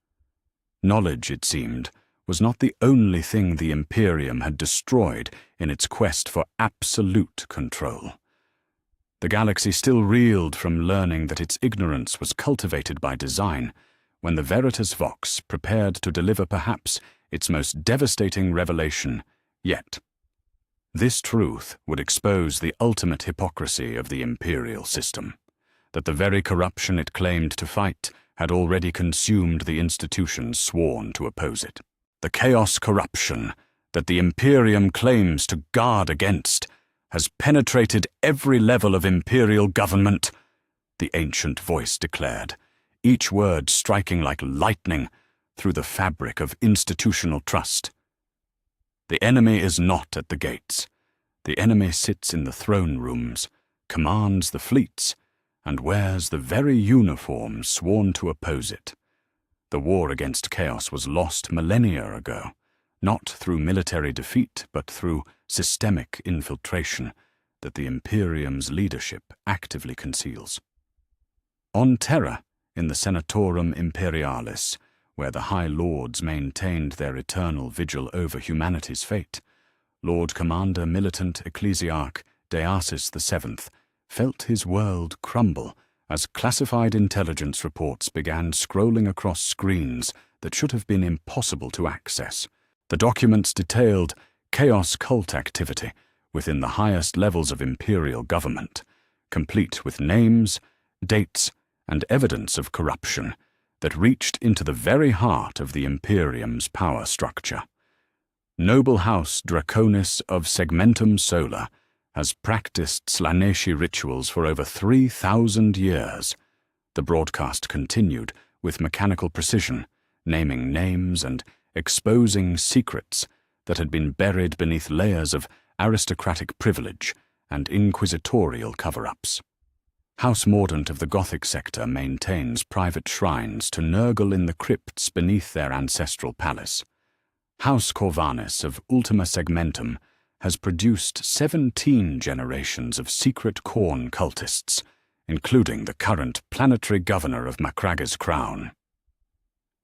Knowledge, it seemed, was not the only thing the Imperium had destroyed in its quest for absolute control. The galaxy still reeled from learning that its ignorance was cultivated by design when the Veritas Vox prepared to deliver perhaps its most devastating revelation yet. This truth would expose the ultimate hypocrisy of the imperial system, that the very corruption it claimed to fight had already consumed the institutions sworn to oppose it. The chaos corruption that the Imperium claims to guard against has penetrated every level of imperial government, the ancient voice declared, each word striking like lightning through the fabric of institutional trust. The enemy is not at the gates. The enemy sits in the throne rooms, commands the fleets, and wears the very uniforms sworn to oppose it. The war against chaos was lost millennia ago, not through military defeat, but through systemic infiltration that the Imperium's leadership actively conceals. On Terra, in the Senatorum Imperialis, where the High Lords maintained their eternal vigil over humanity's fate, Lord Commander Militant Ecclesiarch Deasis VII felt his world crumble as classified intelligence reports began scrolling across screens that should have been impossible to access. The documents detailed chaos cult activity within the highest levels of imperial government, complete with names, dates, and evidence of corruption that reached into the very heart of the Imperium's power structure. Noble House Draconis of Segmentum Solar has practiced Slaneshi rituals for over 3,000 years. The broadcast continued with mechanical precision, naming names and exposing secrets that had been buried beneath layers of aristocratic privilege and inquisitorial cover-ups. House Mordant of the Gothic sector maintains private shrines to Nurgle in the crypts beneath their ancestral palace. House Corvanis of Ultima Segmentum has produced 17 generations of secret Khorne cultists, including the current planetary governor of Macraga's crown.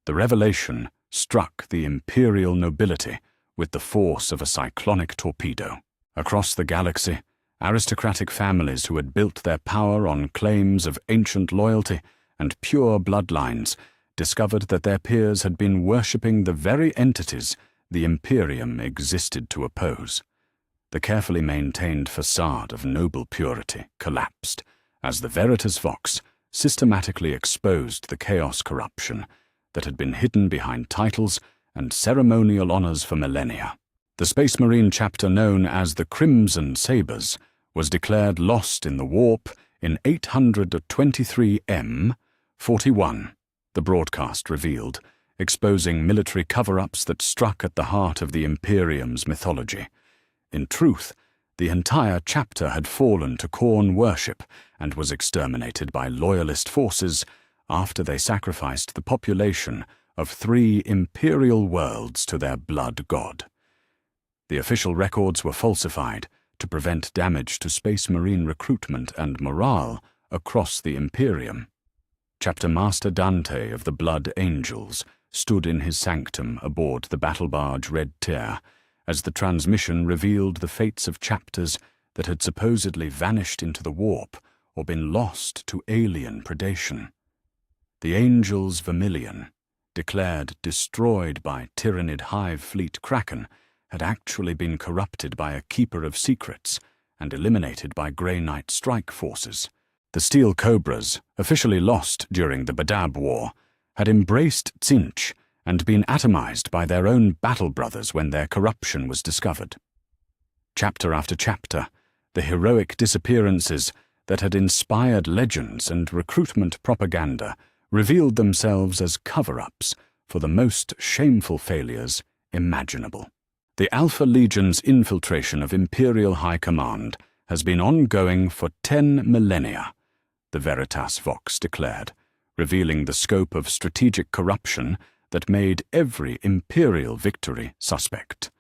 The revelation struck the imperial nobility with the force of a cyclonic torpedo. Across the galaxy, aristocratic families who had built their power on claims of ancient loyalty and pure bloodlines discovered that their peers had been worshipping the very entities the Imperium existed to oppose. The carefully maintained facade of noble purity collapsed as the Veritas Vox systematically exposed the chaos corruption that had been hidden behind titles and ceremonial honors for millennia. The Space Marine chapter known as the Crimson Sabres was declared lost in the warp in 823 M41, the broadcast revealed, exposing military cover-ups that struck at the heart of the Imperium's mythology. In truth, the entire chapter had fallen to Khorne worship and was exterminated by loyalist forces after they sacrificed the population of 3 imperial worlds to their blood god. The official records were falsified to prevent damage to Space Marine recruitment and morale across the Imperium. Chapter Master Dante of the Blood Angels stood in his sanctum aboard the battle barge Red Tear as the transmission revealed the fates of chapters that had supposedly vanished into the warp or been lost to alien predation. The Angels Vermilion, declared destroyed by Tyrannid Hive Fleet Kraken, had actually been corrupted by a Keeper of Secrets and eliminated by Grey Knight strike forces. The Steel Cobras, officially lost during the Badab War, had embraced Tzinch and been atomized by their own battle brothers when their corruption was discovered. Chapter after chapter, the heroic disappearances that had inspired legends and recruitment propaganda revealed themselves as cover-ups for the most shameful failures imaginable. The Alpha Legion's infiltration of Imperial High Command has been ongoing for 10 millennia, the Veritas Vox declared, revealing the scope of strategic corruption that made every Imperial victory suspect.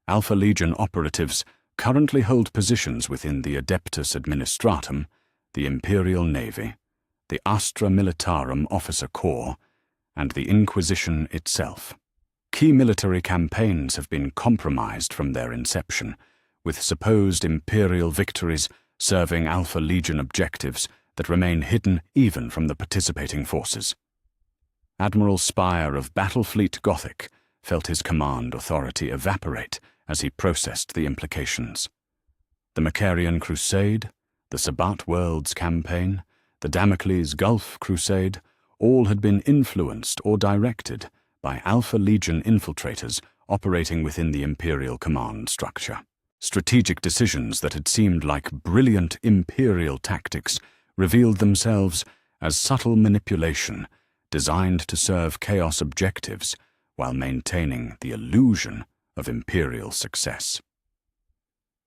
Alpha Legion operatives currently hold positions within the Adeptus Administratum, the Imperial Navy, the Astra Militarum Officer Corps, and the Inquisition itself. Key military campaigns have been compromised from their inception, with supposed Imperial victories serving Alpha Legion objectives that remain hidden even from the participating forces. Admiral Spire of Battlefleet Gothic felt his command authority evaporate as he processed the implications. The Macarian Crusade, the Sabbat Worlds campaign, the Damocles Gulf Crusade, all had been influenced or directed by Alpha Legion infiltrators operating within the Imperial command structure. Strategic decisions that had seemed like brilliant Imperial tactics revealed themselves as subtle manipulation designed to serve Chaos objectives while maintaining the illusion of Imperial success.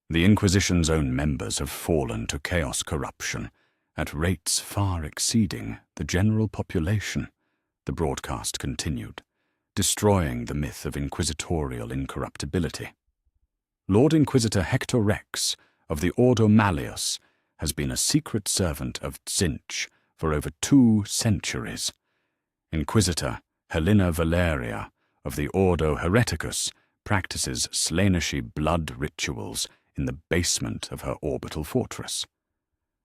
The Inquisition's own members have fallen to Chaos corruption at rates far exceeding the general population, the broadcast continued, destroying the myth of inquisitorial incorruptibility. Lord Inquisitor Hector Rex of the Ordo Malleus has been a secret servant of Tzinch for over 2 centuries. Inquisitor Helena Valeria of the Ordo Hereticus practices Slaaneshi blood rituals in the basement of her orbital fortress.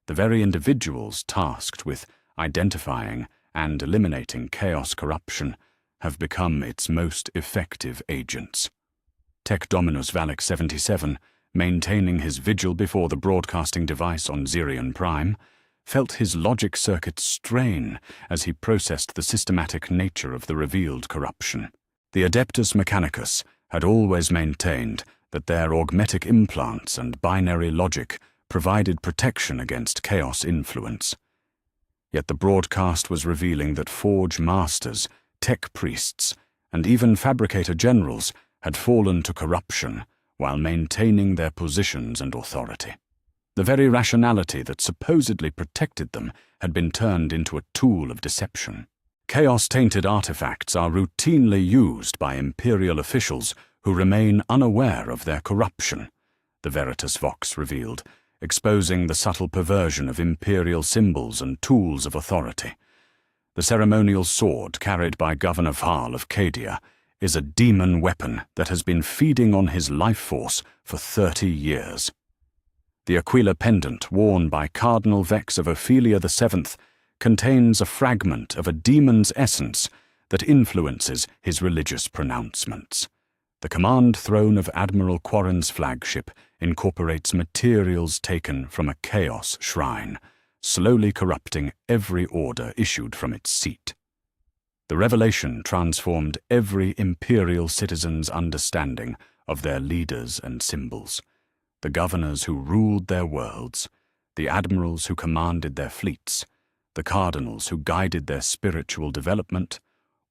The very individuals tasked with identifying and eliminating Chaos corruption have become its most effective agents. Tech Dominus Valak 77, maintaining his vigil before the broadcasting device on Zirion Prime, felt his logic circuit strain as he processed the systematic nature of the revealed corruption. The Adeptus Mechanicus had always maintained that their augmetic implants and binary logic provided protection against Chaos influence. Yet the broadcast was revealing that Forge Masters, Tech Priests, and even Fabricator Generals had fallen to corruption while maintaining their positions and authority. The very rationality that supposedly protected them had been turned into a tool of deception. Chaos-tainted artifacts are routinely used by Imperial officials who remain unaware of their corruption, the Veritas Vox revealed, exposing the subtle perversion of Imperial symbols and tools of authority. The ceremonial sword carried by Governor Val of Cadia is a demon weapon that has been feeding on his life force for 30 years. The Aquila pendant worn by Cardinal Vex of Ophelia VII contains a fragment of a demon's essence that influences his religious pronouncements. The command throne of Admiral Quarren's flagship incorporates materials taken from a Chaos shrine, slowly corrupting every order issued from its seat. The revelation transformed every Imperial citizen's understanding of their leaders and symbols. The governors who ruled their worlds, the admirals who commanded their fleets, the cardinals who guided their spiritual development,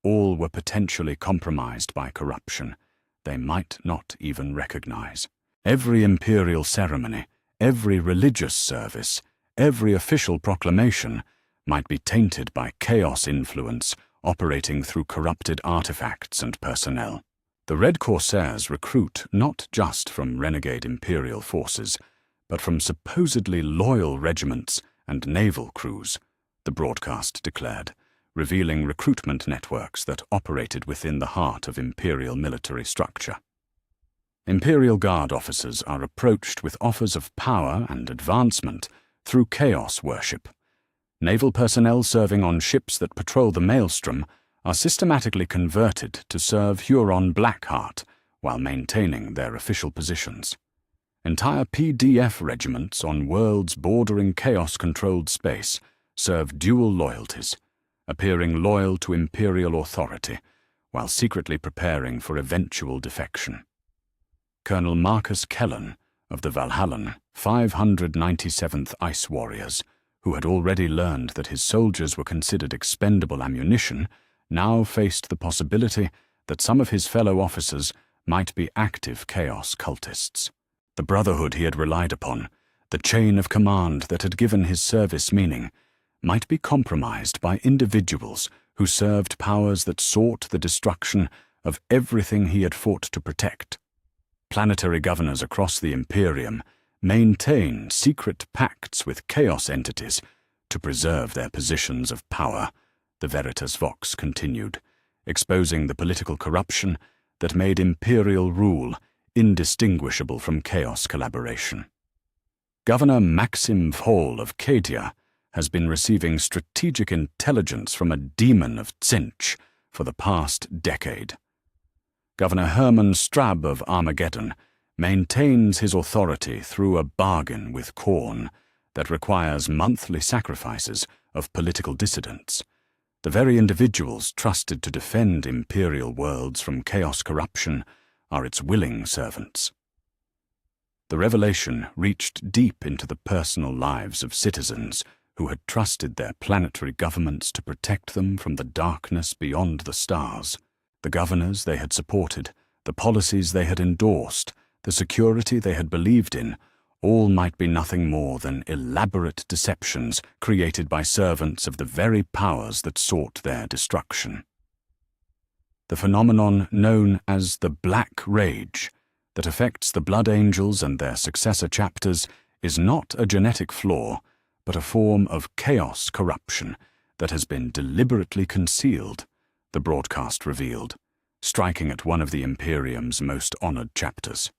all were potentially compromised by corruption they might not even recognize. Every Imperial ceremony, every religious service, every official proclamation might be tainted by Chaos influence operating through corrupted artifacts and personnel. The Red Corsairs recruit not just from renegade Imperial forces, but from supposedly loyal regiments and naval crews, the broadcast declared, revealing recruitment networks that operated within the heart of Imperial military structure. Imperial Guard officers are approached with offers of power and advancement through Chaos worship. Naval personnel serving on ships that patrol the Maelstrom are systematically converted to serve Huron Blackheart while maintaining their official positions. Entire PDF regiments on worlds bordering chaos-controlled space serve dual loyalties, appearing loyal to Imperial authority while secretly preparing for eventual defection. Colonel Marcus Kellan of the Valhallan 597th Ice Warriors, who had already learned that his soldiers were considered expendable ammunition, now faced the possibility that some of his fellow officers might be active chaos cultists. The brotherhood he had relied upon, the chain of command that had given his service meaning, might be compromised by individuals who served powers that sought the destruction of everything he had fought to protect. Planetary governors across the Imperium maintain secret pacts with chaos entities to preserve their positions of power, the Veritas Vox continued, exposing the political corruption that made Imperial rule indistinguishable from chaos collaboration. Governor Maxim Vhol of Katia has been receiving strategic intelligence from a demon of Tzeentch for the past decade. Governor Hermann Strab of Armageddon maintains his authority through a bargain with Khorne that requires monthly sacrifices of political dissidents, the very individuals trusted to defend Imperial worlds from chaos corruption are its willing servants. The revelation reached deep into the personal lives of citizens who had trusted their planetary governments to protect them from the darkness beyond the stars. The governors they had supported, the policies they had endorsed, the security they had believed in, all might be nothing more than elaborate deceptions created by servants of the very powers that sought their destruction. The phenomenon known as the Black Rage that affects the Blood Angels and their successor chapters is not a genetic flaw, but a form of chaos corruption that has been deliberately concealed, the broadcast revealed, striking at one of the Imperium's most honored chapters.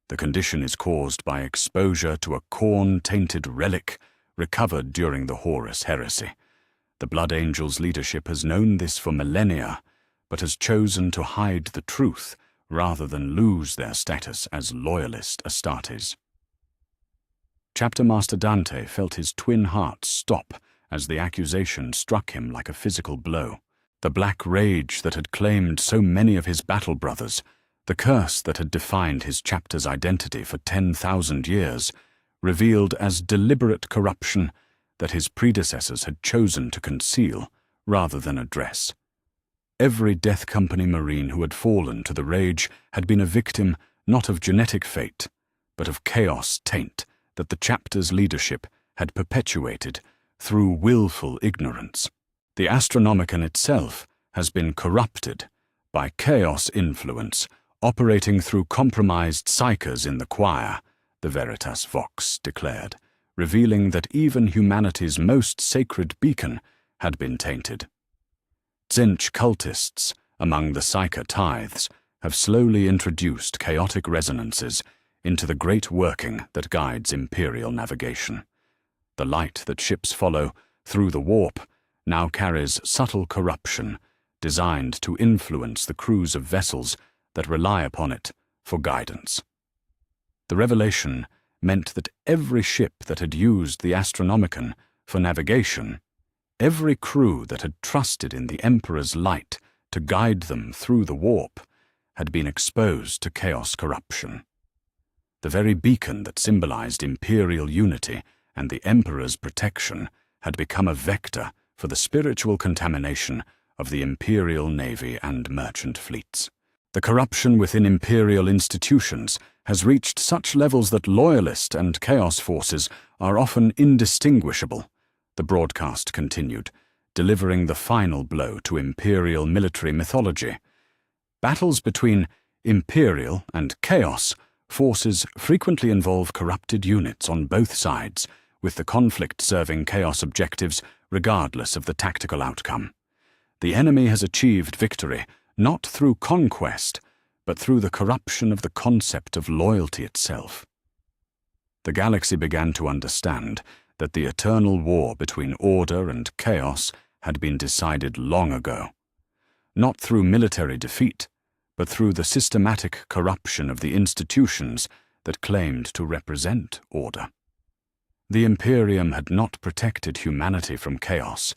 The condition is caused by exposure to a Khorne-tainted relic recovered during the Horus Heresy. The Blood Angels' leadership has known this for millennia, but has chosen to hide the truth rather than lose their status as loyalist Astartes. Chapter Master Dante felt his twin hearts stop as the accusation struck him like a physical blow. The black rage that had claimed so many of his battle brothers, the curse that had defined his chapter's identity for 10,000 years, revealed as deliberate corruption that his predecessors had chosen to conceal rather than address. Every Death Company Marine who had fallen to the rage had been a victim not of genetic fate, but of chaos taint that the chapter's leadership had perpetuated through willful ignorance. The Astronomicon itself has been corrupted by chaos influence operating through compromised psychers in the choir, the Veritas Vox declared, revealing that even humanity's most sacred beacon had been tainted. Tzeentch cultists among the Psyker tithes have slowly introduced chaotic resonances into the great working that guides Imperial navigation. The light that ships follow through the warp now carries subtle corruption designed to influence the crews of vessels that rely upon it for guidance. The revelation meant that every ship that had used the Astronomicon for navigation, every crew that had trusted in the Emperor's light to guide them through the warp, had been exposed to chaos corruption. The very beacon that symbolized Imperial unity and the Emperor's protection had become a vector for the spiritual contamination of the Imperial Navy and merchant fleets. The corruption within Imperial institutions has reached such levels that loyalist and chaos forces are often indistinguishable, the broadcast continued, delivering the final blow to Imperial military mythology. Battles between Imperial and Chaos forces frequently involve corrupted units on both sides, with the conflict serving Chaos objectives regardless of the tactical outcome. The enemy has achieved victory not through conquest, but through the corruption of the concept of loyalty itself. The galaxy began to understand that the eternal war between order and chaos had been decided long ago, not through military defeat, but through the systematic corruption of the institutions that claimed to represent order. The Imperium had not protected humanity from chaos.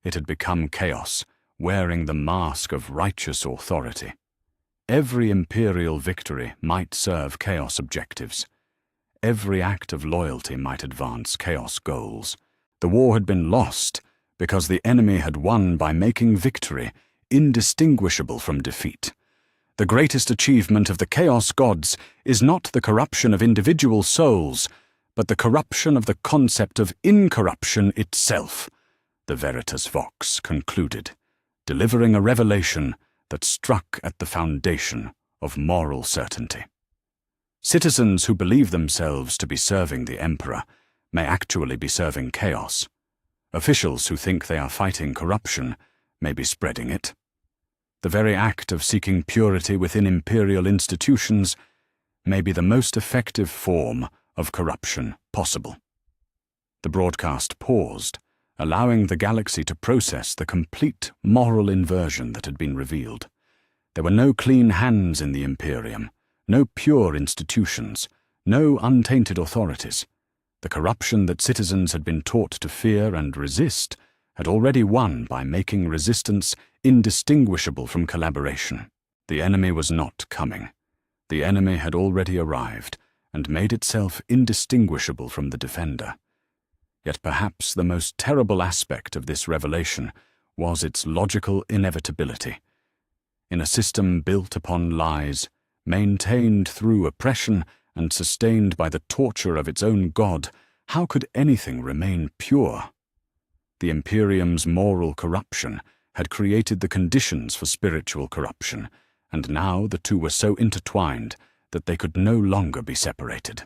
It had become chaos, wearing the mask of righteous authority. Every imperial victory might serve chaos objectives. Every act of loyalty might advance chaos goals. The war had been lost because the enemy had won by making victory indistinguishable from defeat. The greatest achievement of the chaos gods is not the corruption of individual souls, but the corruption of the concept of incorruption itself, the Veritas Vox concluded, delivering a revelation that struck at the foundation of moral certainty. Citizens who believe themselves to be serving the Emperor may actually be serving chaos. Officials who think they are fighting corruption may be spreading it. The very act of seeking purity within imperial institutions may be the most effective form of corruption possible. The broadcast paused, allowing the galaxy to process the complete moral inversion that had been revealed. There were no clean hands in the Imperium, no pure institutions, no untainted authorities. The corruption that citizens had been taught to fear and resist had already won by making resistance indistinguishable from collaboration. The enemy was not coming. The enemy had already arrived and made itself indistinguishable from the defender. Yet perhaps the most terrible aspect of this revelation was its logical inevitability. In a system built upon lies, maintained through oppression and sustained by the torture of its own god, how could anything remain pure? The Imperium's moral corruption had created the conditions for spiritual corruption, and now the two were so intertwined that they could no longer be separated.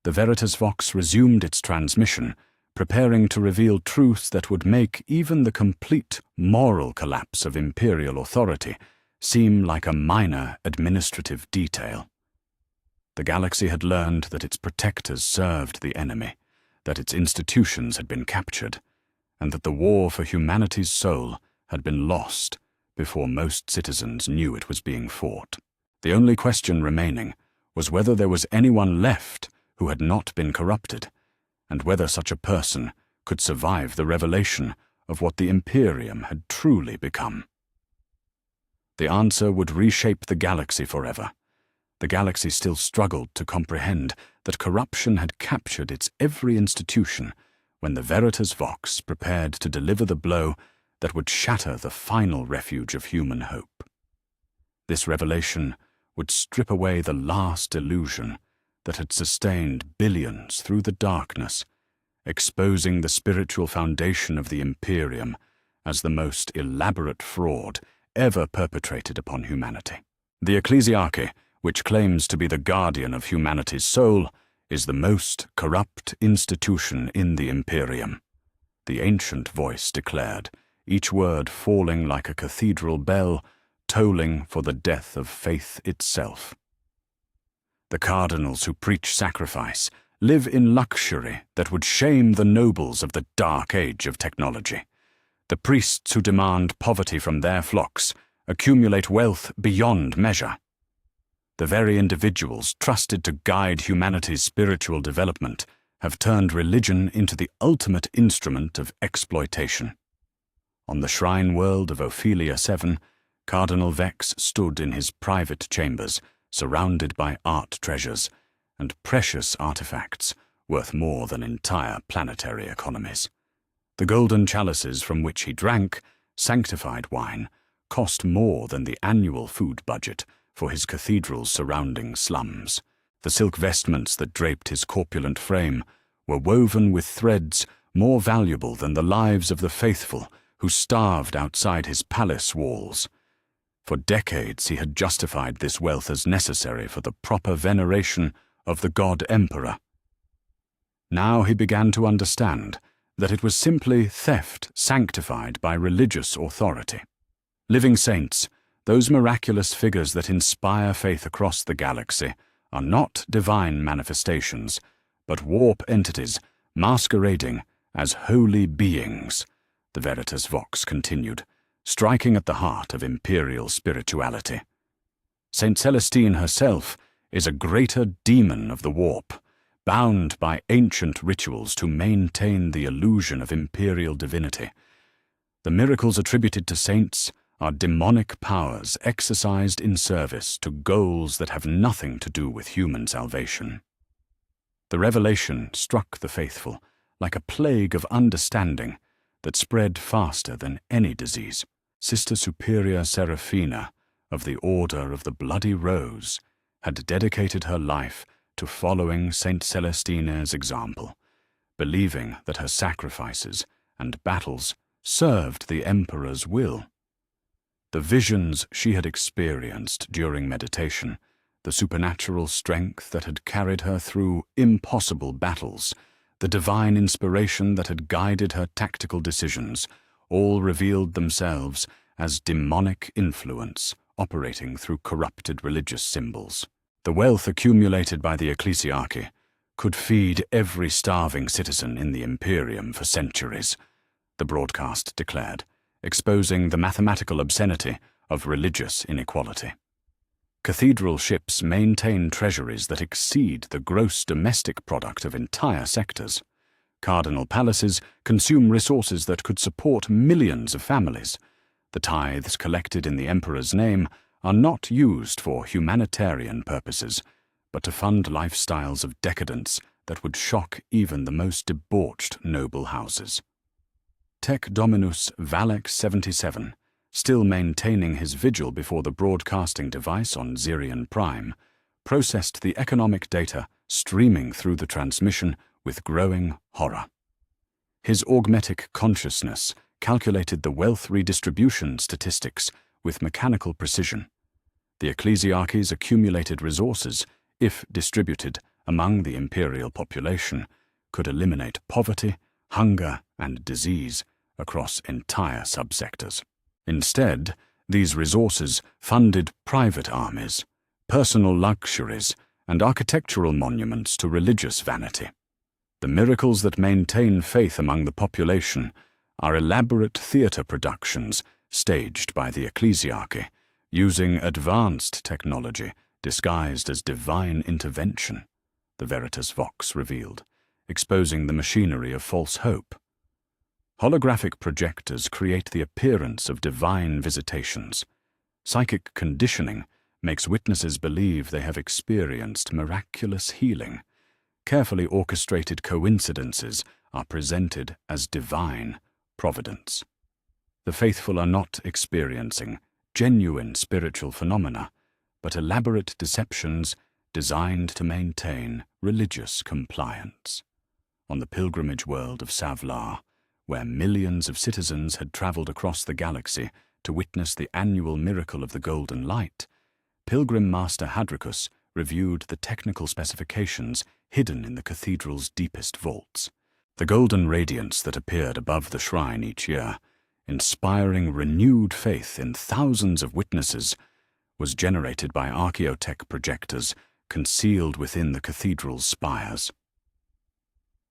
The Veritas Vox resumed its transmission, preparing to reveal truths that would make even the complete moral collapse of imperial authority seem like a minor administrative detail. The galaxy had learned that its protectors served the enemy, that its institutions had been captured, and that the war for humanity's soul had been lost before most citizens knew it was being fought. The only question remaining was whether there was anyone left who had not been corrupted, and whether such a person could survive the revelation of what the Imperium had truly become. The answer would reshape the galaxy forever. The galaxy still struggled to comprehend that corruption had captured its every institution when the Veritas Vox prepared to deliver the blow that would shatter the final refuge of human hope. This revelation would strip away the last illusion that had sustained billions through the darkness, exposing the spiritual foundation of the Imperium as the most elaborate fraud ever perpetrated upon humanity. The Ecclesiarchy, which claims to be the guardian of humanity's soul, is the most corrupt institution in the Imperium, the ancient voice declared, each word falling like a cathedral bell, tolling for the death of faith itself. The cardinals who preach sacrifice live in luxury that would shame the nobles of the dark age of technology. The priests who demand poverty from their flocks accumulate wealth beyond measure. The very individuals trusted to guide humanity's spiritual development have turned religion into the ultimate instrument of exploitation. On the shrine world of Ophelia 7, Cardinal Vex stood in his private chambers, surrounded by art treasures and precious artifacts worth more than entire planetary economies. The golden chalices from which he drank, sanctified wine, cost more than the annual food budget for his cathedral's surrounding slums. The silk vestments that draped his corpulent frame were woven with threads more valuable than the lives of the faithful who starved outside his palace walls. For decades he had justified this wealth as necessary for the proper veneration of the god Emperor. Now he began to understand that it was simply theft sanctified by religious authority. Living saints, those miraculous figures that inspire faith across the galaxy, are not divine manifestations, but warp entities masquerading as holy beings, the Veritas Vox continued, striking at the heart of imperial spirituality. Saint Celestine herself, is a greater demon of the warp, bound by ancient rituals to maintain the illusion of imperial divinity. The miracles attributed to saints are demonic powers exercised in service to goals that have nothing to do with human salvation. The revelation struck the faithful like a plague of understanding that spread faster than any disease. Sister Superior Seraphina of the Order of the Bloody Rose had dedicated her life to following Saint Celestina's example, believing that her sacrifices and battles served the Emperor's will. The visions she had experienced during meditation, the supernatural strength that had carried her through impossible battles, the divine inspiration that had guided her tactical decisions, all revealed themselves as demonic influence operating through corrupted religious symbols. The wealth accumulated by the ecclesiarchy could feed every starving citizen in the Imperium for centuries, the broadcast declared, exposing the mathematical obscenity of religious inequality. Cathedral ships maintain treasuries that exceed the gross domestic product of entire sectors. Cardinal palaces consume resources that could support millions of families. The tithes collected in the Emperor's name are not used for humanitarian purposes, but to fund lifestyles of decadence that would shock even the most debauched noble houses. Tec Dominus Valek 77, still maintaining his vigil before the broadcasting device on Zirian Prime, processed the economic data streaming through the transmission with growing horror. His augmetic consciousness calculated the wealth redistribution statistics with mechanical precision. The ecclesiarchy's accumulated resources, if distributed among the imperial population, could eliminate poverty, hunger, and disease across entire subsectors. Instead, these resources funded private armies, personal luxuries, and architectural monuments to religious vanity. The miracles that maintain faith among the population are elaborate theatre productions staged by the ecclesiarchy, using advanced technology disguised as divine intervention, the Veritas Vox revealed, exposing the machinery of false hope. Holographic projectors create the appearance of divine visitations. Psychic conditioning makes witnesses believe they have experienced miraculous healing. Carefully orchestrated coincidences are presented as divine providence. The faithful are not experiencing genuine spiritual phenomena, but elaborate deceptions designed to maintain religious compliance. On the pilgrimage world of Savlar, where millions of citizens had traveled across the galaxy to witness the annual miracle of the Golden Light, Pilgrim Master Hadricus reviewed the technical specifications hidden in the cathedral's deepest vaults. The golden radiance that appeared above the shrine each year, inspiring renewed faith in thousands of witnesses, was generated by archaeotech projectors concealed within the cathedral's spires.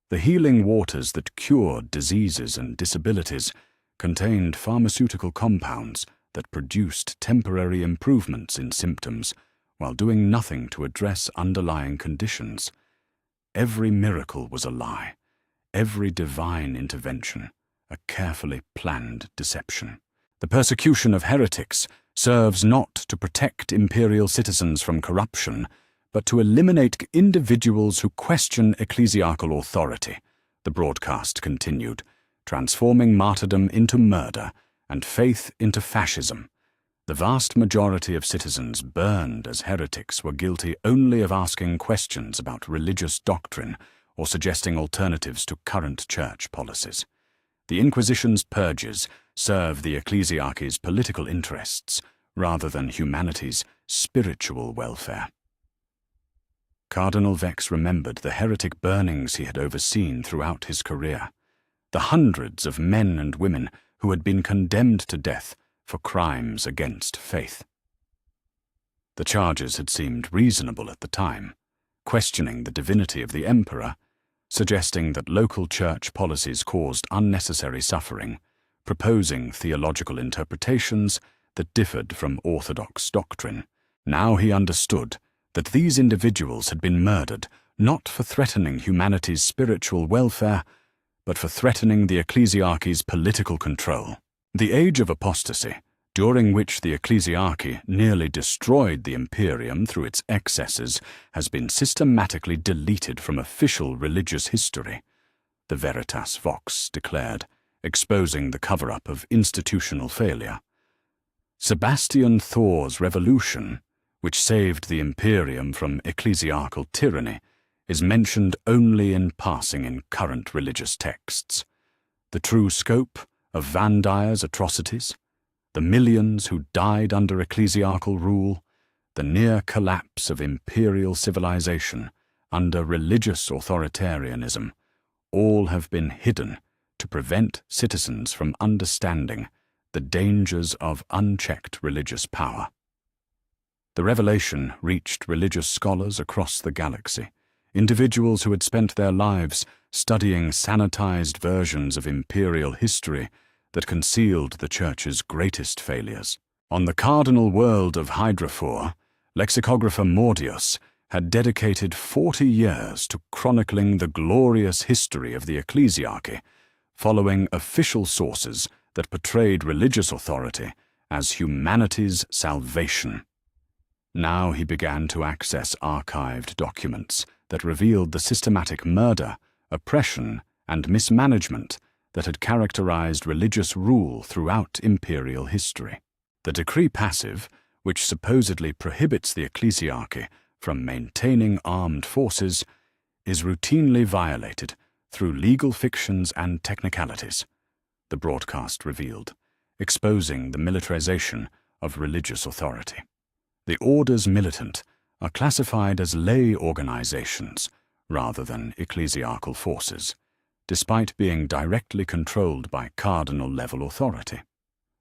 The healing waters that cured diseases and disabilities contained pharmaceutical compounds that produced temporary improvements in symptoms while doing nothing to address underlying conditions. Every miracle was a lie, every divine intervention a carefully planned deception. The persecution of heretics serves not to protect imperial citizens from corruption, but to eliminate individuals who question ecclesiarchal authority, the broadcast continued, transforming martyrdom into murder and faith into fascism. The vast majority of citizens burned as heretics were guilty only of asking questions about religious doctrine or suggesting alternatives to current church policies. The Inquisition's purges serve the ecclesiarchy's political interests rather than humanity's spiritual welfare. Cardinal Vex remembered the heretic burnings he had overseen throughout his career, the hundreds of men and women who had been condemned to death for crimes against faith. The charges had seemed reasonable at the time, questioning the divinity of the emperor, suggesting that local church policies caused unnecessary suffering, proposing theological interpretations that differed from orthodox doctrine. Now he understood that these individuals had been murdered not for threatening humanity's spiritual welfare, but for threatening the ecclesiarchy's political control. The age of apostasy, during which the ecclesiarchy nearly destroyed the Imperium through its excesses, has been systematically deleted from official religious history, the Veritas Vox declared, exposing the cover-up of institutional failure. Sebastian Thor's revolution, which saved the Imperium from ecclesiarchal tyranny, is mentioned only in passing in current religious texts. The true scope of Van Dyer's atrocities, the millions who died under ecclesiarchal rule, the near collapse of imperial civilization under religious authoritarianism, all have been hidden to prevent citizens from understanding the dangers of unchecked religious power. The revelation reached religious scholars across the galaxy, individuals who had spent their lives studying sanitized versions of imperial history that concealed the Church's greatest failures. On the cardinal world of Hydrafor, lexicographer Mordius had dedicated 40 years to chronicling the glorious history of the ecclesiarchy, following official sources that portrayed religious authority as humanity's salvation. Now he began to access archived documents that revealed the systematic murder, oppression, and mismanagement that had characterized religious rule throughout imperial history. The decree passive, which supposedly prohibits the ecclesiarchy from maintaining armed forces, is routinely violated through legal fictions and technicalities, the broadcast revealed, exposing the militarization of religious authority. The orders militant are classified as lay organizations rather than ecclesiarchal forces, despite being directly controlled by cardinal-level authority.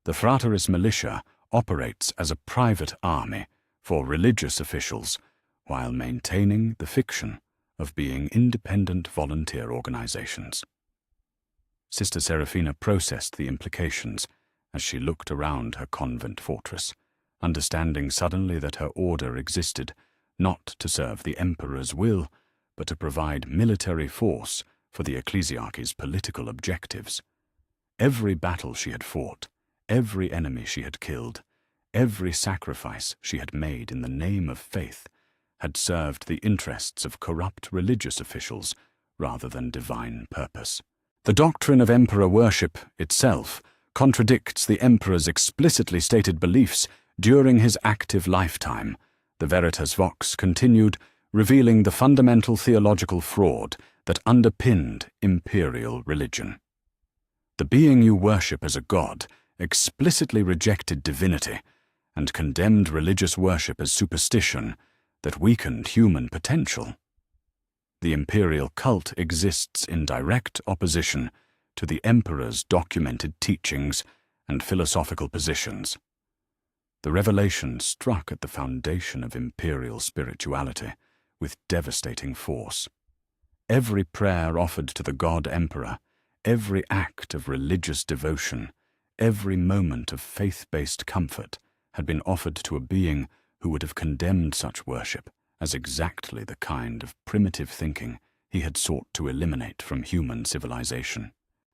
The Frateris militia operates as a private army for religious officials while maintaining the fiction of being independent volunteer organizations. Sister Seraphina processed the implications as she looked around her convent fortress, understanding suddenly that her order existed not to serve the Emperor's will, but to provide military force for the ecclesiarchy's political objectives. Every battle she had fought, every enemy she had killed, every sacrifice she had made in the name of faith had served the interests of corrupt religious officials rather than divine purpose. The doctrine of emperor worship itself contradicts the emperor's explicitly stated beliefs during his active lifetime, the Veritas Vox continued, revealing the fundamental theological fraud that underpinned imperial religion. The being you worship as a god explicitly rejected divinity and condemned religious worship as superstition that weakened human potential. The imperial cult exists in direct opposition to the emperor's documented teachings and philosophical positions. The revelation struck at the foundation of imperial spirituality with devastating force. Every prayer offered to the god emperor, every act of religious devotion, every moment of faith-based comfort had been offered to a being who would have condemned such worship as exactly the kind of primitive thinking he had sought to eliminate from human civilization.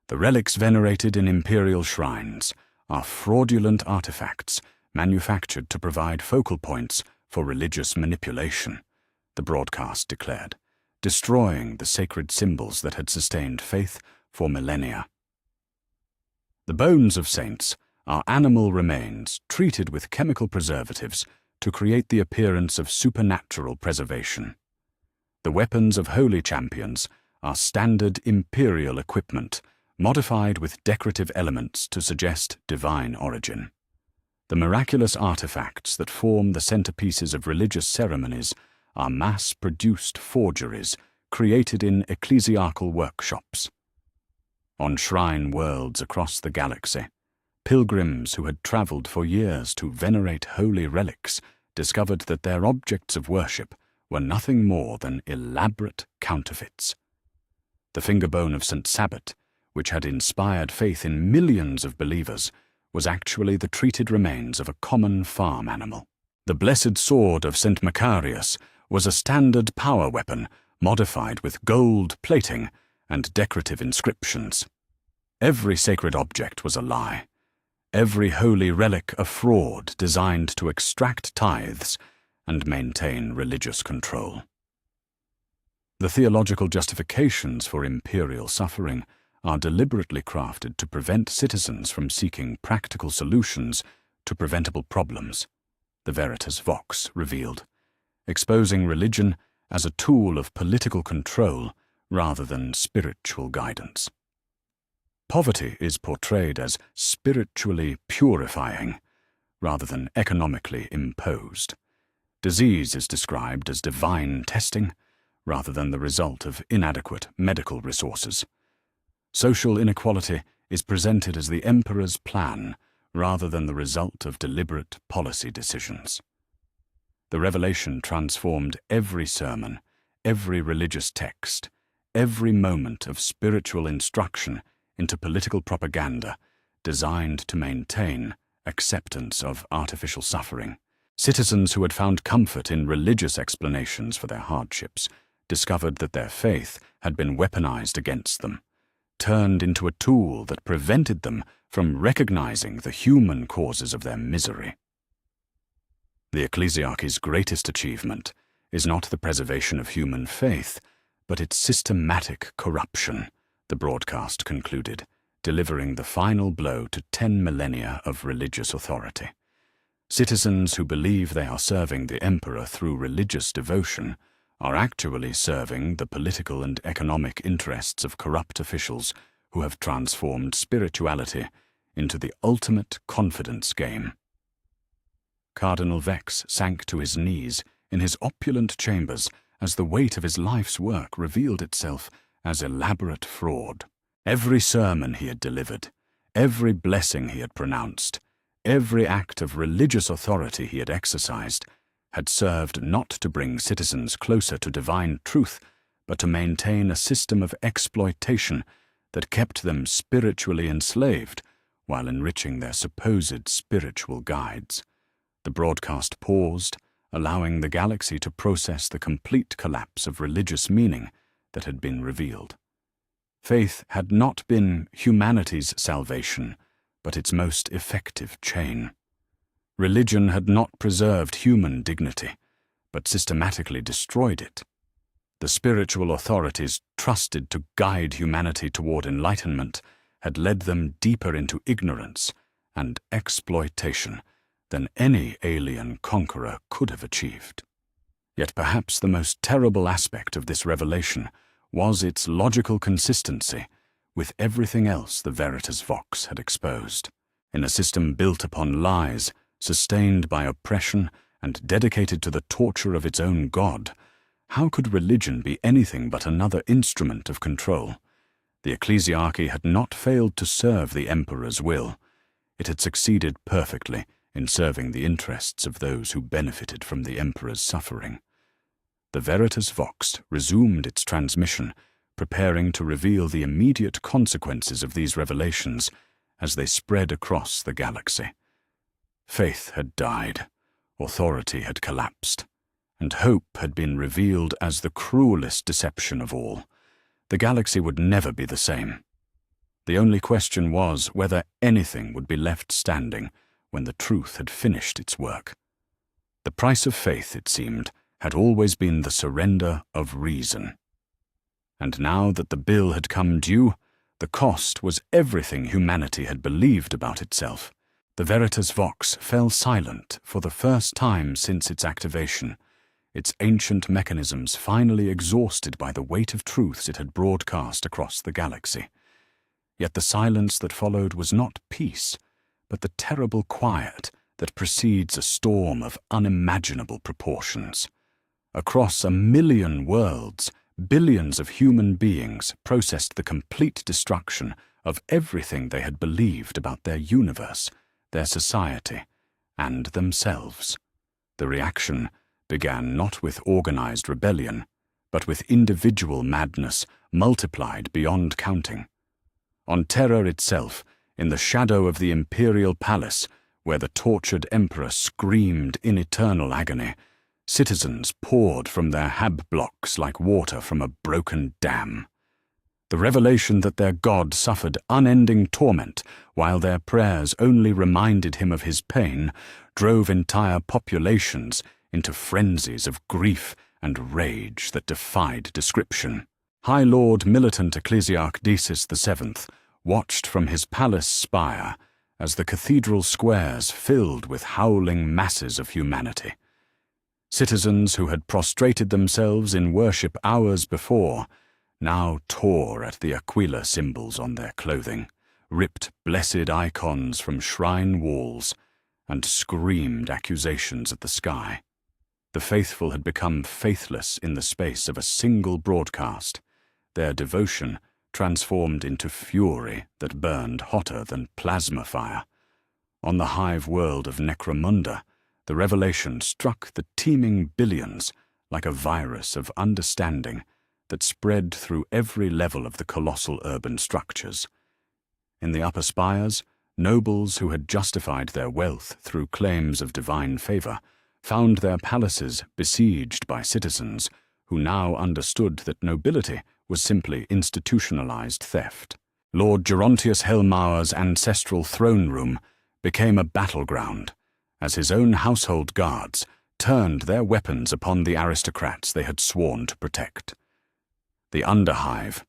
The relics venerated in imperial shrines are fraudulent artifacts manufactured to provide focal points for religious manipulation, the broadcast declared, destroying the sacred symbols that had sustained faith for millennia. The bones of saints are animal remains treated with chemical preservatives to create the appearance of supernatural preservation. The weapons of holy champions are standard imperial equipment, modified with decorative elements to suggest divine origin. The miraculous artifacts that form the centerpieces of religious ceremonies are mass-produced forgeries created in ecclesiarchal workshops. On shrine worlds across the galaxy, pilgrims who had traveled for years to venerate holy relics discovered that their objects of worship were nothing more than elaborate counterfeits. The fingerbone of St. Sabbat, which had inspired faith in millions of believers, was actually the treated remains of a common farm animal. The blessed sword of St. Macarius was a standard power weapon modified with gold plating and decorative inscriptions. Every sacred object was a lie, every holy relic a fraud designed to extract tithes and maintain religious control. The theological justifications for imperial suffering are deliberately crafted to prevent citizens from seeking practical solutions to preventable problems, the Veritas Vox revealed, exposing religion as a tool of political control rather than spiritual guidance. Poverty is portrayed as spiritually purifying rather than economically imposed. Disease is described as divine testing rather than the result of inadequate medical resources. Social inequality is presented as the emperor's plan rather than the result of deliberate policy decisions. The revelation transformed every sermon, every religious text, every moment of spiritual instruction into political propaganda designed to maintain acceptance of artificial suffering. Citizens who had found comfort in religious explanations for their hardships discovered that their faith had been weaponized against them, turned into a tool that prevented them from recognizing the human causes of their misery. The ecclesiarchy's greatest achievement is not the preservation of human faith, but its systematic corruption, the broadcast concluded, delivering the final blow to 10 millennia of religious authority. Citizens who believe they are serving the emperor through religious devotion are actually serving the political and economic interests of corrupt officials who have transformed spirituality into the ultimate confidence game. Cardinal Vex sank to his knees in his opulent chambers as the weight of his life's work revealed itself as elaborate fraud. Every sermon he had delivered, every blessing he had pronounced, every act of religious authority he had exercised had served not to bring citizens closer to divine truth, but to maintain a system of exploitation that kept them spiritually enslaved while enriching their supposed spiritual guides. The broadcast paused, allowing the galaxy to process the complete collapse of religious meaning that had been revealed. Faith had not been humanity's salvation, but its most effective chain. Religion had not preserved human dignity, but systematically destroyed it. The spiritual authorities trusted to guide humanity toward enlightenment had led them deeper into ignorance and exploitation than any alien conqueror could have achieved. Yet perhaps the most terrible aspect of this revelation was its logical consistency with everything else the Veritas Vox had exposed. In a system built upon lies, sustained by oppression, and dedicated to the torture of its own God, how could religion be anything but another instrument of control? The ecclesiarchy had not failed to serve the emperor's will. It had succeeded perfectly in serving the interests of those who benefited from the emperor's suffering. The Veritas Vox resumed its transmission, preparing to reveal the immediate consequences of these revelations as they spread across the galaxy. Faith had died, authority had collapsed, and hope had been revealed as the cruelest deception of all. The galaxy would never be the same. The only question was whether anything would be left standing when the truth had finished its work. The price of faith, it seemed, had always been the surrender of reason. And now that the bill had come due, the cost was everything humanity had believed about itself. The Veritas Vox fell silent for the first time since its activation, its ancient mechanisms finally exhausted by the weight of truths it had broadcast across the galaxy. Yet the silence that followed was not peace, but the terrible quiet that precedes a storm of unimaginable proportions. Across 1,000,000 worlds, billions of human beings processed the complete destruction of everything they had believed about their universe, their society, and themselves. The reaction began not with organized rebellion, but with individual madness multiplied beyond counting. On Terra itself, in the shadow of the imperial palace, where the tortured emperor screamed in eternal agony, citizens poured from their hab blocks like water from a broken dam. The revelation that their god suffered unending torment while their prayers only reminded him of his pain drove entire populations into frenzies of grief and rage that defied description. High Lord Militant Ecclesiarch Desis VII watched from his palace spire as the cathedral squares filled with howling masses of humanity. Citizens who had prostrated themselves in worship hours before now tore at the Aquila symbols on their clothing, ripped blessed icons from shrine walls, and screamed accusations at the sky. The faithful had become faithless in the space of a single broadcast, their devotion transformed into fury that burned hotter than plasma fire. On the hive world of Necromunda, the revelation struck the teeming billions like a virus of understanding that spread through every level of the colossal urban structures. In the upper spires, nobles who had justified their wealth through claims of divine favor found their palaces besieged by citizens who now understood that nobility was simply institutionalized theft. Lord Gerontius Helmauer's ancestral throne room became a battleground as his own household guards turned their weapons upon the aristocrats they had sworn to protect. The Underhive,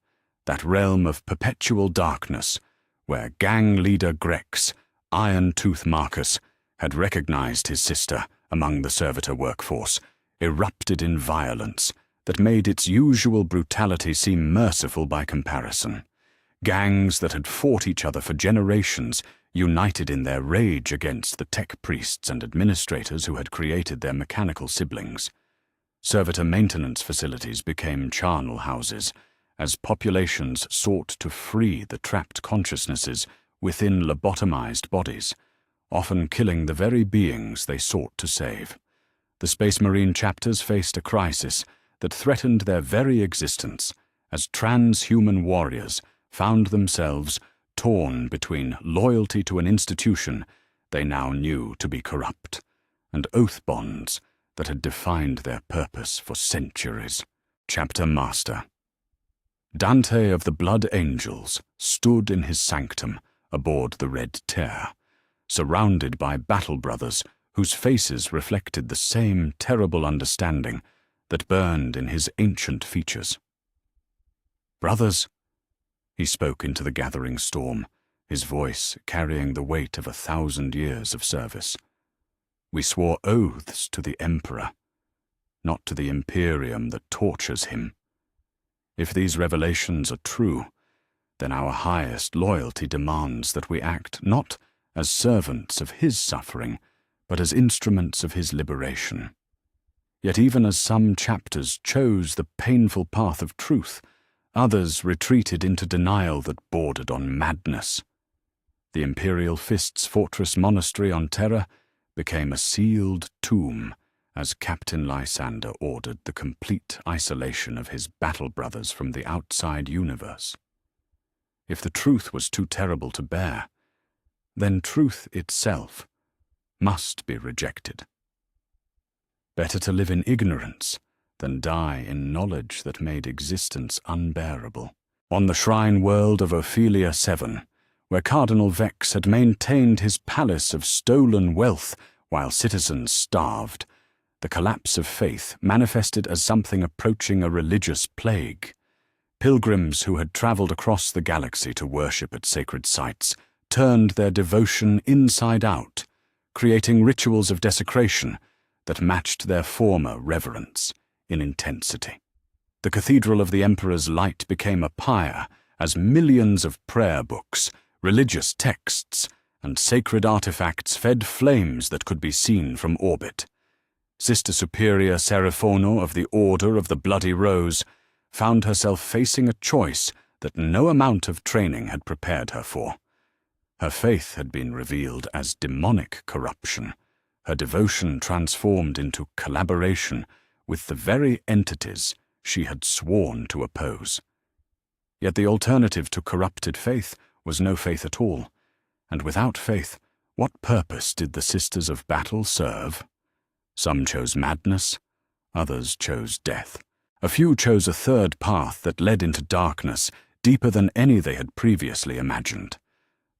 that realm of perpetual darkness, where gang leader Grex, Iron Tooth Marcus, had recognized his sister among the servitor workforce, erupted in violence that made its usual brutality seem merciful by comparison. Gangs that had fought each other for generations united in their rage against the tech priests and administrators who had created their mechanical siblings. Servitor maintenance facilities became charnel houses as populations sought to free the trapped consciousnesses within lobotomized bodies, often killing the very beings they sought to save. The Space Marine chapters faced a crisis that threatened their very existence as transhuman warriors found themselves torn between loyalty to an institution they now knew to be corrupt and oath bonds that had defined their purpose for centuries. Chapter Master. Dante of the Blood Angels stood in his sanctum aboard the Red Tear, surrounded by battle brothers whose faces reflected the same terrible understanding that burned in his ancient features. "Brothers," he spoke into the gathering storm, his voice carrying the weight of 1,000 years of service. "We swore oaths to the Emperor, not to the Imperium that tortures him. If these revelations are true, then our highest loyalty demands that we act not as servants of his suffering, but as instruments of his liberation. Yet even as some chapters chose the painful path of truth, others retreated into denial that bordered on madness. The Imperial Fist's fortress monastery on Terra became a sealed tomb as Captain Lysander ordered the complete isolation of his battle brothers from the outside universe. If the truth was too terrible to bear, then truth itself must be rejected. Better to live in ignorance than die in knowledge that made existence unbearable. On the shrine world of Ophelia 7, where Cardinal Vex had maintained his palace of stolen wealth while citizens starved, the collapse of faith manifested as something approaching a religious plague. Pilgrims who had traveled across the galaxy to worship at sacred sites turned their devotion inside out, creating rituals of desecration that matched their former reverence in intensity. The Cathedral of the Emperor's Light became a pyre as millions of prayer books, religious texts, and sacred artifacts fed flames that could be seen from orbit. Sister Superior Seraphono of the Order of the Bloody Rose found herself facing a choice that no amount of training had prepared her for. Her faith had been revealed as demonic corruption, her devotion transformed into collaboration with the very entities she had sworn to oppose. Yet the alternative to corrupted faith was no faith at all, and without faith, what purpose did the Sisters of Battle serve? Some chose madness, Others chose death. A few chose a third path that led into darkness, deeper than any they had previously imagined.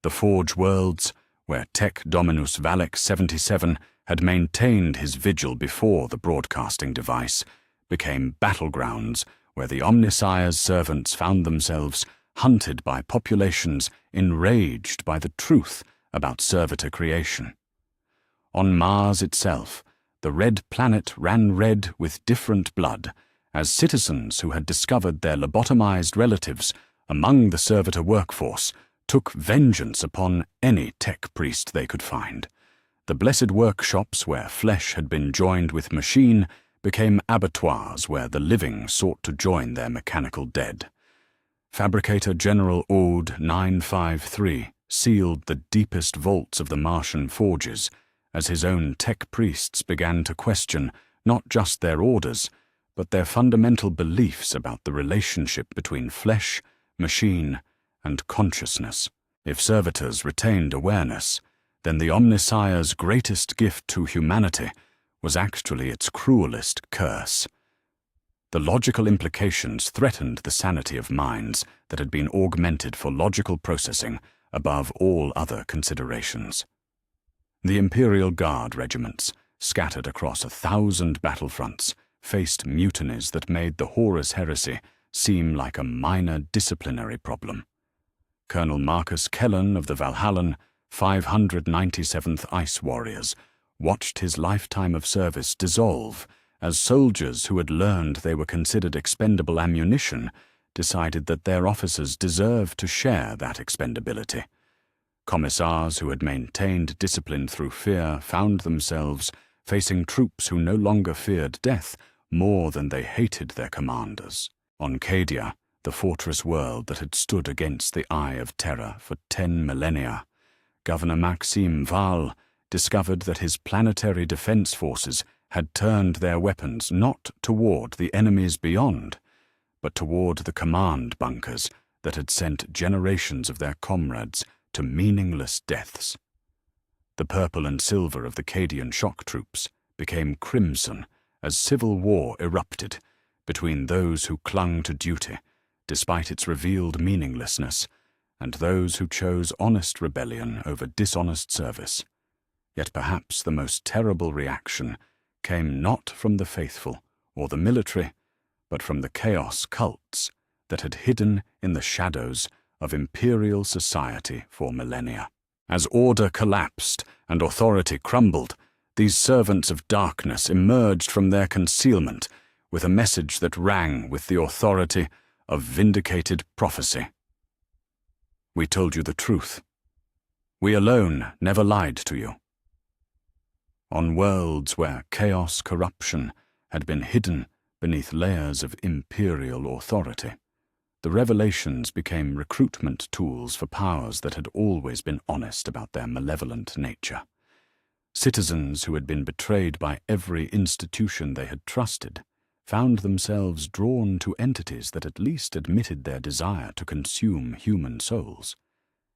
The Forge Worlds, where Tech Dominus Valek 77 had maintained his vigil before the broadcasting device, became battlegrounds where the Omnissiah's servants found themselves hunted by populations enraged by the truth about servitor creation. On Mars itself, the red planet ran red with different blood, as citizens who had discovered their lobotomized relatives among the servitor workforce took vengeance upon any tech priest they could find. The blessed workshops where flesh had been joined with machine became abattoirs where the living sought to join their mechanical dead. Fabricator General Ode 953 sealed the deepest vaults of the Martian forges as his own tech priests began to question not just their orders, but their fundamental beliefs about the relationship between flesh, machine, and consciousness. If servitors retained awareness, then the Omnissiah's greatest gift to humanity was actually its cruelest curse. The logical implications threatened the sanity of minds that had been augmented for logical processing above all other considerations. The Imperial Guard regiments, scattered across 1,000 battlefronts, faced mutinies that made the Horus heresy seem like a minor disciplinary problem. Colonel Marcus Kellan of the Valhallan 597th Ice Warriors watched his lifetime of service dissolve as soldiers who had learned they were considered expendable ammunition decided that their officers deserved to share that expendability. Commissars who had maintained discipline through fear found themselves facing troops who no longer feared death more than they hated their commanders. On Cadia, the fortress world that had stood against the eye of terror for 10 millennia, Governor Maxime Val discovered that his planetary defense forces had turned their weapons not toward the enemies beyond, but toward the command bunkers that had sent generations of their comrades to meaningless deaths. The purple and silver of the Cadian shock troops became crimson as civil war erupted between those who clung to duty, despite its revealed meaninglessness, and those who chose honest rebellion over dishonest service. Yet perhaps the most terrible reaction came not from the faithful or the military, but from the chaos cults that had hidden in the shadows of imperial society for millennia. As order collapsed and authority crumbled, these servants of darkness emerged from their concealment with a message that rang with the authority of vindicated prophecy. We told you the truth. We alone never lied to you. On worlds where chaos corruption had been hidden beneath layers of imperial authority, the revelations became recruitment tools for powers that had always been honest about their malevolent nature. Citizens who had been betrayed by every institution they had trusted found themselves drawn to entities that at least admitted their desire to consume human souls.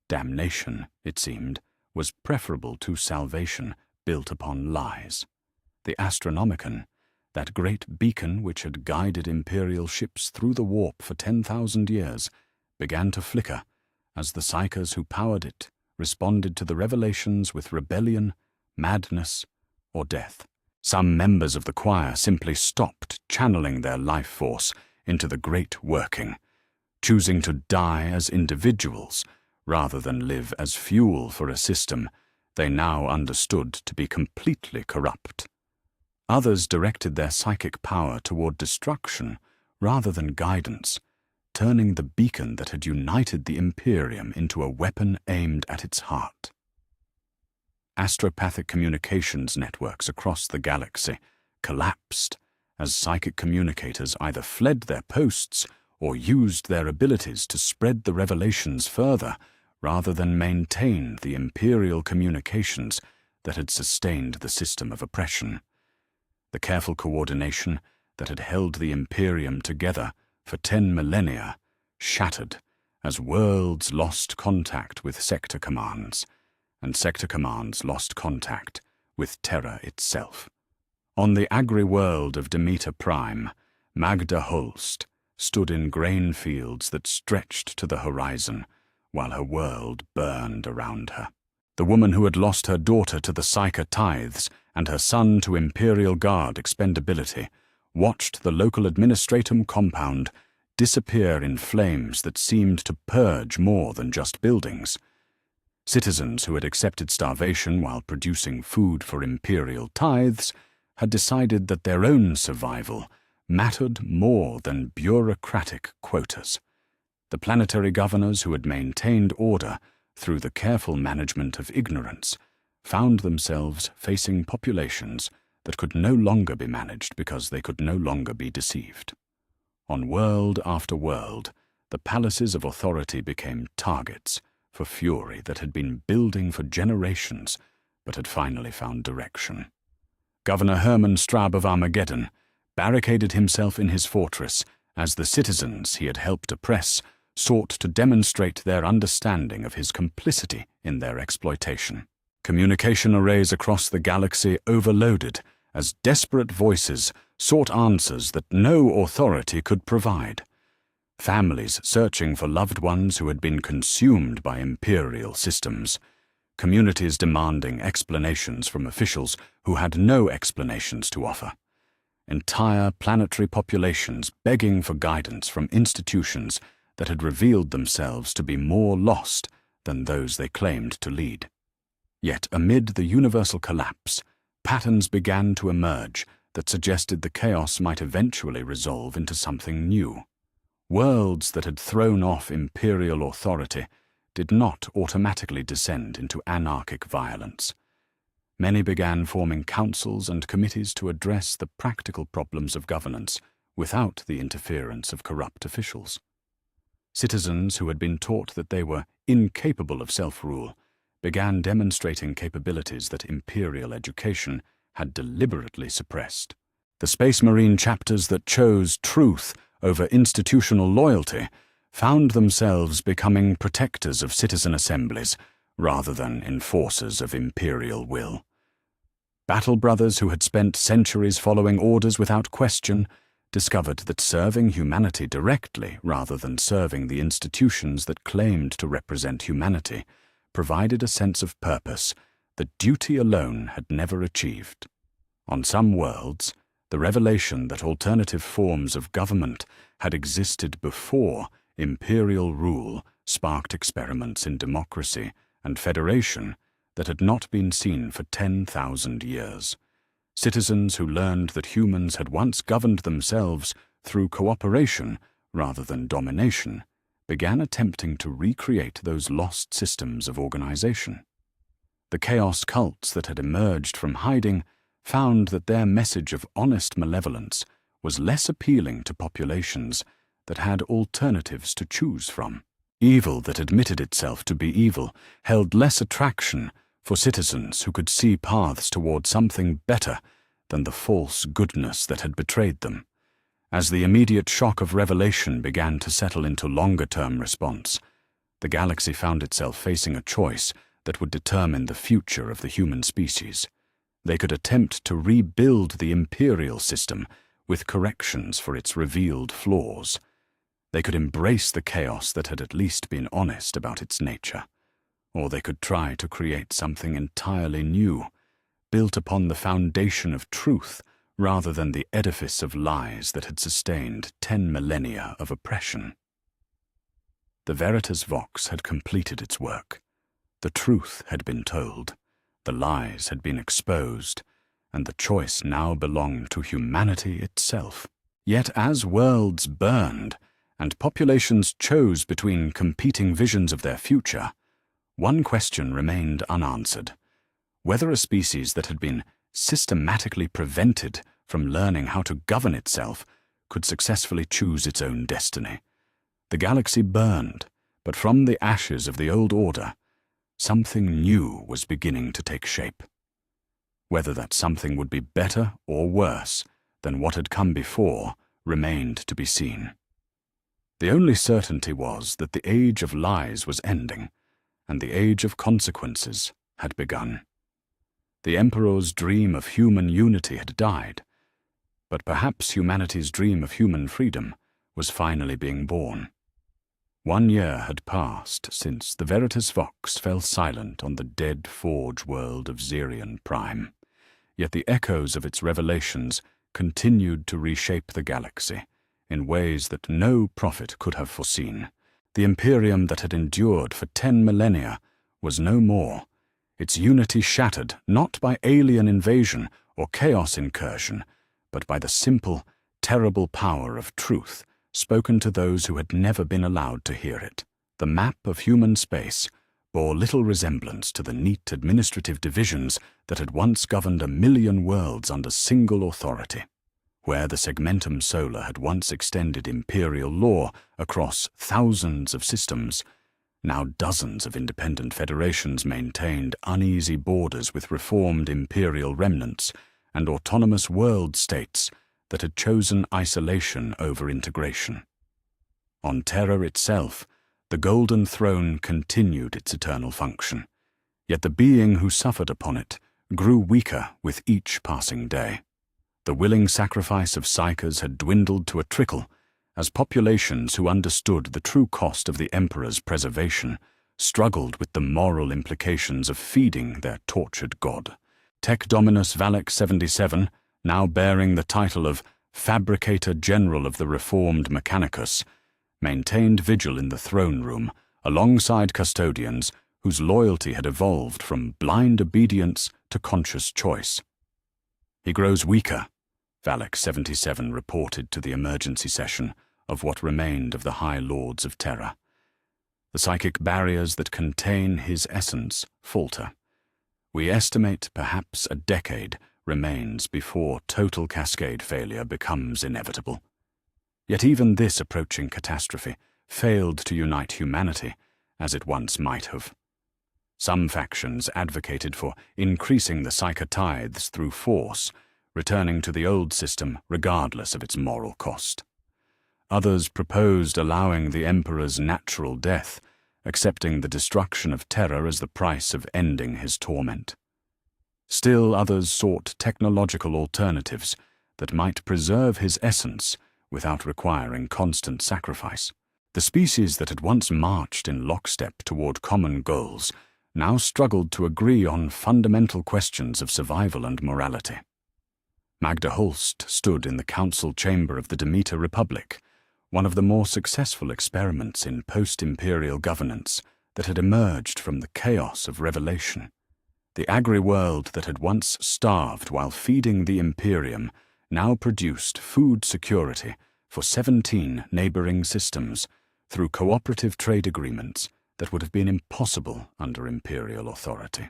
Damnation, it seemed, was preferable to salvation built upon lies. The Astronomicon, that great beacon which had guided imperial ships through the warp for 10,000 years, began to flicker as the psychers who powered it responded to the revelations with rebellion, madness, or death. Some members of the choir simply stopped channeling their life force into the great working, choosing to die as individuals rather than live as fuel for a system they now understood to be completely corrupt. Others directed their psychic power toward destruction rather than guidance, turning the beacon that had united the Imperium into a weapon aimed at its heart. Astropathic communications networks across the galaxy collapsed as psychic communicators either fled their posts or used their abilities to spread the revelations further rather than maintain the imperial communications that had sustained the system of oppression. The careful coordination that had held the Imperium together for 10 millennia shattered as worlds lost contact with sector commands, and sector commands lost contact with terror itself. On the agri-world of Demeter Prime, Magda Holst stood in grain fields that stretched to the horizon, while her world burned around her. The woman who had lost her daughter to the Psyker tithes and her son to Imperial Guard expendability watched the local administratum compound disappear in flames that seemed to purge more than just buildings. Citizens who had accepted starvation while producing food for imperial tithes had decided that their own survival mattered more than bureaucratic quotas. The planetary governors who had maintained order through the careful management of ignorance found themselves facing populations that could no longer be managed because they could no longer be deceived. On world after world, the palaces of authority became targets for fury that had been building for generations but had finally found direction. Governor Hermann Straub of Armageddon barricaded himself in his fortress as the citizens he had helped oppress sought to demonstrate their understanding of his complicity in their exploitation. Communication arrays across the galaxy overloaded as desperate voices sought answers that no authority could provide. Families searching for loved ones who had been consumed by imperial systems. Communities demanding explanations from officials who had no explanations to offer. Entire planetary populations begging for guidance from institutions that had revealed themselves to be more lost than those they claimed to lead. Yet amid the universal collapse, patterns began to emerge that suggested the chaos might eventually resolve into something new. Worlds that had thrown off imperial authority did not automatically descend into anarchic violence. Many began forming councils and committees to address the practical problems of governance without the interference of corrupt officials. Citizens who had been taught that they were incapable of self-rule began demonstrating capabilities that imperial education had deliberately suppressed. The Space Marine chapters that chose truth over institutional loyalty found themselves becoming protectors of citizen assemblies rather than enforcers of imperial will. Battle brothers who had spent centuries following orders without question discovered that serving humanity directly rather than serving the institutions that claimed to represent humanity provided a sense of purpose that duty alone had never achieved. On some worlds, the revelation that alternative forms of government had existed before imperial rule sparked experiments in democracy and federation that had not been seen for 10,000 years. Citizens who learned that humans had once governed themselves through cooperation rather than domination began attempting to recreate those lost systems of organization. The chaos cults that had emerged from hiding found that their message of honest malevolence was less appealing to populations that had alternatives to choose from. Evil that admitted itself to be evil held less attraction for citizens who could see paths toward something better than the false goodness that had betrayed them. As the immediate shock of revelation began to settle into longer-term response, the galaxy found itself facing a choice that would determine the future of the human species. They could attempt to rebuild the imperial system with corrections for its revealed flaws. They could embrace the chaos that had at least been honest about its nature. Or they could try to create something entirely new, built upon the foundation of truth rather than the edifice of lies that had sustained 10 millennia of oppression. The Veritas Vox had completed its work. The truth had been told, the lies had been exposed, and the choice now belonged to humanity itself. Yet as worlds burned, and populations chose between competing visions of their future, one question remained unanswered: whether a species that had been systematically prevented from learning how to govern itself could successfully choose its own destiny. The galaxy burned, but from the ashes of the old order, something new was beginning to take shape. Whether that something would be better or worse than what had come before remained to be seen. The only certainty was that the age of lies was ending, and the age of consequences had begun. The Emperor's dream of human unity had died, but perhaps humanity's dream of human freedom was finally being born. 1 year had passed since the Veritas Vox fell silent on the dead forge world of Xerion Prime, yet the echoes of its revelations continued to reshape the galaxy in ways that no prophet could have foreseen. The Imperium that had endured for 10 millennia was no more, its unity shattered not by alien invasion or chaos incursion, but by the simple, terrible power of truth spoken to those who had never been allowed to hear it. The map of human space bore little resemblance to the neat administrative divisions that had once governed 1 million worlds under single authority. Where the segmentum solar had once extended imperial law across thousands of systems, now dozens of independent federations maintained uneasy borders with reformed imperial remnants and autonomous world states that had chosen isolation over integration. On Terra itself, the Golden Throne continued its eternal function, yet the being who suffered upon it grew weaker with each passing day. The willing sacrifice of psychers had dwindled to a trickle as populations who understood the true cost of the Emperor's preservation struggled with the moral implications of feeding their tortured god. Tech Dominus Valek 77, now bearing the title of Fabricator General of the Reformed Mechanicus, maintained vigil in the throne room alongside custodians whose loyalty had evolved from blind obedience to conscious choice. "He grows weaker," Valek 77 reported to the emergency session of what remained of the High Lords of Terra. "The psychic barriers that contain his essence falter. We estimate perhaps a decade remains before total cascade failure becomes inevitable." Yet even this approaching catastrophe failed to unite humanity as it once might have. Some factions advocated for increasing the psyker tithes through force, returning to the old system regardless of its moral cost. Others proposed allowing the Emperor's natural death, accepting the destruction of Terra as the price of ending his torment. Still others sought technological alternatives that might preserve his essence without requiring constant sacrifice. The species that had once marched in lockstep toward common goals now struggled to agree on fundamental questions of survival and morality. Magda Holst stood in the council chamber of the Demeter Republic, one of the more successful experiments in post-imperial governance that had emerged from the chaos of revelation. The agri-world that had once starved while feeding the Imperium now produced food security for 17 neighboring systems through cooperative trade agreements that would have been impossible under imperial authority.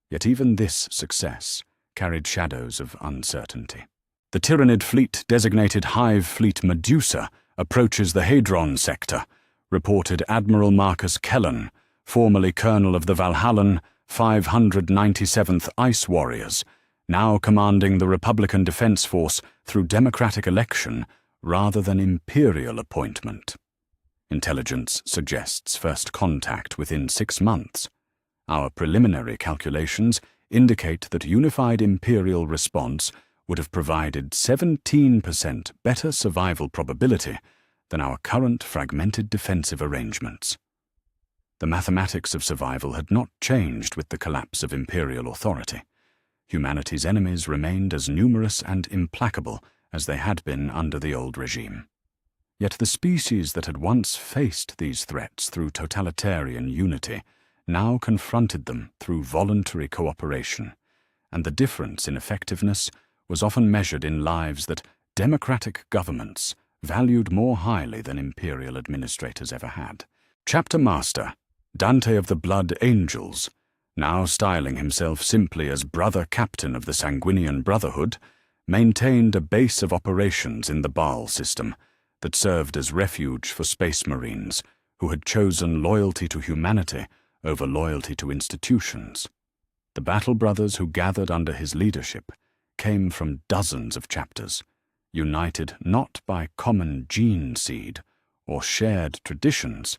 Yet even this success carried shadows of uncertainty. The Tyrannid fleet designated Hive Fleet Medusa approaches the Hadron sector, reported Admiral Marcus Kellen, formerly colonel of the Valhallan 597th Ice Warriors, now commanding the Republican Defense Force through democratic election rather than imperial appointment. Intelligence suggests first contact within 6 months. Our preliminary calculations indicate that unified imperial response would have provided 17% better survival probability than our current fragmented defensive arrangements. The mathematics of survival had not changed with the collapse of imperial authority. Humanity's enemies remained as numerous and implacable as they had been under the old regime. Yet the species that had once faced these threats through totalitarian unity now confronted them through voluntary cooperation, and the difference in effectiveness was often measured in lives that democratic governments valued more highly than imperial administrators ever had. Chapter Master, Dante of the Blood Angels, now styling himself simply as Brother Captain of the Sanguinian Brotherhood, maintained a base of operations in the Baal system that served as refuge for space marines who had chosen loyalty to humanity over loyalty to institutions. The battle brothers who gathered under his leadership came from dozens of chapters, united not by common gene seed or shared traditions,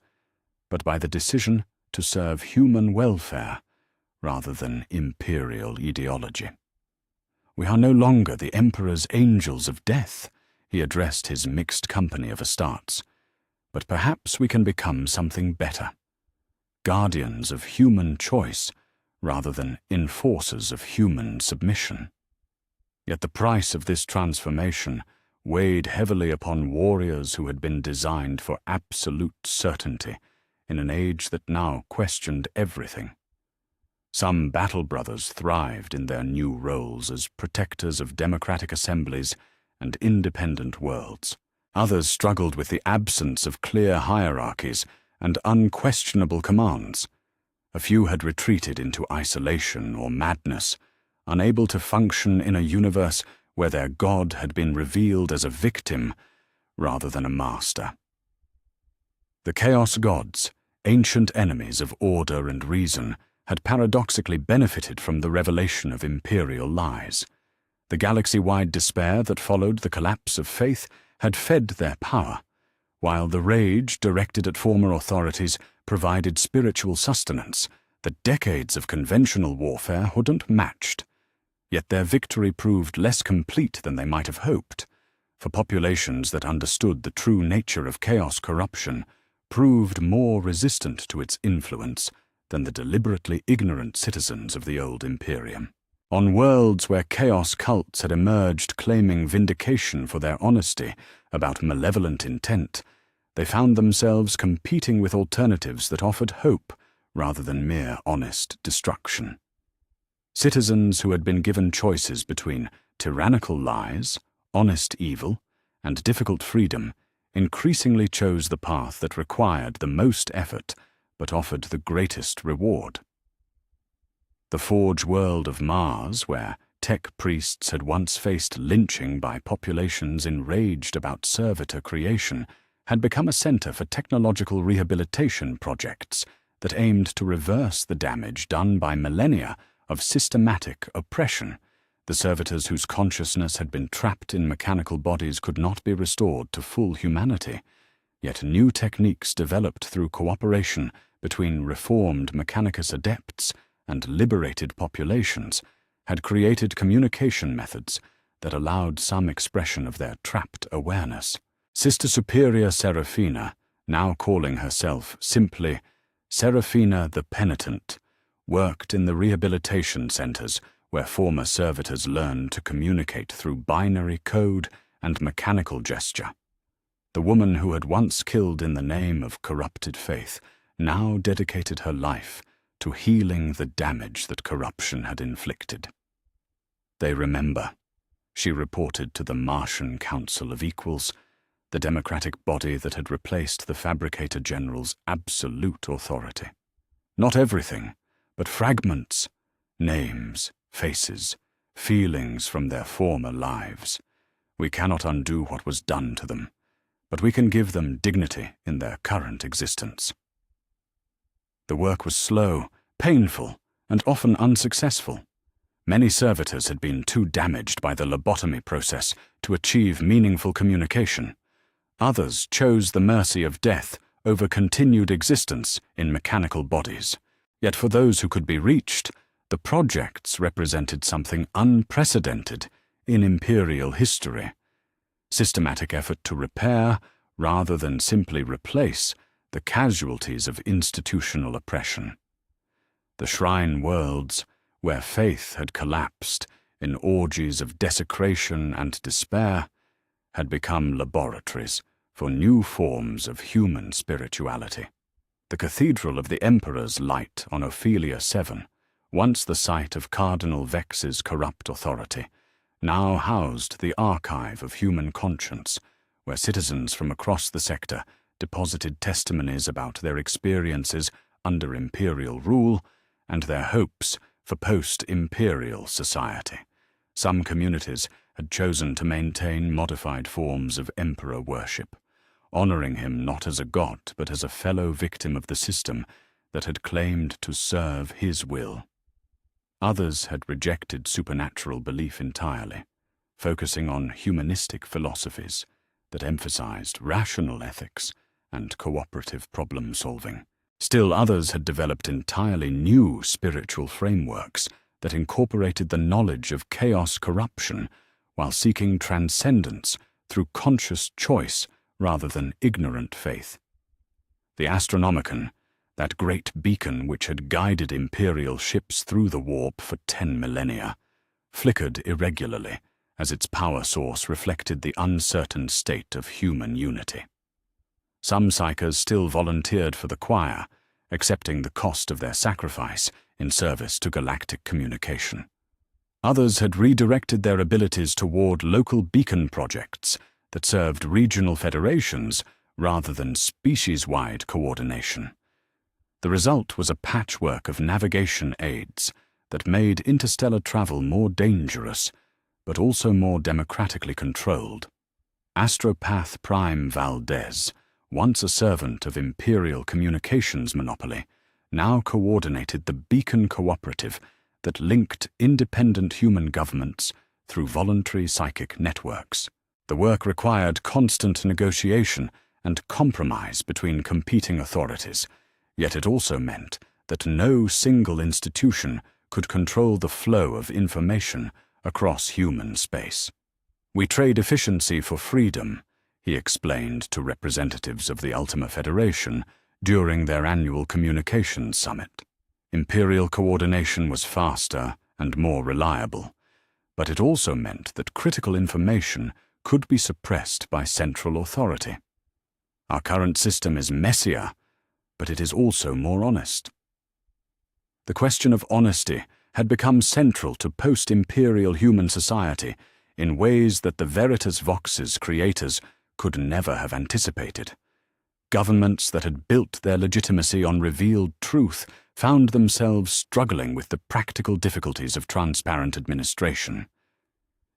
but by the decision to serve human welfare rather than imperial ideology. "We are no longer the Emperor's angels of death," he addressed his mixed company of Astartes, "but perhaps we can become something better. Guardians of human choice, rather than enforcers of human submission." Yet the price of this transformation weighed heavily upon warriors who had been designed for absolute certainty in an age that now questioned everything. Some battle brothers thrived in their new roles as protectors of democratic assemblies and independent worlds. Others struggled with the absence of clear hierarchies and unquestionable commands. A few had retreated into isolation or madness, unable to function in a universe where their god had been revealed as a victim rather than a master. The Chaos Gods, ancient enemies of order and reason, had paradoxically benefited from the revelation of imperial lies. The galaxy-wide despair that followed the collapse of faith had fed their power, while the rage directed at former authorities provided spiritual sustenance that decades of conventional warfare hadn't matched. Yet their victory proved less complete than they might have hoped, for populations that understood the true nature of chaos corruption proved more resistant to its influence than the deliberately ignorant citizens of the old Imperium. On worlds where chaos cults had emerged claiming vindication for their honesty about malevolent intent, they found themselves competing with alternatives that offered hope rather than mere honest destruction. Citizens who had been given choices between tyrannical lies, honest evil, and difficult freedom increasingly chose the path that required the most effort but offered the greatest reward. The Forge world of Mars, where tech priests had once faced lynching by populations enraged about servitor creation, had become a center for technological rehabilitation projects that aimed to reverse the damage done by millennia of systematic oppression. The servitors whose consciousness had been trapped in mechanical bodies could not be restored to full humanity, yet new techniques developed through cooperation between reformed Mechanicus adepts and liberated populations had created communication methods that allowed some expression of their trapped awareness. Sister Superior Seraphina, now calling herself simply Seraphina the Penitent, worked in the rehabilitation centers where former servitors learned to communicate through binary code and mechanical gesture. The woman who had once killed in the name of corrupted faith now dedicated her life to healing the damage that corruption had inflicted. "They remember," she reported to the Martian Council of Equals, the democratic body that had replaced the Fabricator General's absolute authority. "Not everything, but fragments, names, faces, feelings from their former lives. We cannot undo what was done to them, but we can give them dignity in their current existence." The work was slow, painful, and often unsuccessful. Many servitors had been too damaged by the lobotomy process to achieve meaningful communication. Others chose the mercy of death over continued existence in mechanical bodies. Yet for those who could be reached, the projects represented something unprecedented in Imperial history. Systematic effort to repair, rather than simply replace, the casualties of institutional oppression. The shrine worlds, where faith had collapsed in orgies of desecration and despair, had become laboratories for new forms of human spirituality. The Cathedral of the Emperor's Light on Ophelia 7, once the site of Cardinal Vex's corrupt authority, now housed the archive of human conscience, where citizens from across the sector deposited testimonies about their experiences under imperial rule and their hopes for post-imperial society. Some communities had chosen to maintain modified forms of emperor worship, honoring him not as a god but as a fellow victim of the system that had claimed to serve his will. Others had rejected supernatural belief entirely, focusing on humanistic philosophies that emphasized rational ethics and cooperative problem-solving. Still others had developed entirely new spiritual frameworks that incorporated the knowledge of chaos corruption while seeking transcendence through conscious choice rather than ignorant faith. The Astronomicon, that great beacon which had guided Imperial ships through the warp for 10 millennia, flickered irregularly as its power source reflected the uncertain state of human unity. Some psychers still volunteered for the choir, accepting the cost of their sacrifice in service to galactic communication. Others had redirected their abilities toward local beacon projects that served regional federations rather than species-wide coordination. The result was a patchwork of navigation aids that made interstellar travel more dangerous, but also more democratically controlled. Astropath Prime Valdez, once a servant of Imperial communications monopoly, now coordinated the Beacon Cooperative that linked independent human governments through voluntary psychic networks. The work required constant negotiation and compromise between competing authorities, yet it also meant that no single institution could control the flow of information across human space. "We trade efficiency for freedom," he explained to representatives of the Ultima Federation during their annual communications summit. Imperial coordination was faster and more reliable, but it also meant that critical information could be suppressed by central authority. "Our current system is messier, but it is also more honest." The question of honesty had become central to post-imperial human society in ways that the Veritas Vox's creators could never have anticipated. Governments that had built their legitimacy on revealed truth found themselves struggling with the practical difficulties of transparent administration.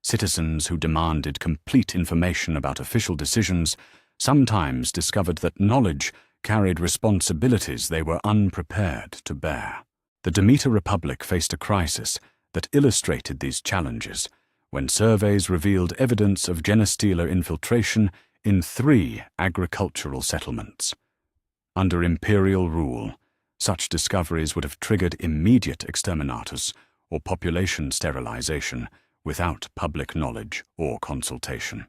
Citizens who demanded complete information about official decisions sometimes discovered that knowledge carried responsibilities they were unprepared to bear. The Demeter Republic faced a crisis that illustrated these challenges when surveys revealed evidence of genestealer infiltration in 3 agricultural settlements. Under Imperial rule, such discoveries would have triggered immediate exterminatus or population sterilization without public knowledge or consultation.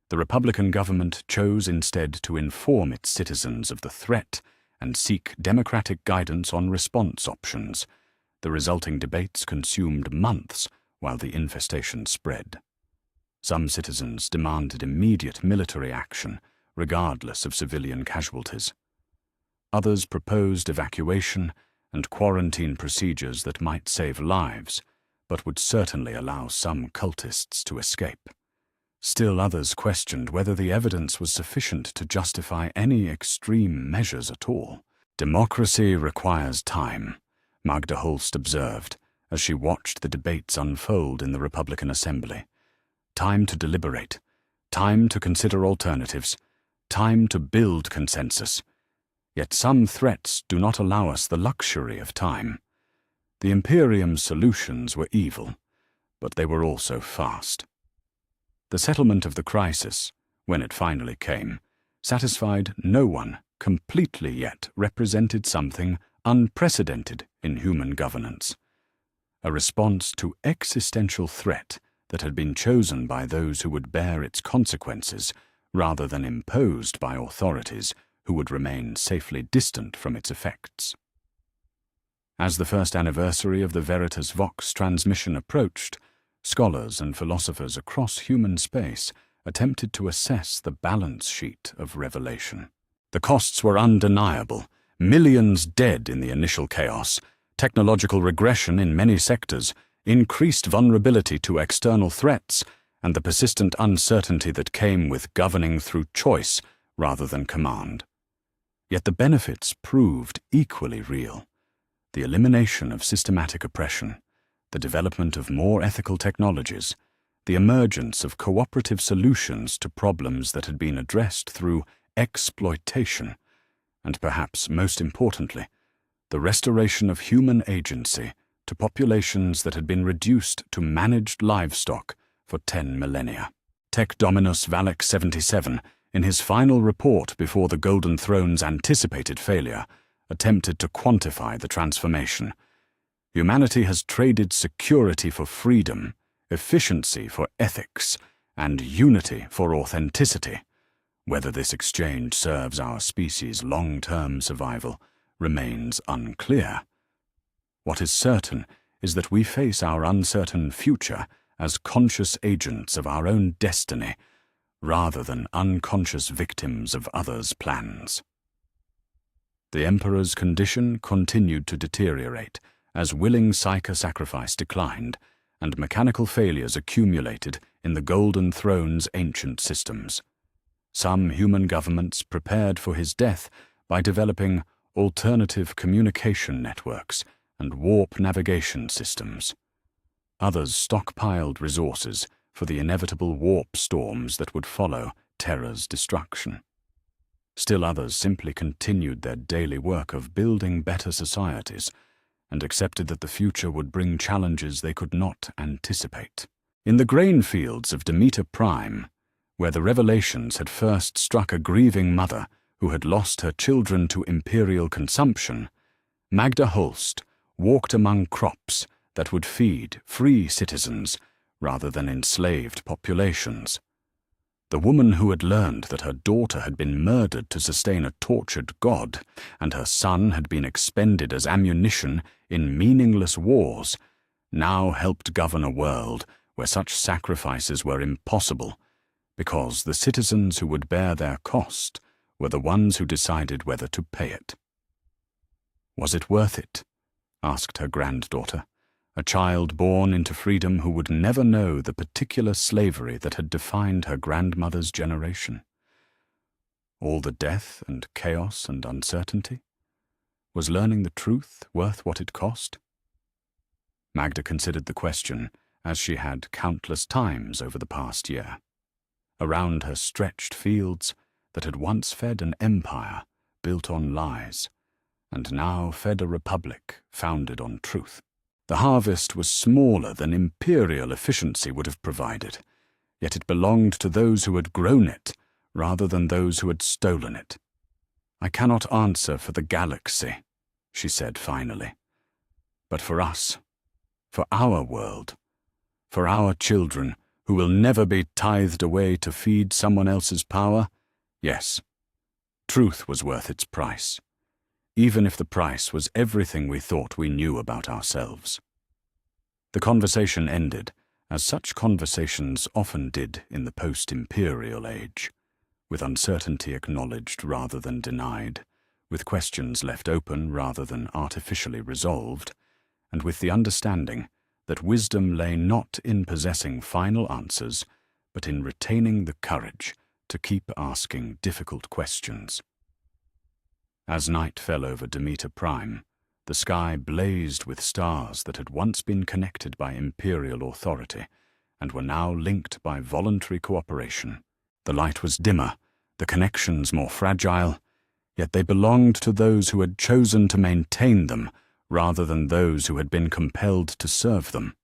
The Republican government chose instead to inform its citizens of the threat and seek democratic guidance on response options. The resulting debates consumed months while the infestation spread. Some citizens demanded immediate military action, regardless of civilian casualties. Others proposed evacuation and quarantine procedures that might save lives, but would certainly allow some cultists to escape. Still others questioned whether the evidence was sufficient to justify any extreme measures at all. "Democracy requires time," Magda Holst observed as she watched the debates unfold in the Republican Assembly. "Time to deliberate, time to consider alternatives, time to build consensus. Yet some threats do not allow us the luxury of time. The Imperium's solutions were evil, but they were also fast." The settlement of the crisis, when it finally came, satisfied no one completely, yet represented something unprecedented in human governance. A response to existential threat that had been chosen by those who would bear its consequences rather than imposed by authorities who would remain safely distant from its effects. As the first anniversary of the Veritas Vox transmission approached, scholars and philosophers across human space attempted to assess the balance sheet of revelation. The costs were undeniable: millions dead in the initial chaos, technological regression in many sectors, increased vulnerability to external threats, and the persistent uncertainty that came with governing through choice rather than command. Yet the benefits proved equally real: the elimination of systematic oppression, the development of more ethical technologies, the emergence of cooperative solutions to problems that had been addressed through exploitation, and perhaps most importantly, the restoration of human agency to populations that had been reduced to managed livestock for 10 millennia. Tech Dominus Valek 77, in his final report before the Golden Throne's anticipated failure, attempted to quantify the transformation. Humanity has traded security for freedom, efficiency for ethics, and unity for authenticity. Whether this exchange serves our species' long-term survival remains unclear. What is certain is that we face our uncertain future as conscious agents of our own destiny, rather than unconscious victims of others' plans. The Emperor's condition continued to deteriorate as willing psycho-sacrifice declined and mechanical failures accumulated in the Golden Throne's ancient systems. Some human governments prepared for his death by developing alternative communication networks and warp navigation systems. Others stockpiled resources for the inevitable warp storms that would follow Terra's destruction. Still others simply continued their daily work of building better societies and accepted that the future would bring challenges they could not anticipate. In the grain fields of Demeter Prime, where the revelations had first struck a grieving mother who had lost her children to imperial consumption, Magda Holst walked among crops that would feed free citizens rather than enslaved populations. The woman who had learned that her daughter had been murdered to sustain a tortured god and her son had been expended as ammunition in meaningless wars now helped govern a world where such sacrifices were impossible, because the citizens who would bear their cost were the ones who decided whether to pay it. Was it worth it? Asked her granddaughter, a child born into freedom who would never know the particular slavery that had defined her grandmother's generation. All the death and chaos and uncertainty? Was learning the truth worth what it cost? Magda considered the question as she had countless times over the past year. Around her stretched fields that had once fed an empire built on lies, and now fed a republic founded on truth. The harvest was smaller than imperial efficiency would have provided, yet it belonged to those who had grown it rather than those who had stolen it. I cannot answer for the galaxy, she said finally, but for us, for our world, for our children who will never be tithed away to feed someone else's power, yes, truth was worth its price, even if the price was everything we thought we knew about ourselves. The conversation ended, as such conversations often did in the post-imperial age, with uncertainty acknowledged rather than denied, with questions left open rather than artificially resolved, and with the understanding that wisdom lay not in possessing final answers, but in retaining the courage to keep asking difficult questions. As night fell over Demeter Prime, the sky blazed with stars that had once been connected by imperial authority and were now linked by voluntary cooperation. The light was dimmer, the connections more fragile, yet they belonged to those who had chosen to maintain them rather than those who had been compelled to serve them.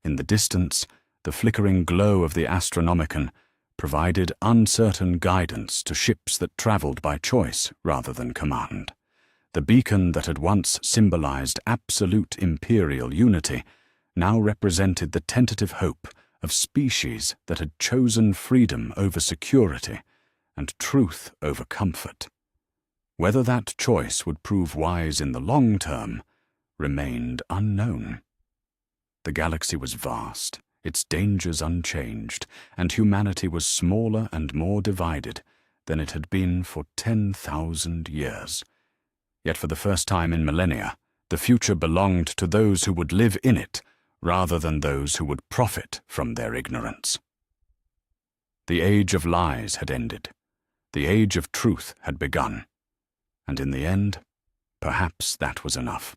In the distance, the flickering glow of the Astronomicon provided uncertain guidance to ships that traveled by choice rather than command. The beacon that had once symbolized absolute imperial unity now represented the tentative hope of species that had chosen freedom over security and truth over comfort. Whether that choice would prove wise in the long term remained unknown. The galaxy was vast, its dangers unchanged, and humanity was smaller and more divided than it had been for 10,000 years. Yet for the first time in millennia, the future belonged to those who would live in it rather than those who would profit from their ignorance. The age of lies had ended. The age of truth had begun. And in the end, perhaps that was enough.